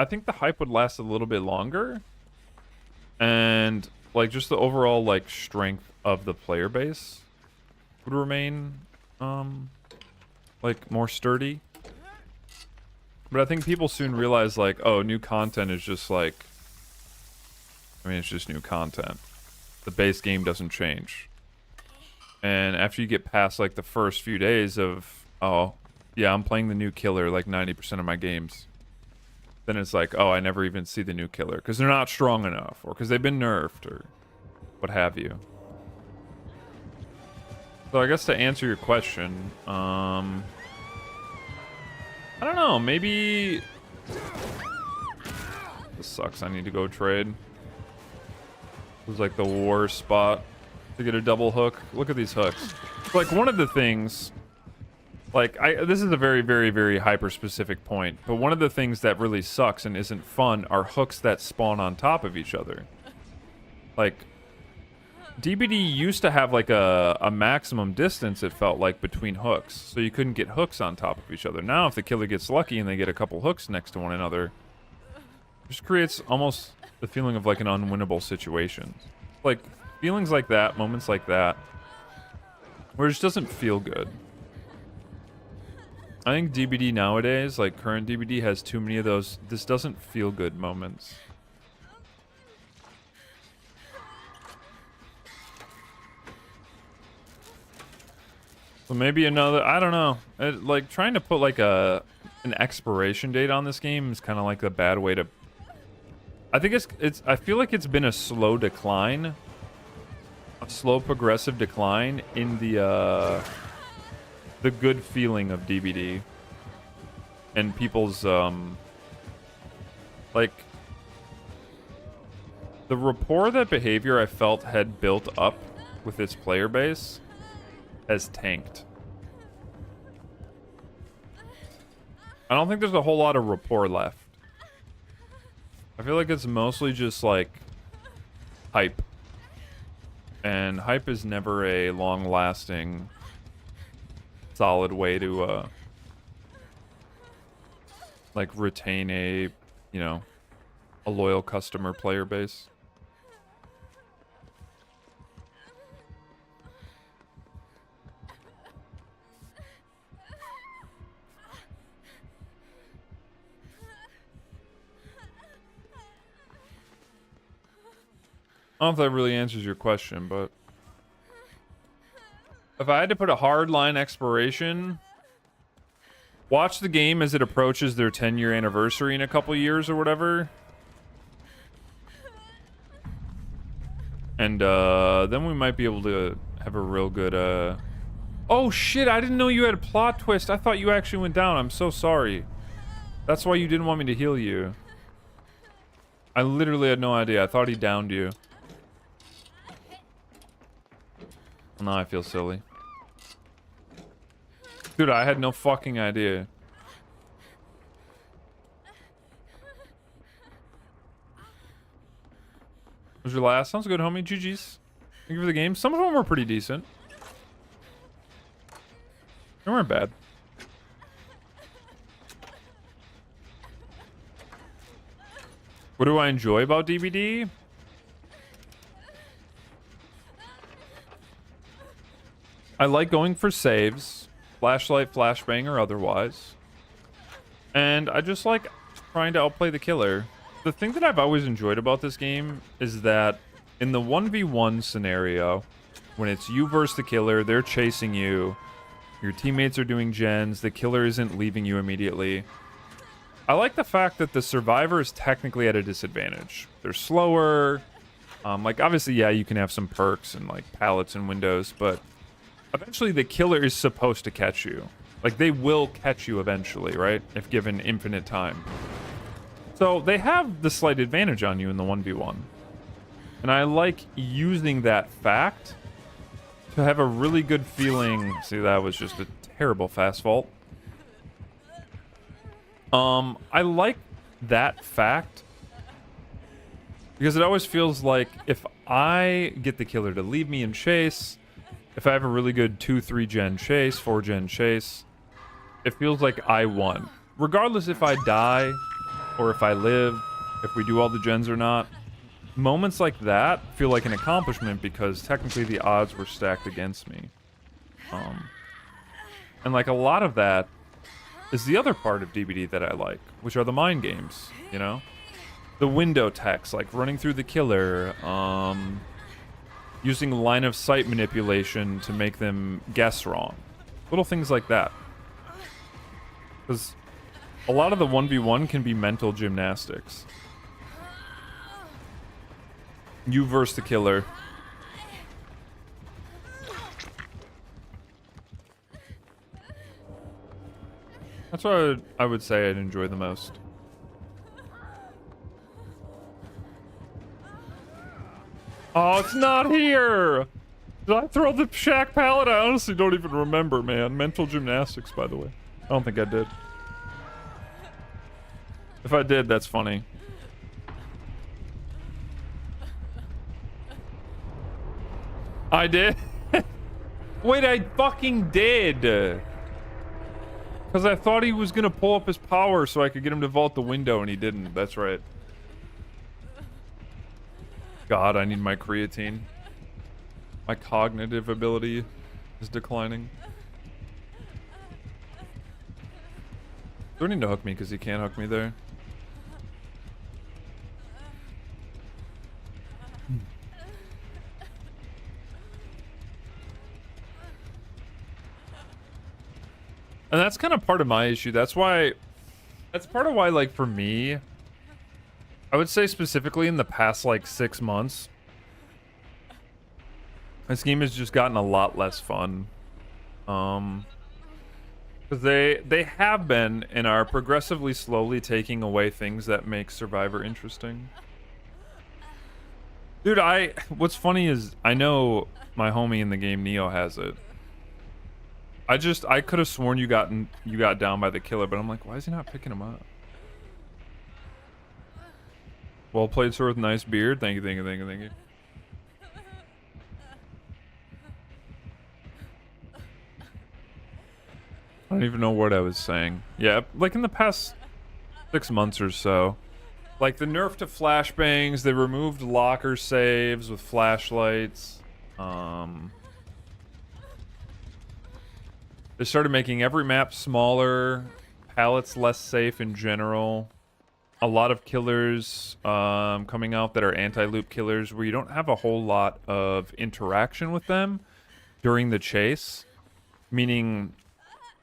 think the hype would last a little bit longer, and, like, just the overall, like, strength of the player base would remain, like, more sturdy. But I think people soon realize, like, oh, new content is just, like, I mean, it's just new content. The base game doesn't change. And after you get past, like, the first few days of, oh, yeah, I'm playing the new killer, like, 90% of my games. Then it's like, oh, I never even see the new killer. Because they're not strong enough. Or because they've been nerfed. Or what have you. So I guess to answer your question, I don't know, maybe... This sucks, I need to go trade. It was like the worst spot to get a double hook. Look at these hooks. Like, one of the things, like, this is a very, very, very hyper-specific point, but one of the things that really sucks and isn't fun are hooks that spawn on top of each other. Like, DBD used to have, like, a maximum distance, it felt like, between hooks, so you couldn't get hooks on top of each other. Now, if the killer gets lucky and they get a couple hooks next to one another, it just creates almost the feeling of, like, an unwinnable situation. Like, feelings like that, moments like that, where it just doesn't feel good. I think DBD nowadays, like current DBD, has too many of those this doesn't feel good moments. So maybe another, I don't know. Like, trying to put, like, an expiration date on this game is kind of like a bad way to... I think I feel like it's been a slow decline. A slow progressive decline in the good feeling of DBD. And people's, like... The rapport that Behavior, I felt, had built up with its player base as tanked. I don't think there's a whole lot of rapport left. I feel like it's mostly just like hype. And hype is never a long-lasting, solid way to like retain a, you know, a loyal customer player base. I don't know if that really answers your question, but if I had to put a hard line expiration, watch the game as it approaches their 10-year anniversary in a couple years or whatever. And then we might be able to have a real good oh shit, I didn't know you had a plot twist. I thought you actually went down. I'm so sorry. That's why you didn't want me to heal you. I literally had no idea. I thought he downed you. Now I feel silly. Dude, I had no fucking idea. Was your last? Sounds good, homie. GG's. Thank you for the game. Some of them were pretty decent. They weren't bad. What do I enjoy about DBD? I like going for saves, flashlight, flashbang, or otherwise. And I just like trying to outplay the killer. The thing that I've always enjoyed about this game is that in the 1v1 scenario, when it's you versus the killer, they're chasing you, your teammates are doing gens, the killer isn't leaving you immediately. I like the fact that the survivor is technically at a disadvantage. They're slower. Like, obviously, yeah, you can have some perks and, like, pallets and windows, but eventually the killer is supposed to catch you. Like, they will catch you eventually, right? If given infinite time. So they have the slight advantage on you in the 1v1. And I like using that fact to have a really good feeling. See, that was just a terrible fast vault. I like that fact because it always feels like if I get the killer to leave me and chase, if I have a really good 2-3 gen chase, 4 gen chase, it feels like I won. Regardless if I die or if I live, if we do all the gens or not, moments like that feel like an accomplishment because technically the odds were stacked against me. And like a lot of that is the other part of DBD that I like, which are the mind games, you know? The window techs, like running through the killer, using line of sight manipulation to make them guess wrong. Little things like that. Because a lot of the 1v1 can be mental gymnastics. You versus the killer. That's what I would say I'd enjoy the most. Oh, it's not here! Did I throw the shack pallet? I honestly don't even remember, man. Mental gymnastics, by the way. I don't think I did. If I did, that's funny. I did? Wait, I fucking did! Because I thought he was going to pull up his power so I could get him to vault the window, and he didn't. That's right. God, I need my creatine. My cognitive ability is declining. Do I need to hook me because he can't hook me there? And that's kind of part of my issue. That's part of why, like, for me, I would say specifically in the past, like, 6 months, this game has just gotten a lot less fun. Because they have been and are progressively slowly taking away things that make Survivor interesting. Dude, what's funny is I know my homie in the game, Neo, has it. I could have sworn you got down by the killer, but I'm like, why is he not picking him up? Well played, sir, with nice beard. Thank you, thank you, thank you, thank you. I don't even know what I was saying. Yeah, like in the past 6 months or so, like the nerf to flashbangs, they removed locker saves with flashlights. They started making every map smaller, pallets less safe in general. A lot of killers coming out that are anti-loop killers where you don't have a whole lot of interaction with them during the chase, meaning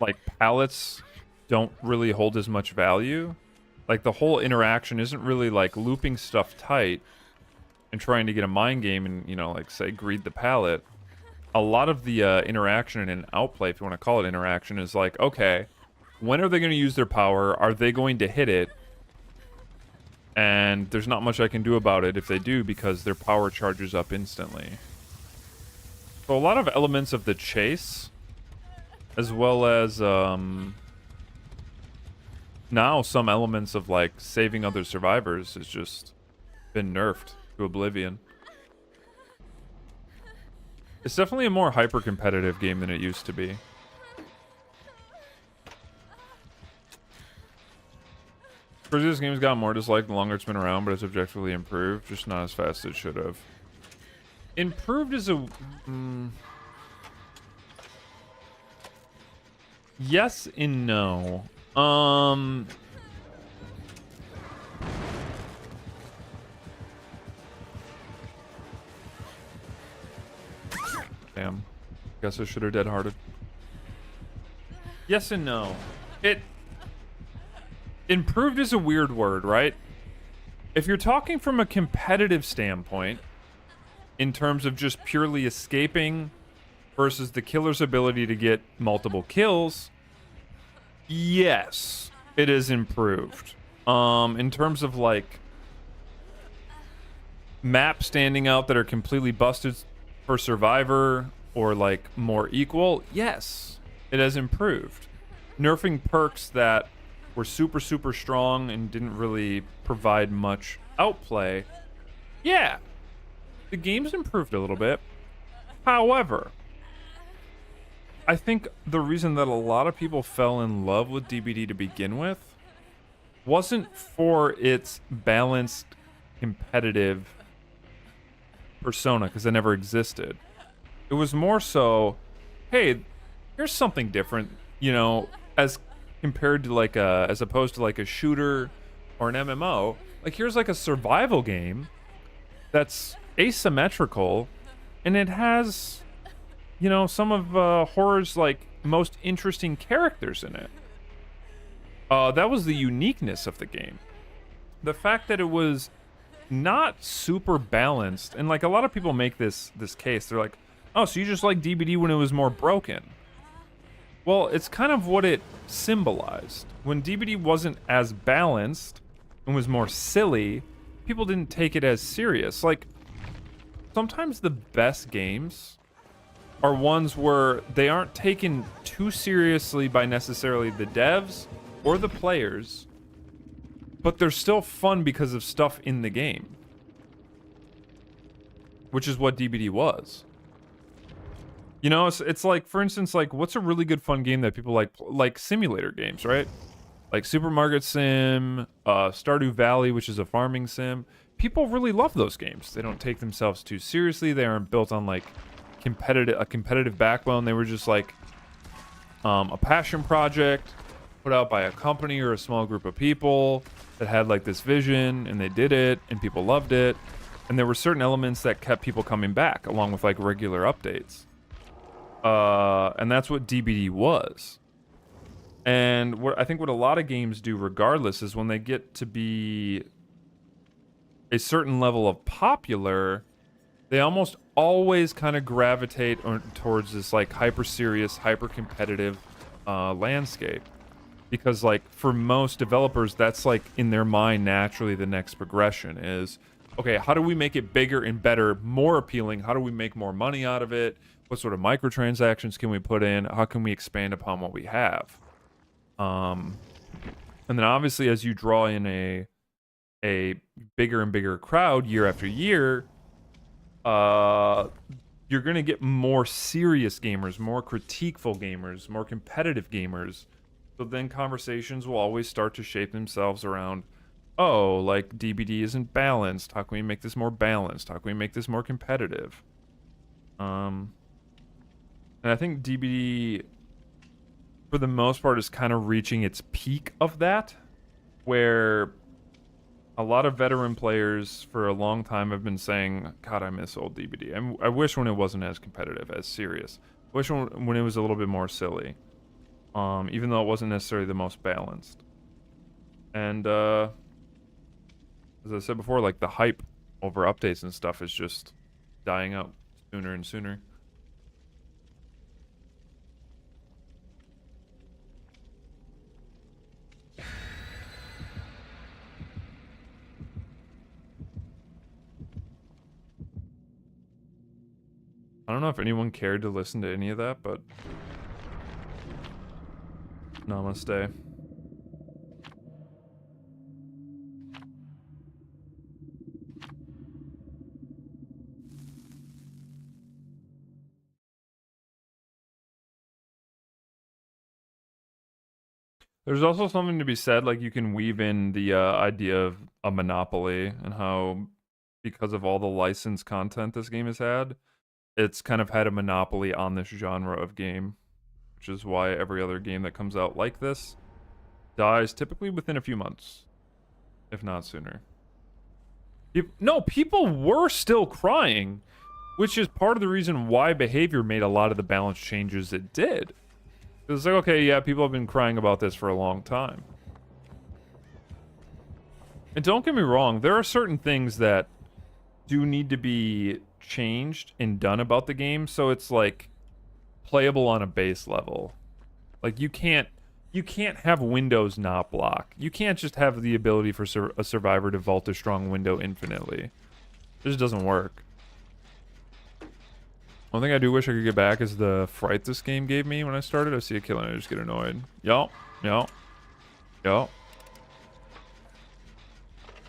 like pallets don't really hold as much value. Like the whole interaction isn't really like looping stuff tight and trying to get a mind game and, you know, like say greed the pallet. A lot of the interaction and outplay, if you want to call it interaction, is like, okay, when are they going to use their power? Are they going to hit it? And there's not much I can do about it if they do, because their power charges up instantly. So a lot of elements of the chase, as well as now some elements of like saving other survivors, has just been nerfed to oblivion. It's definitely a more hyper-competitive game than it used to be. This game's got more disliked the longer it's been around, but it's objectively improved, just not as fast as it should have. Improved is a... yes and no. Damn. Guess I should have dead-hearted. Yes and no. Improved is a weird word, right? If you're talking from a competitive standpoint, in terms of just purely escaping versus the killer's ability to get multiple kills, yes, it is improved. In terms of like maps standing out that are completely busted for survivor or like more equal, yes, it has improved. Nerfing perks that were super strong and didn't really provide much outplay, yeah, the game's improved a little bit. However, I think the reason that a lot of people fell in love with DBD to begin with wasn't for its balanced competitive persona, because it never existed. It was more so, hey, here's something different, you know, as compared to like a, as opposed to like a shooter or an MMO. Like here's like a survival game that's asymmetrical, and it has, you know, some of horror's like most interesting characters in it. That was the uniqueness of the game. The fact that it was not super balanced, and like a lot of people make this case. They're like, oh, so you just like DBD when it was more broken. Well, it's kind of what it symbolized. When DBD wasn't as balanced and was more silly, people didn't take it as serious. Like, sometimes the best games are ones where they aren't taken too seriously by necessarily the devs or the players, but they're still fun because of stuff in the game. Which is what DBD was. You know, it's like, for instance, like, what's a really good fun game that people like simulator games, right? Like Supermarket Sim, Stardew Valley, which is a farming sim. People really love those games. They don't take themselves too seriously. They aren't built on like a competitive backbone. They were just like a passion project put out by a company or a small group of people that had like this vision, and they did it, and people loved it. And there were certain elements that kept people coming back, along with like regular updates. And that's what DBD was. And what I think what a lot of games do regardless is when they get to be a certain level of popular, they almost always kind of gravitate towards this like hyper serious, hyper competitive landscape. Because like for most developers, that's like in their mind naturally the next progression is, okay, how do we make it bigger and better, more appealing? How do we make more money out of it? What sort of microtransactions can we put in? How can we expand upon what we have? And then obviously as you draw in a bigger and bigger crowd year after year, you're going to get more serious gamers, more critiqueful gamers, more competitive gamers. So then conversations will always start to shape themselves around, oh, like DBD isn't balanced. How can we make this more balanced? How can we make this more competitive? And I think DBD, for the most part, is kind of reaching its peak of that, where a lot of veteran players for a long time have been saying, God, I miss old DBD. I wish when it wasn't as competitive, as serious. I wish when it was a little bit more silly. Even though it wasn't necessarily the most balanced. And, as I said before, like, the hype over updates and stuff is just dying out sooner and sooner. I don't know if anyone cared to listen to any of that, but namaste. There's also something to be said, like you can weave in the idea of a monopoly and how, because of all the licensed content this game has had, it's kind of had a monopoly on this genre of game, which is why every other game that comes out like this dies typically within a few months, if not sooner. No, people were still crying, which is part of the reason why Behavior made a lot of the balance changes it did. It's like, okay, yeah, people have been crying about this for a long time. And don't get me wrong, there are certain things that do need to be changed and done about the game, so it's like playable on a base level. Like you can't have windows not block. You can't just have the ability for a survivor to vault a strong window infinitely. It just doesn't work. One thing I do wish I could get back is the fright this game gave me when I started. I see a kill and I just get annoyed. Yo. Well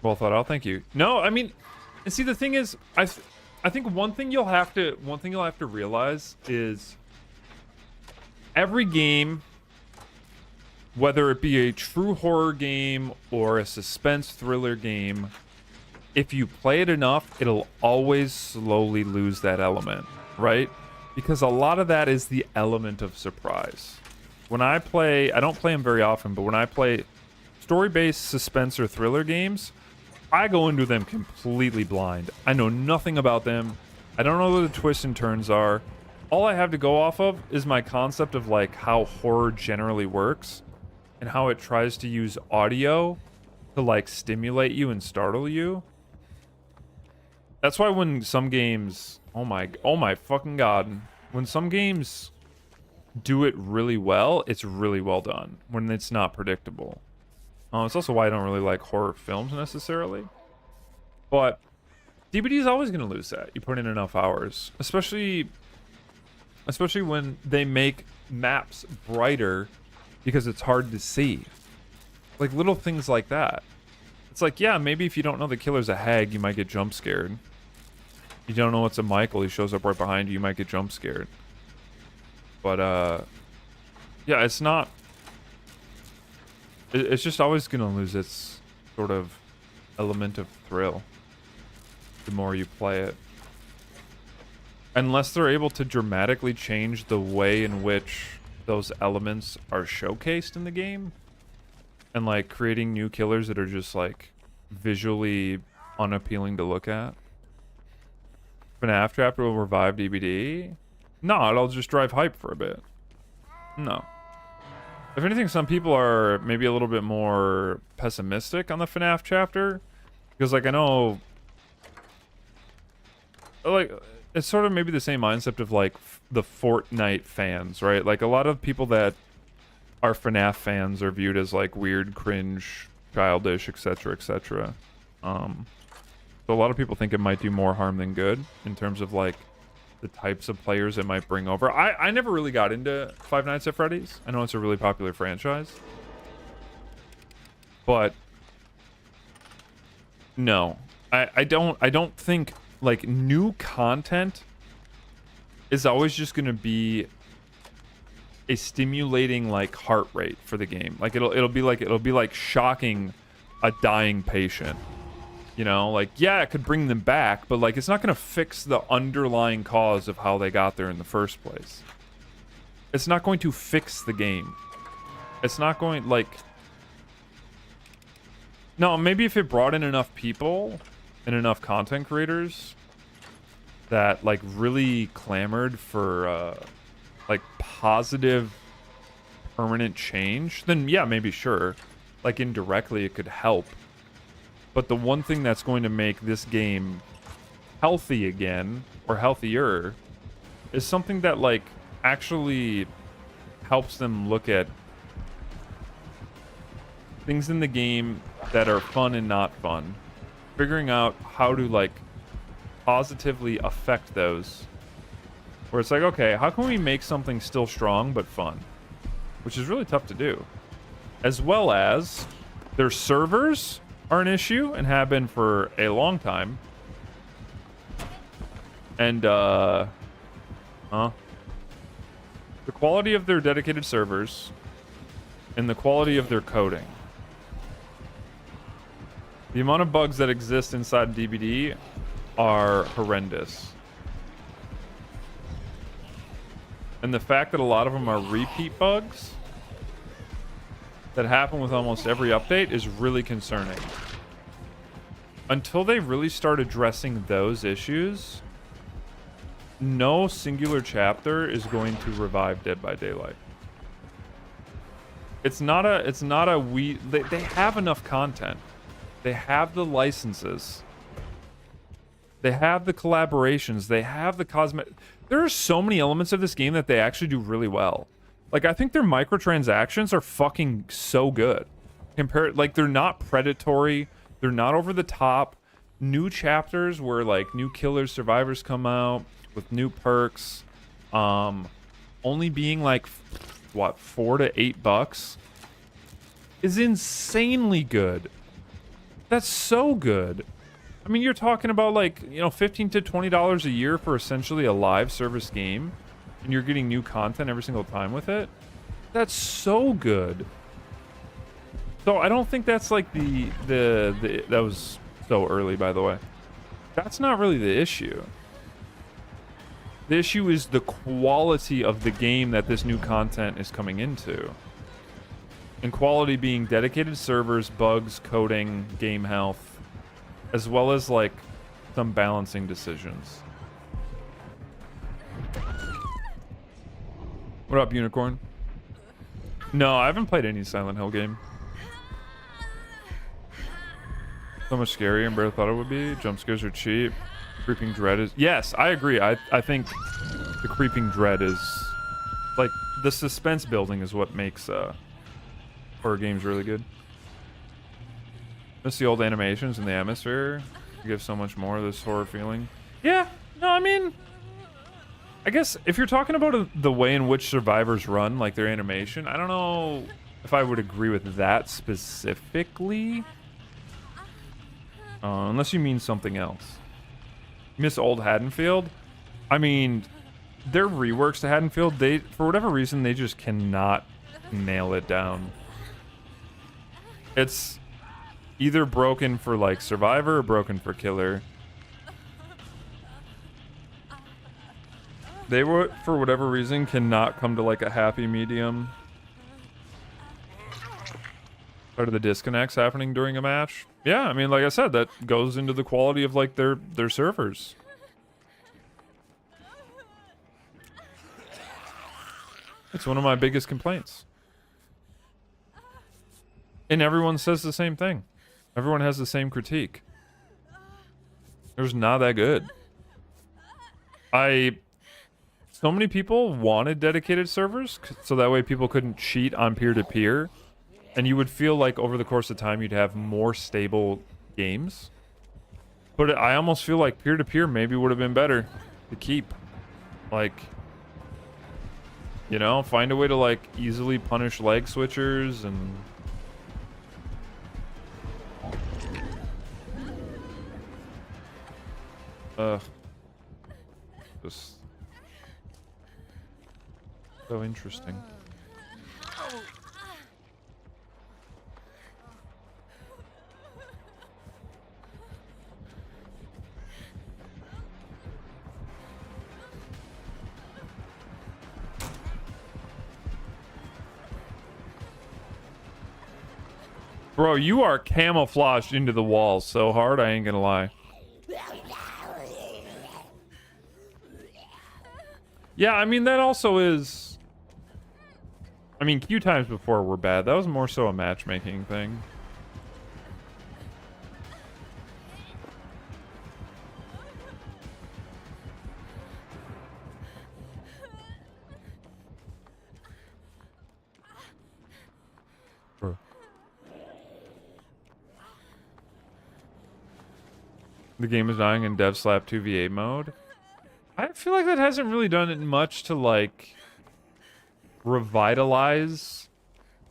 thought out. Thank you. No, I mean, and see the thing is, I think one thing you'll have to realize is every game, whether it be a true horror game or a suspense thriller game, if you play it enough, it'll always slowly lose that element, right? Because a lot of that is the element of surprise. When I play, I don't play them very often, but when I play story-based suspense or thriller games, I go into them completely blind. I know nothing about them. I don't know what the twists and turns are. All I have to go off of is my concept of like how horror generally works and how it tries to use audio to like stimulate you and startle you. That's why when some games, oh my fucking god, when some games do it really well, it's really well done when it's not predictable. It's also why I don't really like horror films necessarily. But DBD is always going to lose that. You put in enough hours, especially when they make maps brighter because it's hard to see. Like little things like that. It's like, yeah, maybe if you don't know the killer's a hag, you might get jump scared. You don't know it's a Michael, he shows up right behind you, you might get jump scared. But yeah, it's not. It's just always gonna lose its sort of element of thrill the more you play it. Unless they're able to dramatically change the way in which those elements are showcased in the game. And like creating new killers that are just like visually unappealing to look at. FNAF chapter will revive DBD? No, it'll just drive hype for a bit. No. If anything, some people are maybe a little bit more pessimistic on the FNAF chapter. Because, like, I know... Like, it's sort of maybe the same mindset of, like, the Fortnite fans, right? Like, a lot of people that are FNAF fans are viewed as, like, weird, cringe, childish, etc., etc. So a lot of people think it might do more harm than good in terms of, like, the types of players it might bring over. I never really got into Five Nights at Freddy's. I know it's a really popular franchise. But no. I don't think like new content is always just gonna be a stimulating like heart rate for the game. Like it'll be like shocking a dying patient. You know, like yeah, it could bring them back, but like it's not gonna fix the underlying cause of how they got there in the first place. It's not going to fix the game. It's not going like no, maybe if it brought in enough people and enough content creators that like really clamored for like positive permanent change, then yeah, maybe sure. Like indirectly it could help. But the one thing that's going to make this game healthy again or healthier is something that like actually helps them look at things in the game that are fun and not fun. Figuring out how to like positively affect those. Where it's like, okay, how can we make something still strong but fun? Which is really tough to do. As well as their servers are an issue and have been for a long time. And the quality of their dedicated servers and the quality of their coding. The amount of bugs that exist inside DBD are horrendous. And the fact that a lot of them are repeat bugs that happen with almost every update is really concerning. Until they really start addressing those issues, no singular chapter is going to revive Dead by Daylight. They have enough content. They have the licenses. They have the collaborations. They have the cosmetic. There are so many elements of this game that they actually do really well. Like, I think their microtransactions are fucking so good. Like, they're not predatory. They're not over the top. New chapters where, like, new killers, survivors come out with new perks. Only being, like, what, $4 to $8 is insanely good. That's so good. I mean, you're talking about, like, you know, $15 to $20 a year for essentially a live service game. And you're getting new content every single time with it. That's so good. So I don't think that's like that was so early, by the way. That's not really the issue. The issue is the quality of the game that this new content is coming into. And quality being dedicated servers, bugs, coding, game health, as well as like some balancing decisions. What up, Unicorn? No, I haven't played any Silent Hill game. So much scarier than Bear thought it would be. Jump scares are cheap. Creeping dread is... Yes, I agree. I think the creeping dread is... Like, the suspense building is what makes horror games really good. Miss the old animations and the atmosphere. You give so much more of this horror feeling. Yeah, no, I mean... I guess if you're talking about the way in which survivors run, like their animation, I don't know if I would agree with that specifically. Unless you mean something else. Miss Old Haddonfield? I mean, their reworks to Haddonfield, for whatever reason, they just cannot nail it down. It's either broken for like Survivor or broken for Killer. They were, for whatever reason, cannot come to like a happy medium. Part of the disconnects happening during a match. Yeah, I mean, like I said, that goes into the quality of like their servers. It's one of my biggest complaints. And everyone says the same thing. Everyone has the same critique. There's not that good. So many people wanted dedicated servers, so that way people couldn't cheat on peer-to-peer. And you would feel like over the course of time you'd have more stable games. But I almost feel like peer-to-peer maybe would have been better to keep. Like, you know, find a way to like easily punish leg switchers and just so interesting. Bro, you are camouflaged into the wall so hard, I ain't gonna lie. Yeah, I mean, that also is... I mean, queue times before were bad. That was more so a matchmaking thing. Bro. The game is dying in Dev Slap 2v8 mode. I feel like that hasn't really done it much to, like, revitalize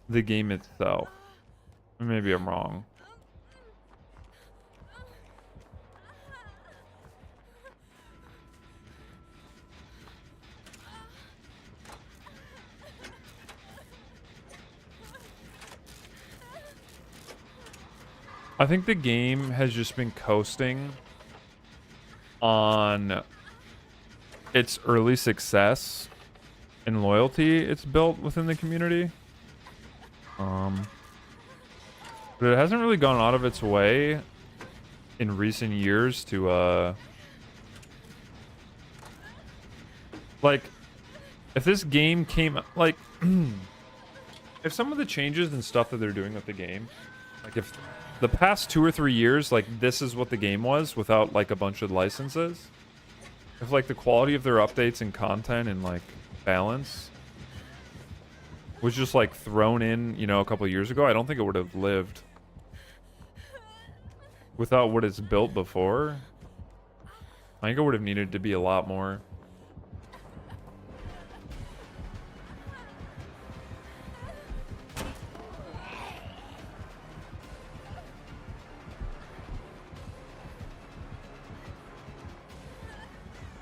the game itself. Maybe I'm wrong. I think the game has just been coasting on its early success and loyalty it's built within the community. But it hasn't really gone out of its way in recent years to like, if this game came like if some of the changes and stuff that they're doing with the game, like if the past 2 or 3 years, like this is what the game was without like a bunch of licenses, if like the quality of their updates and content and like balance was just like thrown in, you know, a couple years ago, I don't think it would have lived without what it's built before. I think it would have needed to be a lot more.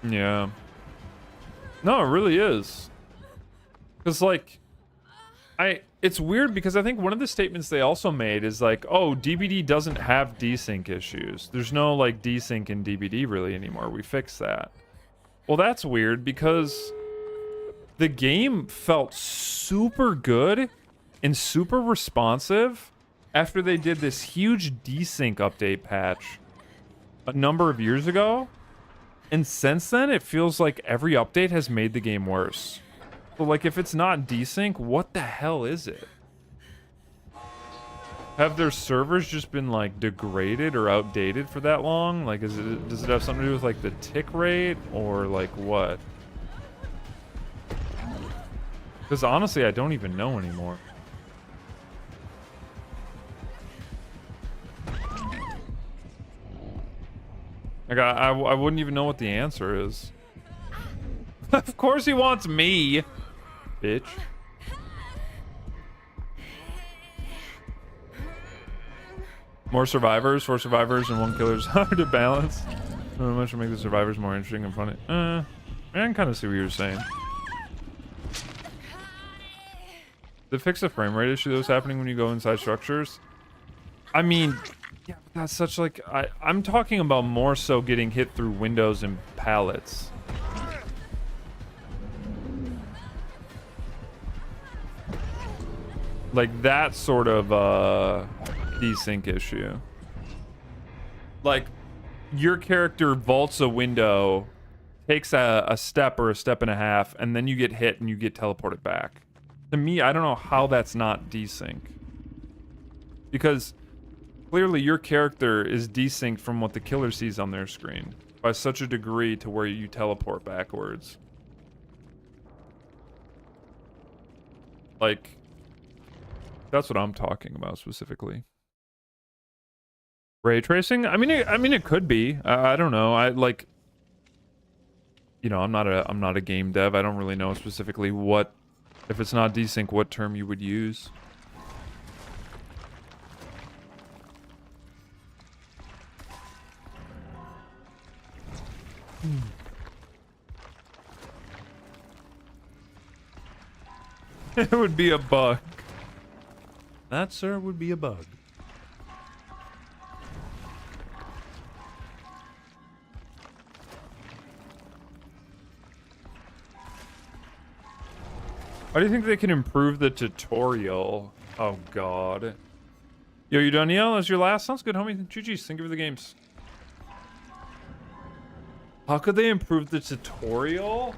Yeah. No, it really is. Because, like, it's weird because I think one of the statements they also made is like, oh, DBD doesn't have desync issues. There's no, like, desync in DBD really anymore. We fixed that. Well, that's weird because the game felt super good and super responsive after they did this huge desync update patch a number of years ago. And since then, it feels like every update has made the game worse. So, like, if it's not desync, what the hell is it? Have their servers just been, like, degraded or outdated for that long? Like, does it have something to do with, like, the tick rate? Or, like, what? Because, honestly, I don't even know anymore. Like, I wouldn't even know what the answer is. Of course he wants me, bitch. More survivors, 4 survivors, and 1 killer is hard to balance. So much to make the survivors more interesting and funny. I can kind of see what you're saying. Did it fix the frame rate issue that was happening when you go inside structures? I mean, yeah, that's such like I'm talking about more so getting hit through windows and pallets. Like that sort of desync issue. Like your character vaults a window, takes a step or a step and a half, and then you get hit and you get teleported back. To me, I don't know how that's not desync. Because clearly your character is desynced from what the killer sees on their screen by such a degree to where you teleport backwards. Like, that's what I'm talking about specifically. Ray tracing? I mean, it could be. I don't know. you know, I'm not a game dev. I don't really know specifically what, if it's not desync, what term you would use. It would be a bug. That, sir, would be a bug. Why do you think they can improve the tutorial? Oh, God. Yo, you done, Yell? That's your last? Sounds good, homie. GG's. Thank you for the games. How could they improve the tutorial?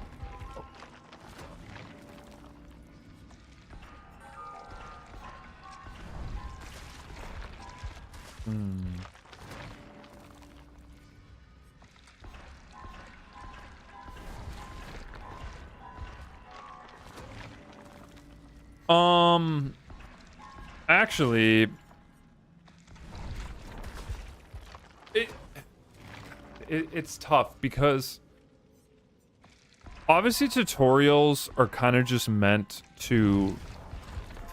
Actually, it's tough because obviously tutorials are kind of just meant to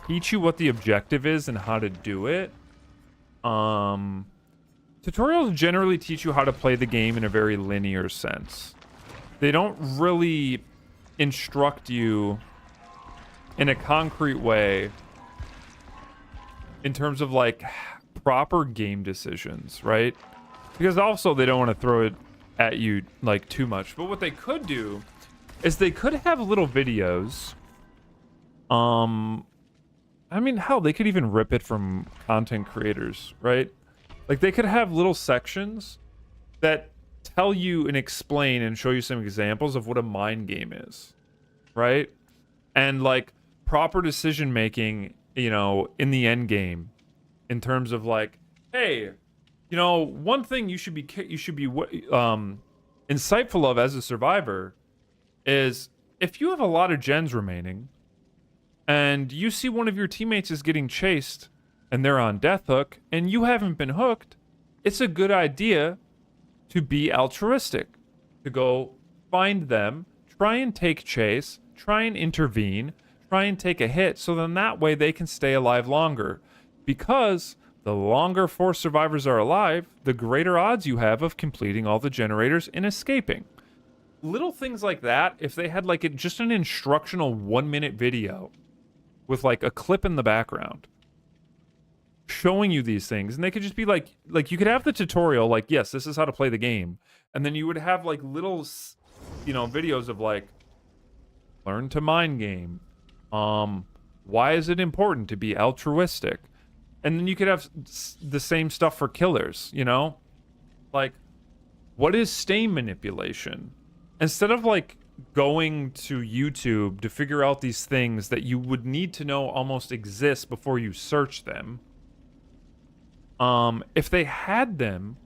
teach you what the objective is and how to do it. Tutorials generally teach you how to play the game in a very linear sense. They don't really instruct you in a concrete way in terms of like proper game decisions, right? Because also they don't want to throw it at you like too much. But what they could do is they could have little videos. I mean, hell, they could even rip it from content creators, right? Like they could have little sections that tell you and explain and show you some examples of what a mind game is, right? And like proper decision making, you know, in the end game, in terms of like, hey, you know, one thing you should be insightful of as a survivor is if you have a lot of gens remaining and you see one of your teammates is getting chased and they're on death hook and you haven't been hooked, it's a good idea to be altruistic, to go find them, try and take chase, try and intervene, try and take a hit, so then that way they can stay alive longer. Because the longer 4 survivors are alive, the greater odds you have of completing all the generators and escaping. Little things like that, if they had like just an instructional 1-minute video with like a clip in the background showing you these things, and they could just be like you could have the tutorial, like, yes, this is how to play the game, and then you would have like little, you know, videos of like, learn to mind game, why is it important to be altruistic, and then you could have the same stuff for killers, you know, like, what is stain manipulation, instead of like going to YouTube to figure out these things that you would need to know almost exist before you search them. If they had them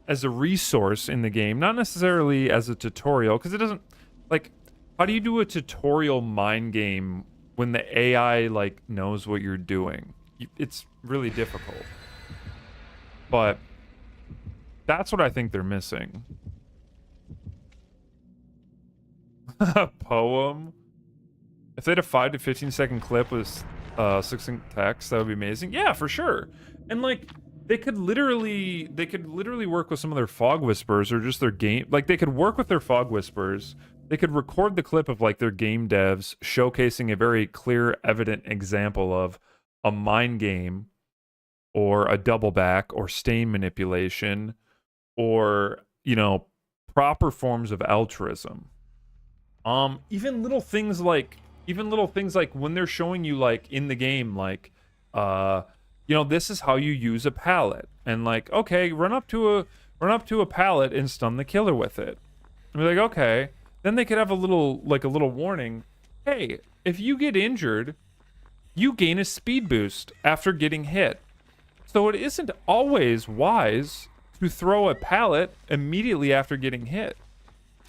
as a resource in the game, not necessarily as a tutorial, because it doesn't, like, how do you do a tutorial mind game when the AI like knows what you're doing? It's really difficult. But that's what I think they're missing. A poem. If they had a 5 to 15 second clip with succinct text, that would be amazing. Yeah, for sure. And like they could literally work with some of their fog whispers or just their game, like they could work with their fog whispers. They could record the clip of like their game devs showcasing a very clear, evident example of a mind game or a double back or stain manipulation or, you know, proper forms of altruism. Even little things like when they're showing you like in the game, like, you know, this is how you use a pallet, and like, okay, run up to a pallet and stun the killer with it. And be like, okay. Then they could have a little warning. Hey, if you get injured, you gain a speed boost after getting hit. So it isn't always wise to throw a pallet immediately after getting hit,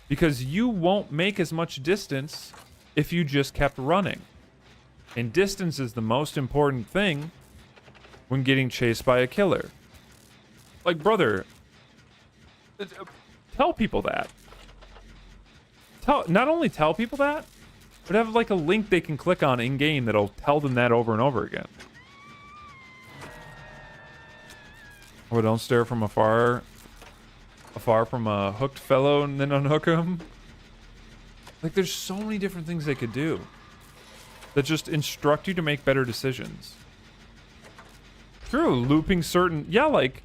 because you won't make as much distance if you just kept running. And distance is the most important thing when getting chased by a killer. Like, brother, tell people that. not only tell people that, but have like a link they can click on in game that'll tell them that over and over again. Or don't stare from afar from a hooked fellow and then unhook him. Like, there's so many different things they could do that just instruct you to make better decisions. True, looping certain... Yeah, like,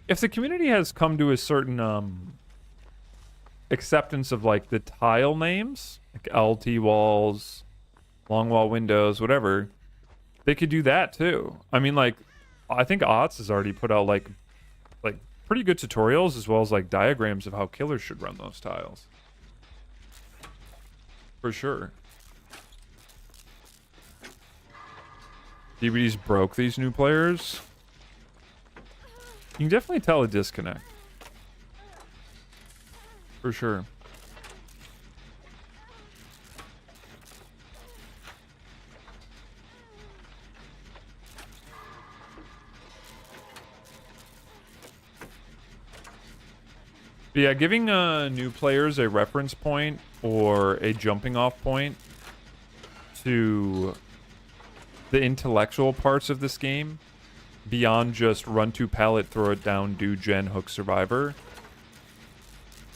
if the community has come to a certain acceptance of, like, the tile names, like LT walls, long wall windows, whatever, they could do that, too. I mean, like, I think Otz has already put out, like pretty good tutorials as well as, like, diagrams of how killers should run those tiles. For sure. DVDs broke these new players. You can definitely tell a disconnect. For sure. But yeah, giving new players a reference point or a jumping off point to the intellectual parts of this game beyond just run to pallet, throw it down, do gen, hook, survivor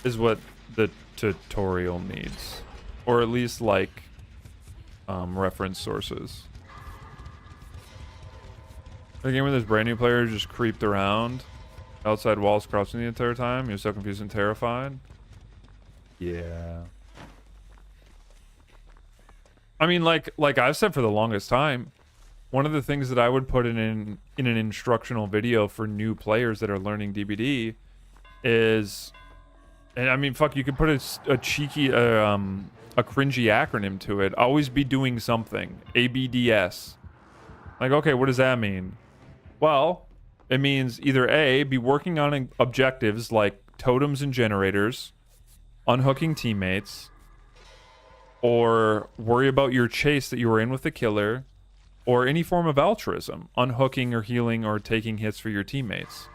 is what the tutorial needs, or at least like reference sources. A game where this brand new player just creeped around outside walls crouching the entire time. You're so confused and terrified. Yeah. I mean, like I've said for the longest time, one of the things that I would put in an instructional video for new players that are learning DBD is, and I mean, fuck, you could put a cheeky, a cringy acronym to it. Always be doing something. ABDS. Like, okay, what does that mean? Well, it means either A, be working on objectives like totems and generators, unhooking teammates, or worry about your chase that you were in with the killer, or any form of altruism, unhooking or healing or taking hits for your teammates.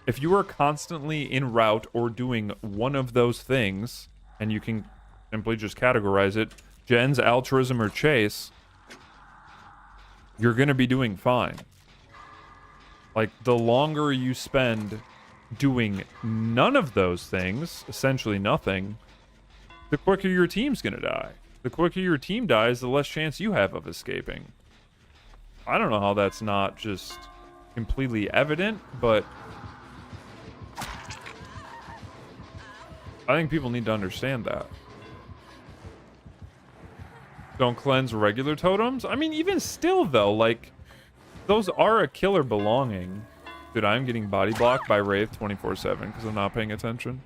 If you are constantly en route or doing one of those things, and you can simply just categorize it, gens, altruism, or chase, you're going to be doing fine. Like, the longer you spend doing none of those things, essentially nothing, the quicker your team's going to die. The quicker your team dies, the less chance you have of escaping. I don't know how that's not just completely evident, but I think people need to understand that. Don't cleanse regular totems? I mean, even still, though, like, those are a killer belonging. Dude, I'm getting body blocked by Wraith 24/7 because I'm not paying attention.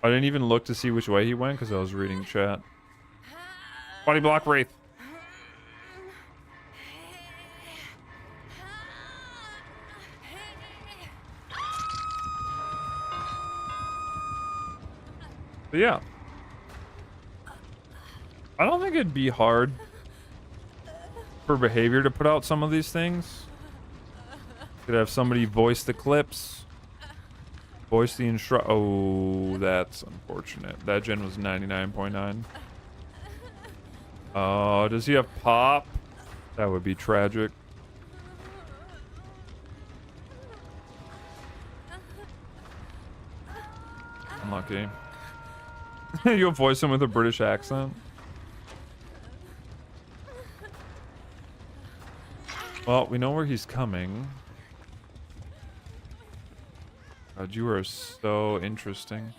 I didn't even look to see which way he went because I was reading chat. Body block Wraith. But yeah. I don't think it'd be hard for behavior to put out some of these things. Could have somebody voice the clips. Voice the Oh, that's unfortunate. That gen was 99.9. Oh, does he have pop? That would be tragic. Unlucky. You'll voice him with a British accent. Well, we know where he's coming. God, you are so interesting.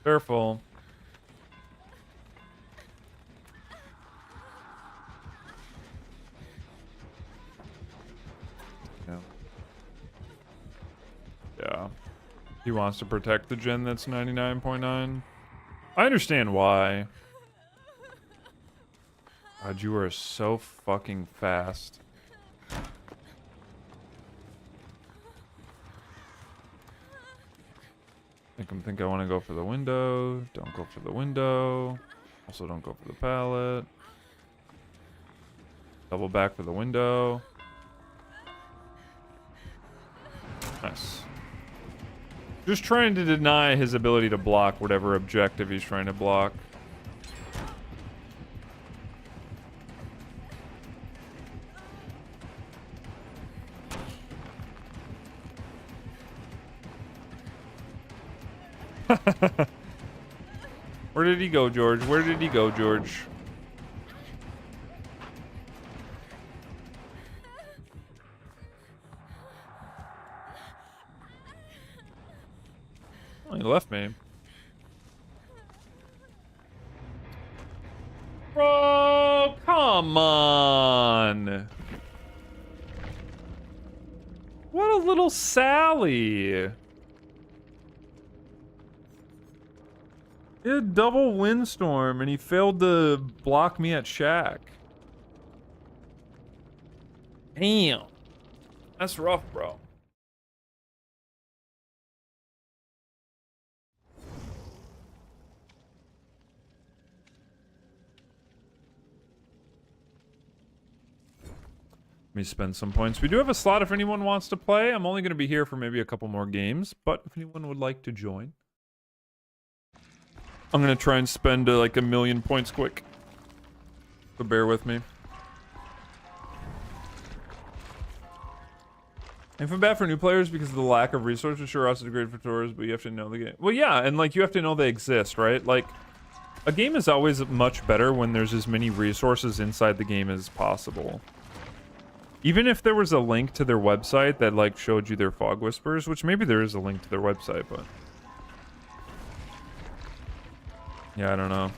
Careful. Yeah. Yeah. He wants to protect the gen that's 99.9. I understand why. God, you are so fucking fast. think I want to go for the window. Don't go for the window. Also don't go for the pallet. Double back for the window. Nice. Just trying to deny his ability to block whatever objective he's trying to block. Where did he go, George? Where did he go, George? Oh, he left me. Bro, come on. What a little Sally. He had a double windstorm and he failed to block me at Shack. Damn. That's rough, bro. Let me spend some points. We do have a slot if anyone wants to play. I'm only going to be here for maybe a couple more games, but if anyone would like to join. I'm going to try and spend like 1,000,000 points quick. So bear with me. I feel bad for new players because of the lack of resources. Sure, also great for tours, but you have to know the game. Well, yeah, and like you have to know they exist, right? Like, a game is always much better when there's as many resources inside the game as possible. Even if there was a link to their website that like showed you their fog whispers, which maybe there is a link to their website, but yeah, I don't know.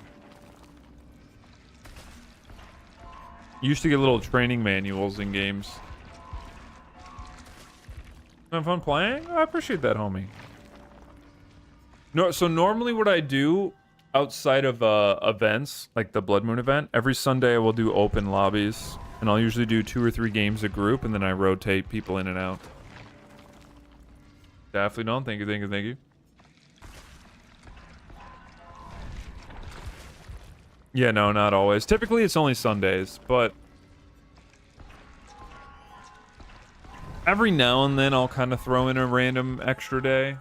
You used to get little training manuals in games. Have fun playing? I appreciate that, homie. No, so normally what I do outside of events, like the Blood Moon event, every Sunday I will do open lobbies. And I'll usually do 2 or 3 games a group, and then I rotate people in and out. Definitely don't. Thank you, thank you, thank you. Yeah, no, not always. Typically, it's only Sundays, but every now and then I'll kind of throw in a random extra day.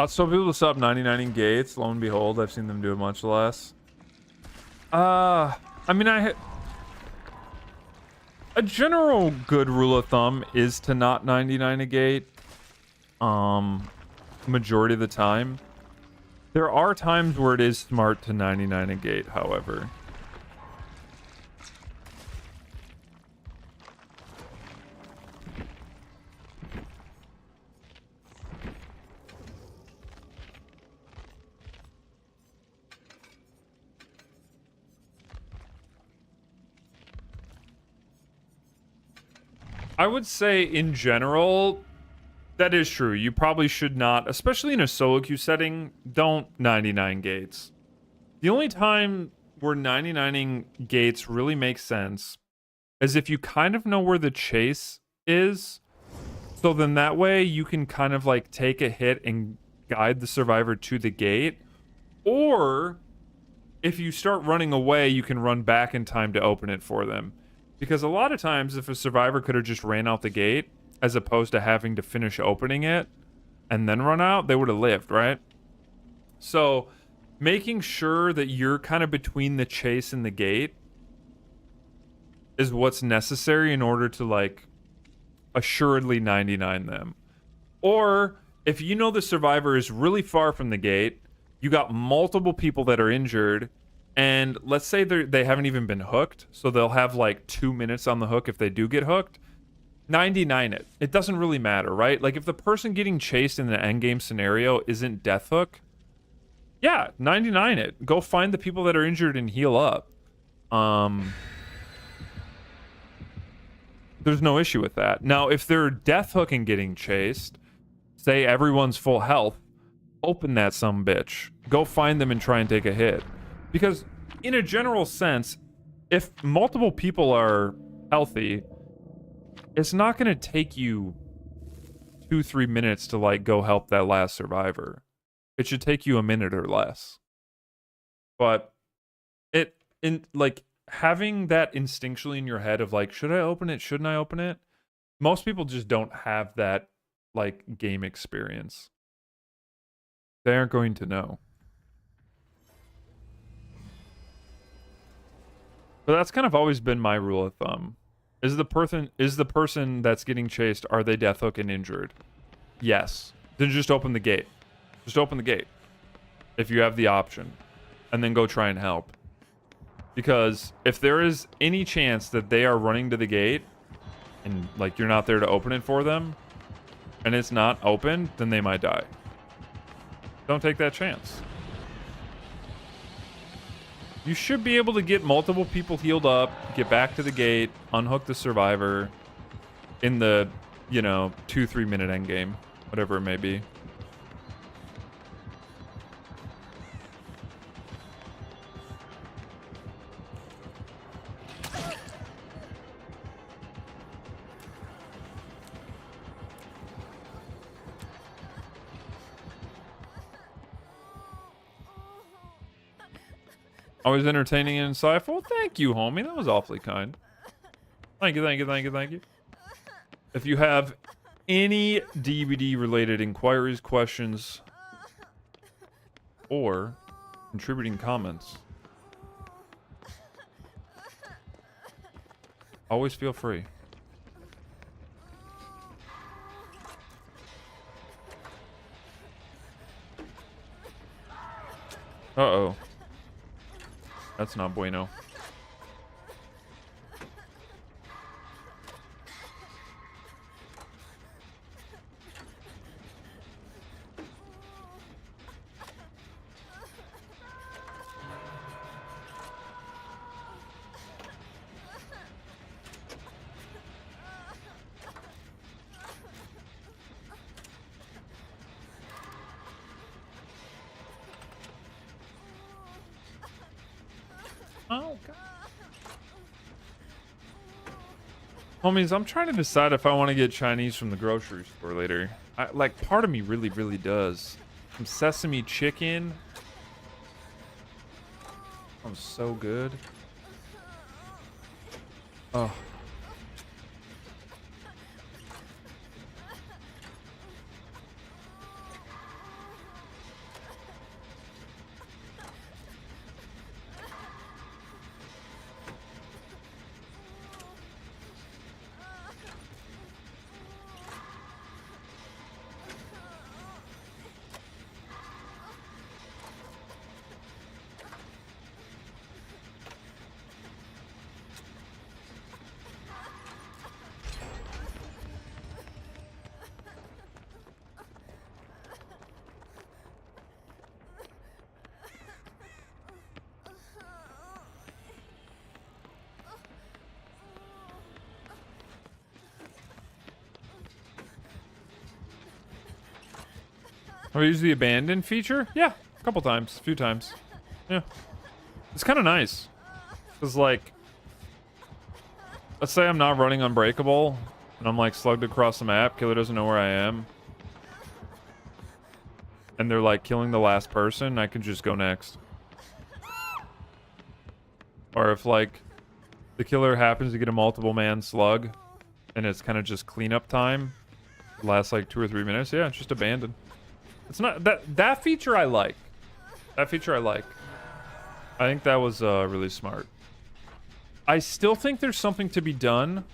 So people sub 99 in gates. Lo and behold, I've seen them do it much less. I mean, a general good rule of thumb is to not 99 a gate. Majority of the time. There are times where it is smart to 99 a gate, however. I would say in general, that is true. You probably should not, especially in a solo queue setting, don't 99 gates. The only time where 99ing gates really makes sense is if you kind of know where the chase is. So then that way you can kind of like take a hit and guide the survivor to the gate. Or if you start running away, you can run back in time to open it for them. Because a lot of times, if a survivor could have just ran out the gate, as opposed to having to finish opening it and then run out, they would have lived, right? So, making sure that you're kind of between the chase and the gate is what's necessary in order to, like, assuredly 99 them. Or, if you know the survivor is really far from the gate, you got multiple people that are injured, and let's say they haven't even been hooked, so they'll have like 2 minutes on the hook if they do get hooked. 99 it. It doesn't really matter, right? Like, if the person getting chased in the endgame scenario isn't Death Hook, yeah, 99 it. Go find the people that are injured and heal up. There's no issue with that. Now, if they're Death Hook and getting chased, say everyone's full health, open that sumbitch. Go find them and try and take a hit. Because, in a general sense, if multiple people are healthy, it's not going to take you 2-3 minutes to, like, go help that last survivor. It should take you a minute or less. But having that instinctually in your head of, like, should I open it? Shouldn't I open it? Most people just don't have that, like, game experience. They aren't going to know. But that's kind of always been my rule of thumb. Is the person that's getting chased, are they Death Hook and injured? Yes. Then just open the gate. Just open the gate. If you have the option. And then go try and help. Because if there is any chance that they are running to the gate and, like, you're not there to open it for them and it's not open, then they might die. Don't take that chance. You should be able to get multiple people healed up, get back to the gate, unhook the survivor in the, 2-3 minute endgame, whatever it may be. Always entertaining and insightful. Thank you, homie. That was awfully kind. Thank you, thank you, thank you, thank you. If you have any DVD-related inquiries, questions, or contributing comments, always feel free. Uh-oh. That's not bueno. Oh, God. Homies, I'm trying to decide if I want to get Chinese from the grocery store later. Part of me really, really does. Some sesame chicken. Oh, so good. Oh. Have I used the abandon feature? Yeah, a couple times, a few times. Yeah. It's kind of nice. Because, like, let's say I'm not running Unbreakable, and I'm, like, slugged across the map, killer doesn't know where I am. And they're, like, killing the last person, I can just go next. Or if, like, the killer happens to get a multiple man slug, and it's kind of just cleanup time, it lasts, like, 2 or 3 minutes, yeah, it's just abandon. It's not that feature I like. That feature I like. I think that was really smart. I still think there's something to be done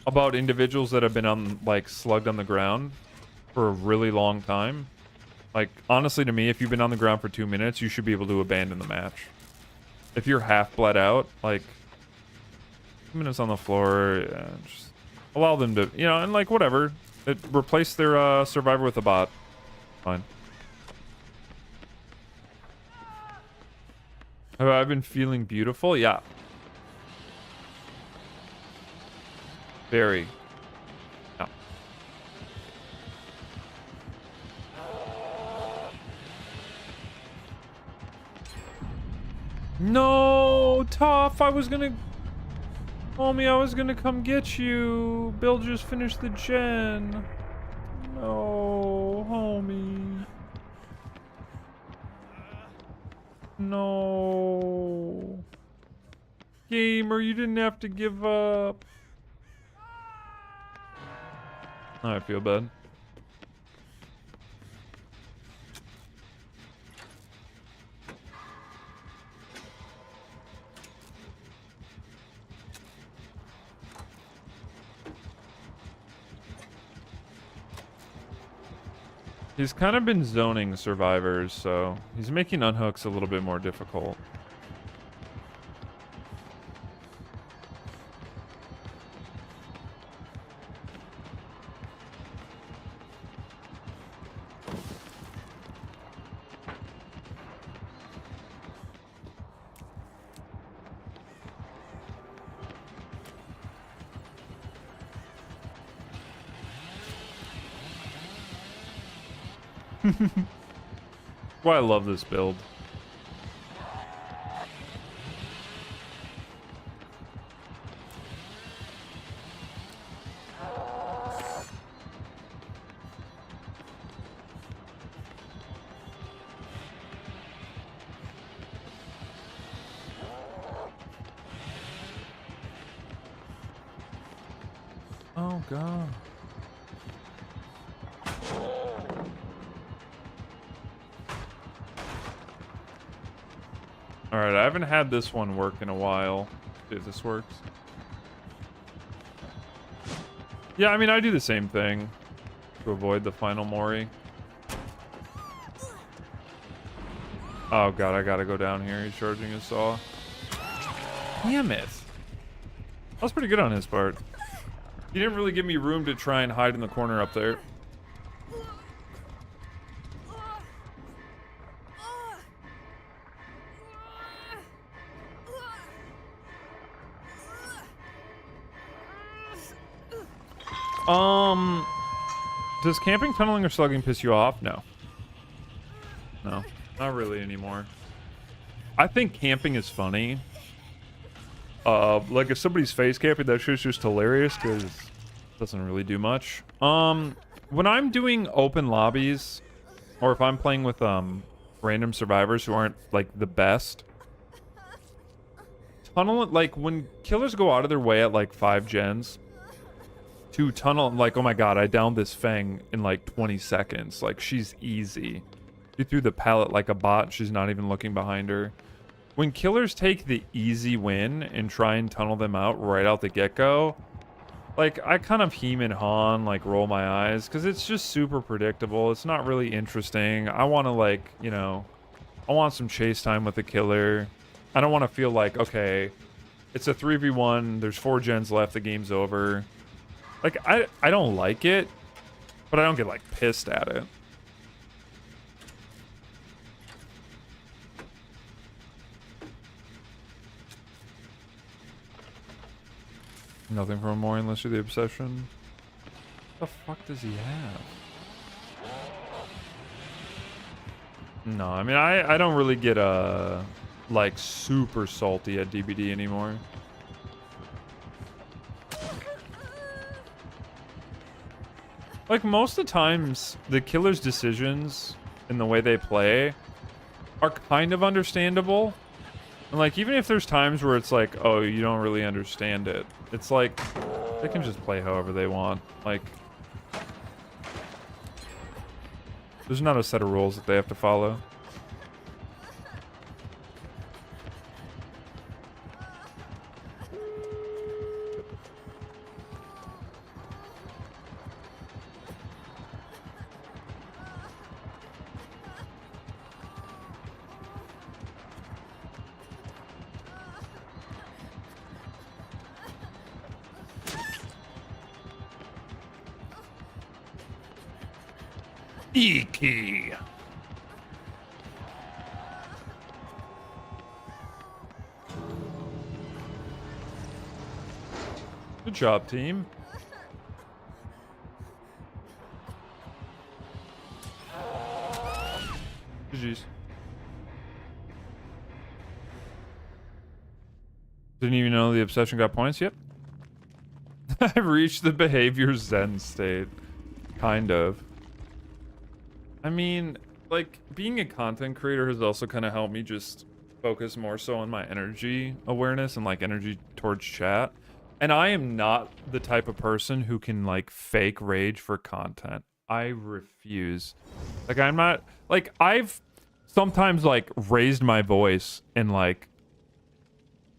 about individuals that have been slugged on the ground for a really long time. Like, honestly, to me, if you've been on the ground for 2 minutes, you should be able to abandon the match. If you're half bled out, like, 2 minutes on the floor, yeah, just Allow them to, you know, and like whatever. Replace their survivor with a bot. Fine. Have I been feeling beautiful? Yeah. Very. Yeah. No, Toph, I was gonna... Homie, I was gonna come get you. Bill just finished the gen. No, homie. No. Gamer, you didn't have to give up. I feel bad. He's kind of been zoning survivors, so he's making unhooks a little bit more difficult. Why I love this build. Oh god. Alright, I haven't had this one work in a while. See if this works. Yeah, I mean, I do the same thing to avoid the final Mori. Oh god, I gotta go down here. He's charging his saw. Damn it. That was pretty good on his part. He didn't really give me room to try and hide in the corner up there. Does camping, tunneling, or slugging piss you off? No. No, not really anymore. I think camping is funny. Like if somebody's face camping, that shit's just hilarious because it doesn't really do much. When I'm doing open lobbies, or if I'm playing with random survivors who aren't like the best, tunnel, like when killers go out of their way at like 5 gens to tunnel, like, oh my god, I downed this Fang in like 20 seconds. Like, she's easy. She threw the pallet like a bot. She's not even looking behind her. When killers take the easy win and try and tunnel them out right out the get-go, like, I kind of hem and haw, like, roll my eyes, because it's just super predictable. It's not really interesting. I want to, like, you know, I want some chase time with the killer. I don't want to feel like, okay, it's a 3v1, there's 4 gens left, the game's over. Like, I don't like it, but I don't get, like, pissed at it. Nothing from Mori unless you're the obsession. What the fuck does he have? No, I mean, I don't really get, like, super salty at DBD anymore. Like, most of the times, the killer's decisions and the way they play are kind of understandable. And, like, even if there's times where it's like, oh, you don't really understand it, it's like, they can just play however they want. Like, there's not a set of rules that they have to follow. E-key. Good job, team. GG's. Didn't even know the obsession got points yet. I've reached the behavior zen state. Kind of. I mean, like, being a content creator has also kind of helped me just focus more so on my energy awareness and, like, energy towards chat. And I am not the type of person who can, like, fake rage for content. I refuse. Like, I'm not... Like, I've sometimes, like, raised my voice and, like...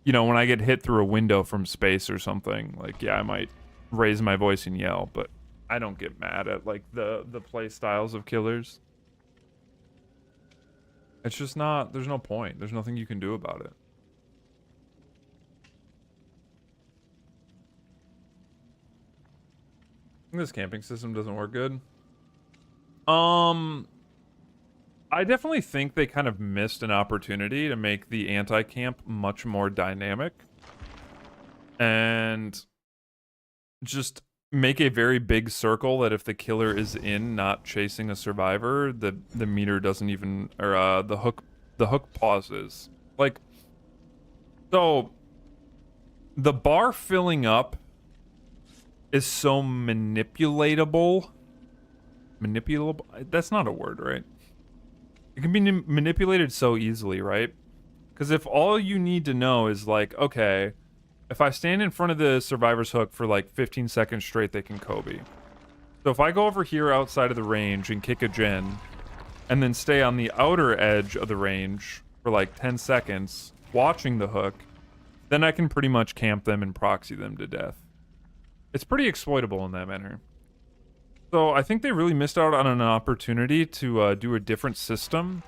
You know, when I get hit through a window from space or something, like, yeah, I might raise my voice and yell, but I don't get mad at, like, the play styles of killers. It's just not... There's no point. There's nothing you can do about it. This camping system doesn't work good. I definitely think they kind of missed an opportunity to make the anti-camp much more dynamic. And just make a very big circle that if the killer is in not chasing a survivor, the meter doesn't even, or the hook pauses. Like, so the bar filling up is so manipulatable. Manipulable? That's not a word, right? It can be manipulated so easily, right? Because if all you need to know is like, okay, if I stand in front of the survivor's hook for like 15 seconds straight, they can Kobe. So if I go over here outside of the range and kick a gen, and then stay on the outer edge of the range for like 10 seconds, watching the hook, then I can pretty much camp them and proxy them to death. It's pretty exploitable in that manner. So I think they really missed out on an opportunity to do a different system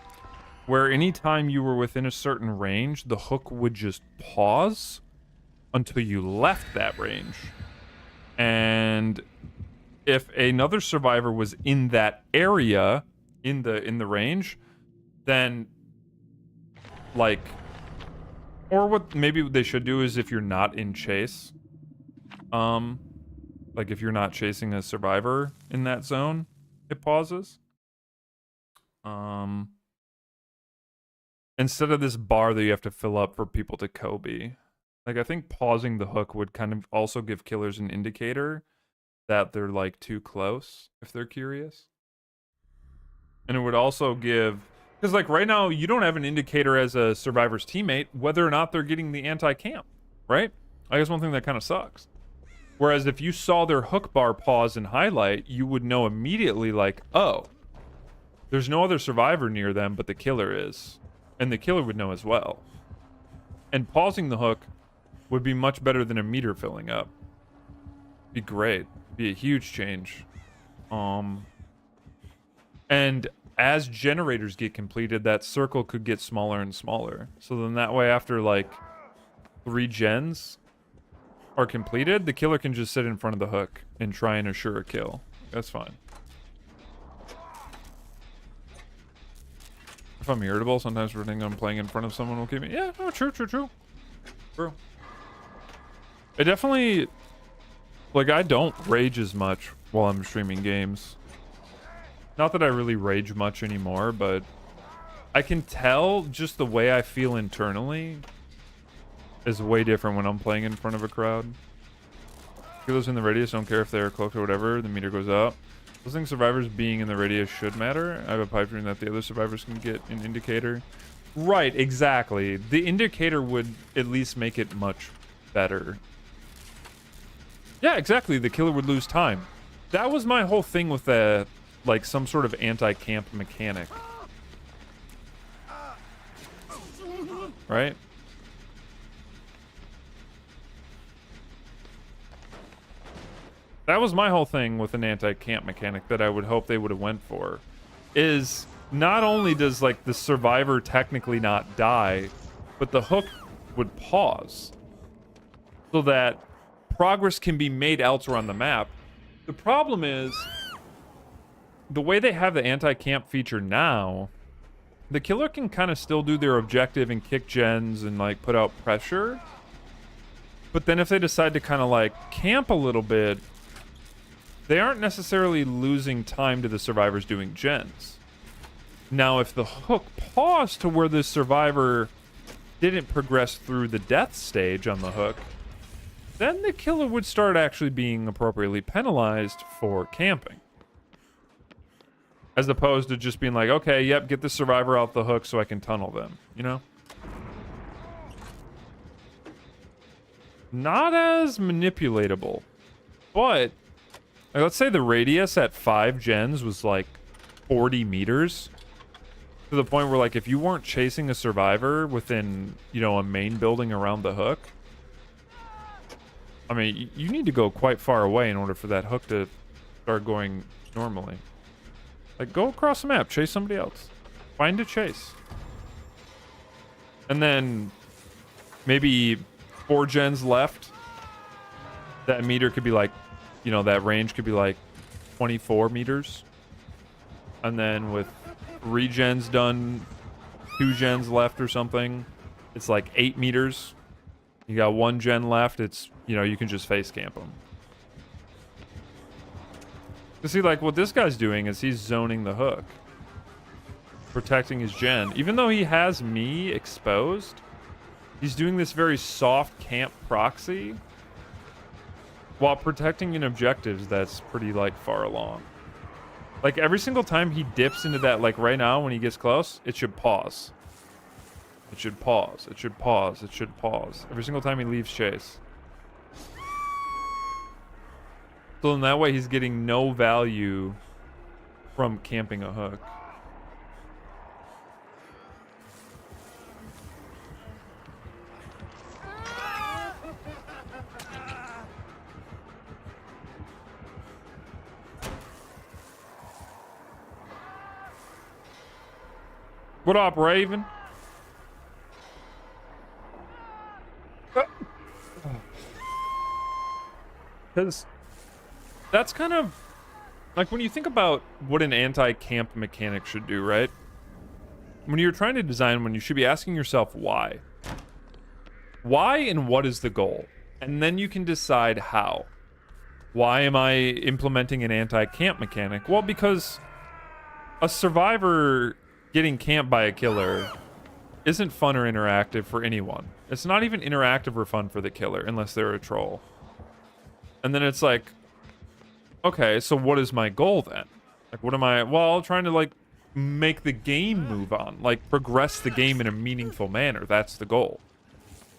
where anytime you were within a certain range, the hook would just pause until you left that range. And if another survivor was in that area, in the range, then like, or what maybe they should do is if you're not in chase, like if you're not chasing a survivor in that zone, it pauses. Instead of this bar that you have to fill up for people to Kobe. Like, I think pausing the hook would kind of also give killers an indicator that they're like too close if they're curious. And it would also give, because like right now you don't have an indicator as a survivor's teammate whether or not they're getting the anti-camp, right? I guess one thing that kind of sucks. Whereas if you saw their hook bar pause and highlight, you would know immediately like, oh, there's no other survivor near them, but the killer is. And the killer would know as well. And pausing the hook would be much better than a meter filling up. Be great. Be a huge change. And as generators get completed, that circle could get smaller and smaller. So then that way after like 3 gens are completed, the killer can just sit in front of the hook and try and assure a kill. That's fine. If I'm irritable, sometimes pretending I'm playing in front of someone will keep me. Yeah, no, true. True. It definitely, like, I don't rage as much while I'm streaming games. Not that I really rage much anymore, but I can tell just the way I feel internally is way different when I'm playing in front of a crowd. Killers in the radius don't care if they're cloaked or whatever, the meter goes up. I think survivors being in the radius should matter. I have a pipe dream that the other survivors can get an indicator. Right, exactly. The indicator would at least make it much better. Yeah, exactly. The killer would lose time. That was my whole thing with the, like, some sort of anti-camp mechanic. Right? That was my whole thing with an anti-camp mechanic that I would hope they would have went for. Is not only does like the survivor technically not die, but the hook would pause. So that progress can be made elsewhere on the map. The problem is the way they have the anti-camp feature now, the killer can kind of still do their objective and kick gens and like put out pressure. But then if they decide to kind of like camp a little bit, they aren't necessarily losing time to the survivors doing gens. Now, if the hook paused to where the survivor didn't progress through the death stage on the hook, then the killer would start actually being appropriately penalized for camping. As opposed to just being like, okay, yep, get the survivor off the hook so I can tunnel them, you know? Not as manipulatable. But, like, let's say the radius at 5 gens was like 40 meters. To the point where, like, if you weren't chasing a survivor within, you know, a main building around the hook, I mean, you need to go quite far away in order for that hook to start going normally. Like, go across the map, chase somebody else. Find a chase. And then maybe 4 gens left. That meter could be like, you know, that range could be like 24 meters. And then with 3 gens done, 2 gens left or something, it's like 8 meters. You got 1 gen left, it's, you know, you can just face camp them. You see, like, what this guy's doing is he's zoning the hook. Protecting his gen. Even though he has me exposed, he's doing this very soft camp proxy while protecting an objectives that's pretty, like, far along. Like, every single time he dips into that, like, right now when he gets close, it should pause. It should pause. It should pause. It should pause. Every single time he leaves chase. So in that way, he's getting no value from camping a hook. What up, Raven? Because that's kind of like when you think about what an anti-camp mechanic should do, right? When you're trying to design one, you should be asking yourself why. Why and what is the goal? And then you can decide how. Why am I implementing an anti-camp mechanic? Well, because a survivor getting camped by a killer isn't fun or interactive for anyone. It's not even interactive or fun for the killer unless they're a troll. And then it's like, okay, so what is my goal then? Like, what am I? Well, trying to, like, make the game move on. Like, progress the game in a meaningful manner. That's the goal.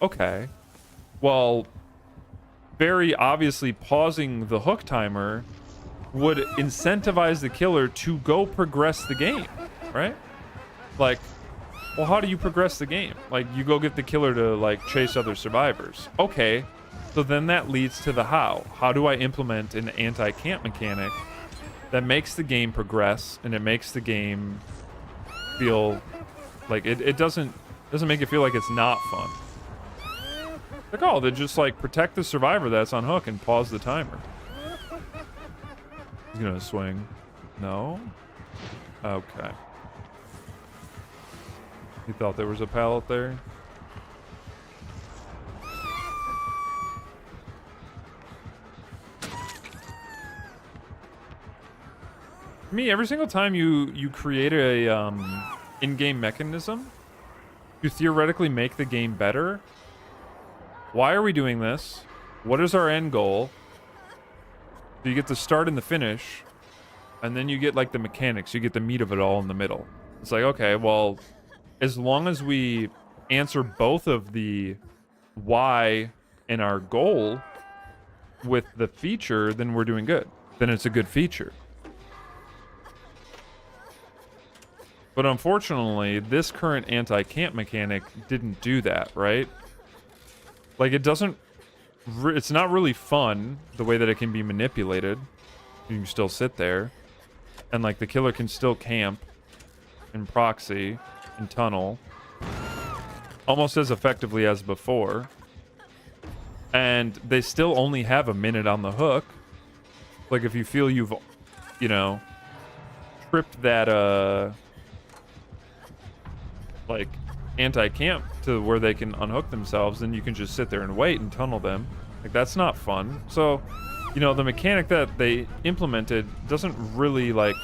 Okay. Well, very obviously pausing the hook timer would incentivize the killer to go progress the game, right? Like, well, how do you progress the game? Like, you go get the killer to, like, chase other survivors. Okay. So then that leads to the how. How do I implement an anti-camp mechanic that makes the game progress and it makes the game feel like it doesn't make it feel like it's not fun. Like, oh, they just like protect the survivor that's on hook and pause the timer. He's gonna swing. No? Okay. He thought there was a pallet there. Me, every single time you create a in-game mechanism to theoretically make the game better, why are we doing this? What is our end goal? So you get the start and the finish, and then you get like the mechanics. You get the meat of it all in the middle. It's like, okay, well, as long as we answer both of the why and our goal with the feature, then we're doing good. Then it's a good feature. But unfortunately, this current anti-camp mechanic didn't do that, right? Like, it doesn't... it's not really fun, the way that it can be manipulated. You can still sit there. And, like, the killer can still camp and proxy and tunnel almost as effectively as before. And they still only have a minute on the hook. Like, if you feel you've, you know, crypt that like anti-camp to where they can unhook themselves, then you can just sit there and wait and tunnel them. Like, that's not fun. So, you know, the mechanic that they implemented doesn't really like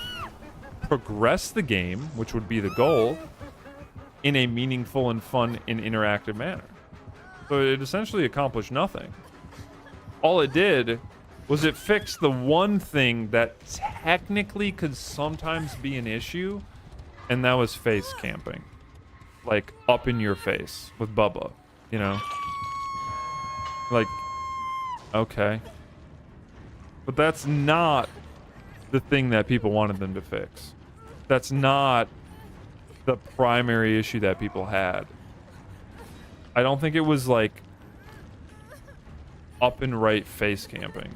progress the game, which would be the goal, in a meaningful and fun and interactive manner. So it essentially accomplished nothing. All it did was it fixed the one thing that technically could sometimes be an issue, and that was face camping. Like, up in your face with Bubba, you know? Like, okay. But that's not the thing that people wanted them to fix. That's not the primary issue that people had. I don't think it was like up and right face camping.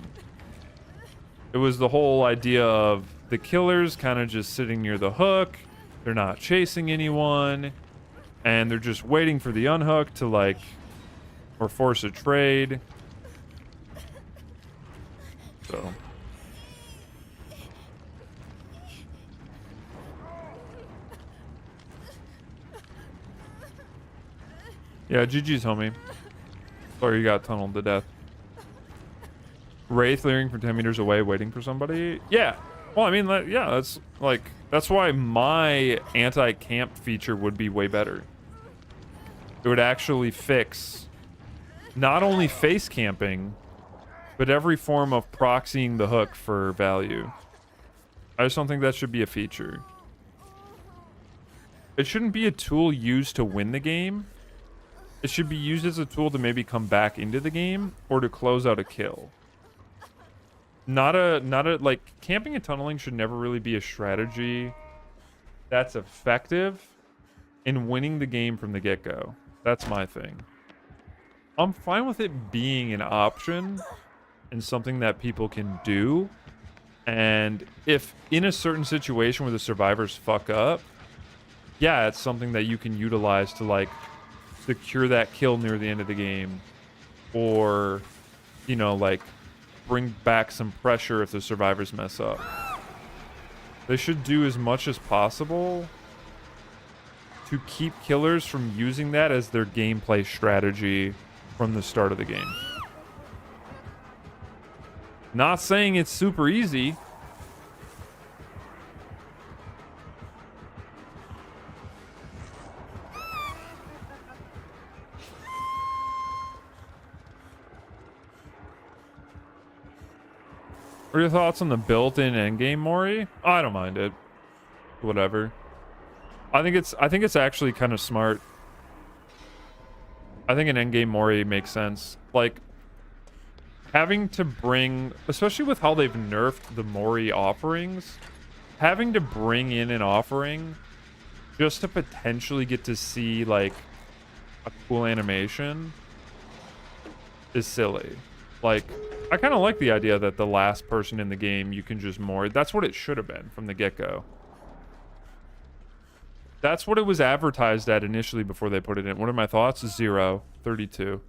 It was the whole idea of the killers kind of just sitting near the hook. They're not chasing anyone. And they're just waiting for the unhook to like, or force a trade. So. Yeah, GG's, homie. Sorry you got tunneled to death. Wraith leering from 10 meters away waiting for somebody? Yeah. Well, I mean, yeah, that's like, that's why my anti-camp feature would be way better. It would actually fix not only face camping, but every form of proxying the hook for value. I just don't think that should be a feature. It shouldn't be a tool used to win the game. It should be used as a tool to maybe come back into the game or to close out a kill. Not a like, camping and tunneling should never really be a strategy that's effective in winning the game from the get-go. That's my thing. I'm fine with it being an option and something that people can do. And if in a certain situation where the survivors fuck up, yeah, it's something that you can utilize to like secure that kill near the end of the game, or, you know, like bring back some pressure if the survivors mess up. They should do as much as possible to keep killers from using that as their gameplay strategy from the start of the game. Not saying it's super easy. What are your thoughts on the built-in endgame Mori? I don't mind it. Whatever. I think it's actually kind of smart. I think an endgame Mori makes sense. Like, having to bring, especially with how they've nerfed the Mori offerings, having to bring in an offering just to potentially get to see like a cool animation is silly. Like, I kind of like the idea that the last person in the game you can just Mori. That's what it should have been from the get-go. That's what it was advertised at initially before they put it in. What are my thoughts? 0. 32.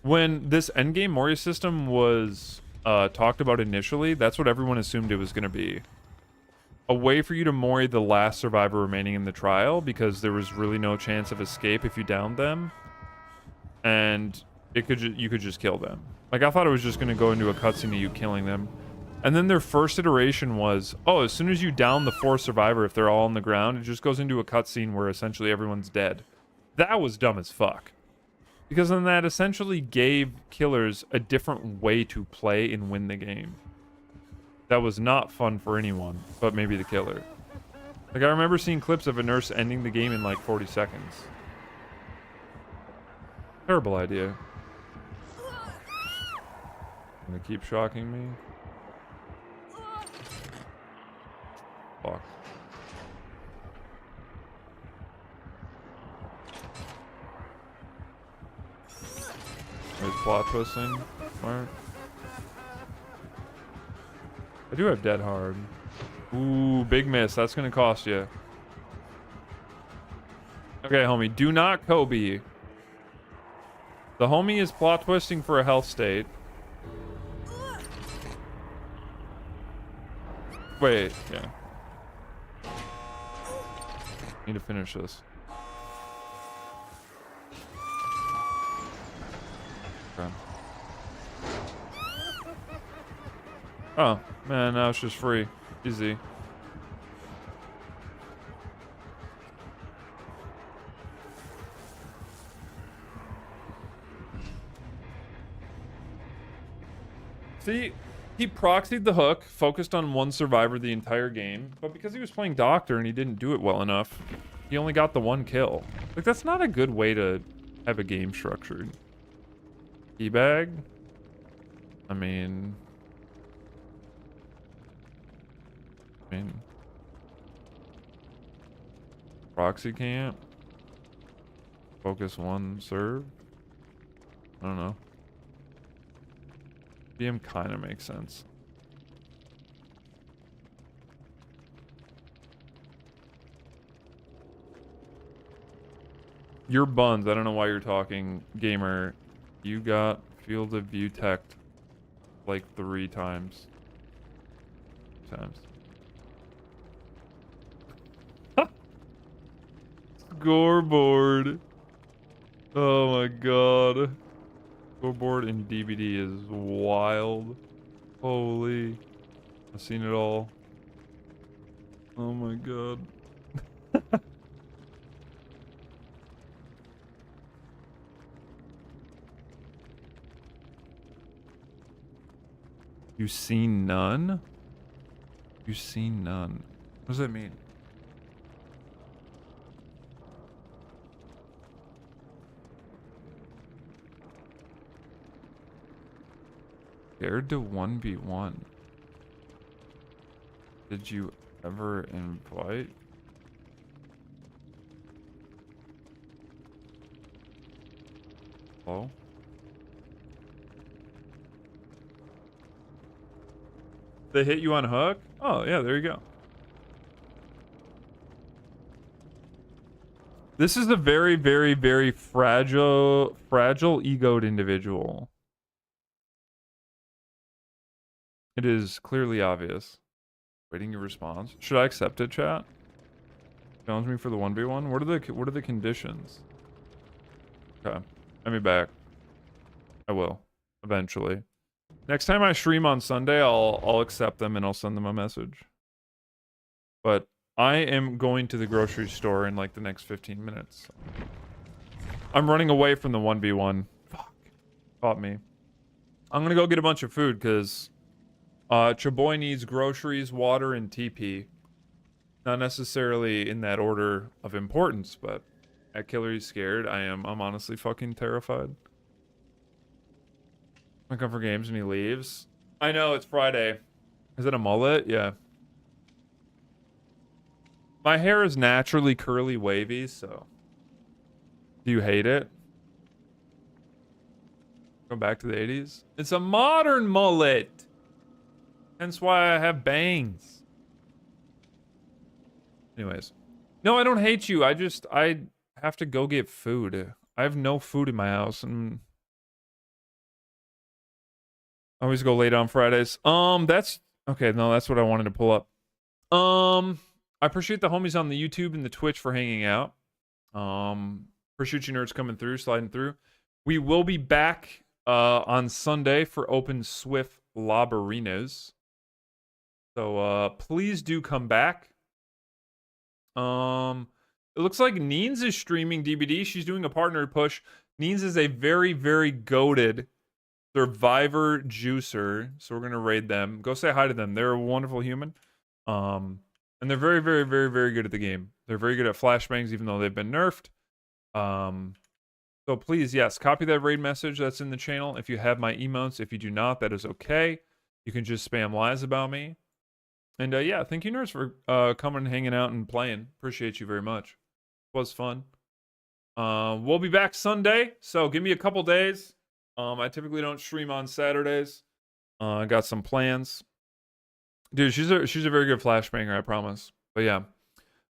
When this endgame Mori system was talked about initially, that's what everyone assumed it was going to be. A way for you to Mori the last survivor remaining in the trial, because there was really no chance of escape if you downed them. And you could just kill them. Like, I thought it was just going to go into a cutscene of you killing them. And then their first iteration was, oh, as soon as you down the 4th survivor, if they're all on the ground, it just goes into a cutscene where essentially everyone's dead. That was dumb as fuck. Because then that essentially gave killers a different way to play and win the game. That was not fun for anyone, but maybe the killer. Like, I remember seeing clips of a nurse ending the game in like 40 seconds. Terrible idea. Gonna keep shocking me. Fuck. There's plot twisting. Smart. I do have dead hard. Ooh, big miss. That's gonna cost you. Okay, homie. Do not Kobe. The homie is plot twisting for a health state. Wait, yeah. Need to finish this. Okay. Oh, man, now it's just free. Easy. See, he proxied the hook, focused on one survivor the entire game, but because he was playing doctor and he didn't do it well enough, he only got the one kill. Like, that's not a good way to have a game structured. Teabag? I mean... Proxy camp? Focus one serve? I don't know. BM kind of makes sense. Your buns. I don't know why you're talking, gamer. You got field of view teched like 3 times. Scoreboard. Oh my god. Scoreboard in DVD is wild. Holy. I've seen it all. Oh my god. You seen none? You seen none. What does that mean? Scared to 1v1. Did you ever invite? Hello? They hit you on hook? Oh, yeah, there you go. This is a very, very, very fragile egoed individual. It is clearly obvious. Waiting your response. Should I accept it, chat? Challenge me for the 1v1? What are the conditions? Okay. Let me back. I will. Eventually. Next time I stream on Sunday, I'll accept them and I'll send them a message. But I am going to the grocery store in like the next 15 minutes. I'm running away from the 1v1. Fuck. Caught me. I'm gonna go get a bunch of food because Chaboy needs groceries, water, and TP. Not necessarily in that order of importance, but at Killer's scared. I'm honestly fucking terrified. I come for games and he leaves. I know, it's Friday. Is it a mullet? Yeah. My hair is naturally curly wavy, so... Do you hate it? Go back to the 80s? It's a modern mullet! Hence why I have bangs. Anyways. No, I don't hate you. I have to go get food. I have no food in my house and... I always go late on Fridays. That's... Okay, no, that's what I wanted to pull up. I appreciate the homies on the YouTube and the Twitch for hanging out. Appreciate you nerds coming through, sliding through. We will be back on Sunday for Open Swift Lobberinos. So please do come back. It looks like Neens is streaming DBD. She's doing a partner push. Neens is a very, very goated Survivor juicer, so we're gonna raid them. Go say hi to them. They're a wonderful human, and they're very, very, very, very good at the game. They're very good at flashbangs, even though they've been nerfed. So please, yes, copy that raid message that's in the channel. If you have my emotes, if you do not, that is okay. You can just spam lies about me. And yeah, thank you, nerds, for coming, hanging out, and playing. Appreciate you very much. It was fun. We'll be back Sunday, so give me a couple days. I typically don't stream on Saturdays. I got some plans. Dude, she's a very good flashbanger, I promise. But yeah.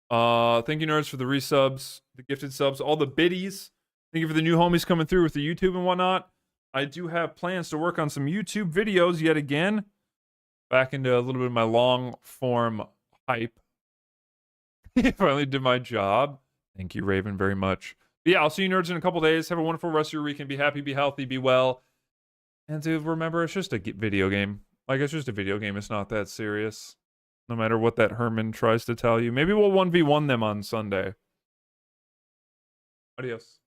Thank you, nerds, for the resubs, the gifted subs, all the biddies. Thank you for the new homies coming through with the YouTube and whatnot. I do have plans to work on some YouTube videos yet again. Back into a little bit of my long form hype. Finally did my job. Thank you, Raven, very much. But yeah, I'll see you nerds in a couple days. Have a wonderful rest of your weekend. Be happy, be healthy, be well. And to remember, it's just a video game. Like, it's just a video game. It's not that serious. No matter what that Herman tries to tell you. Maybe we'll 1v1 them on Sunday. Adios.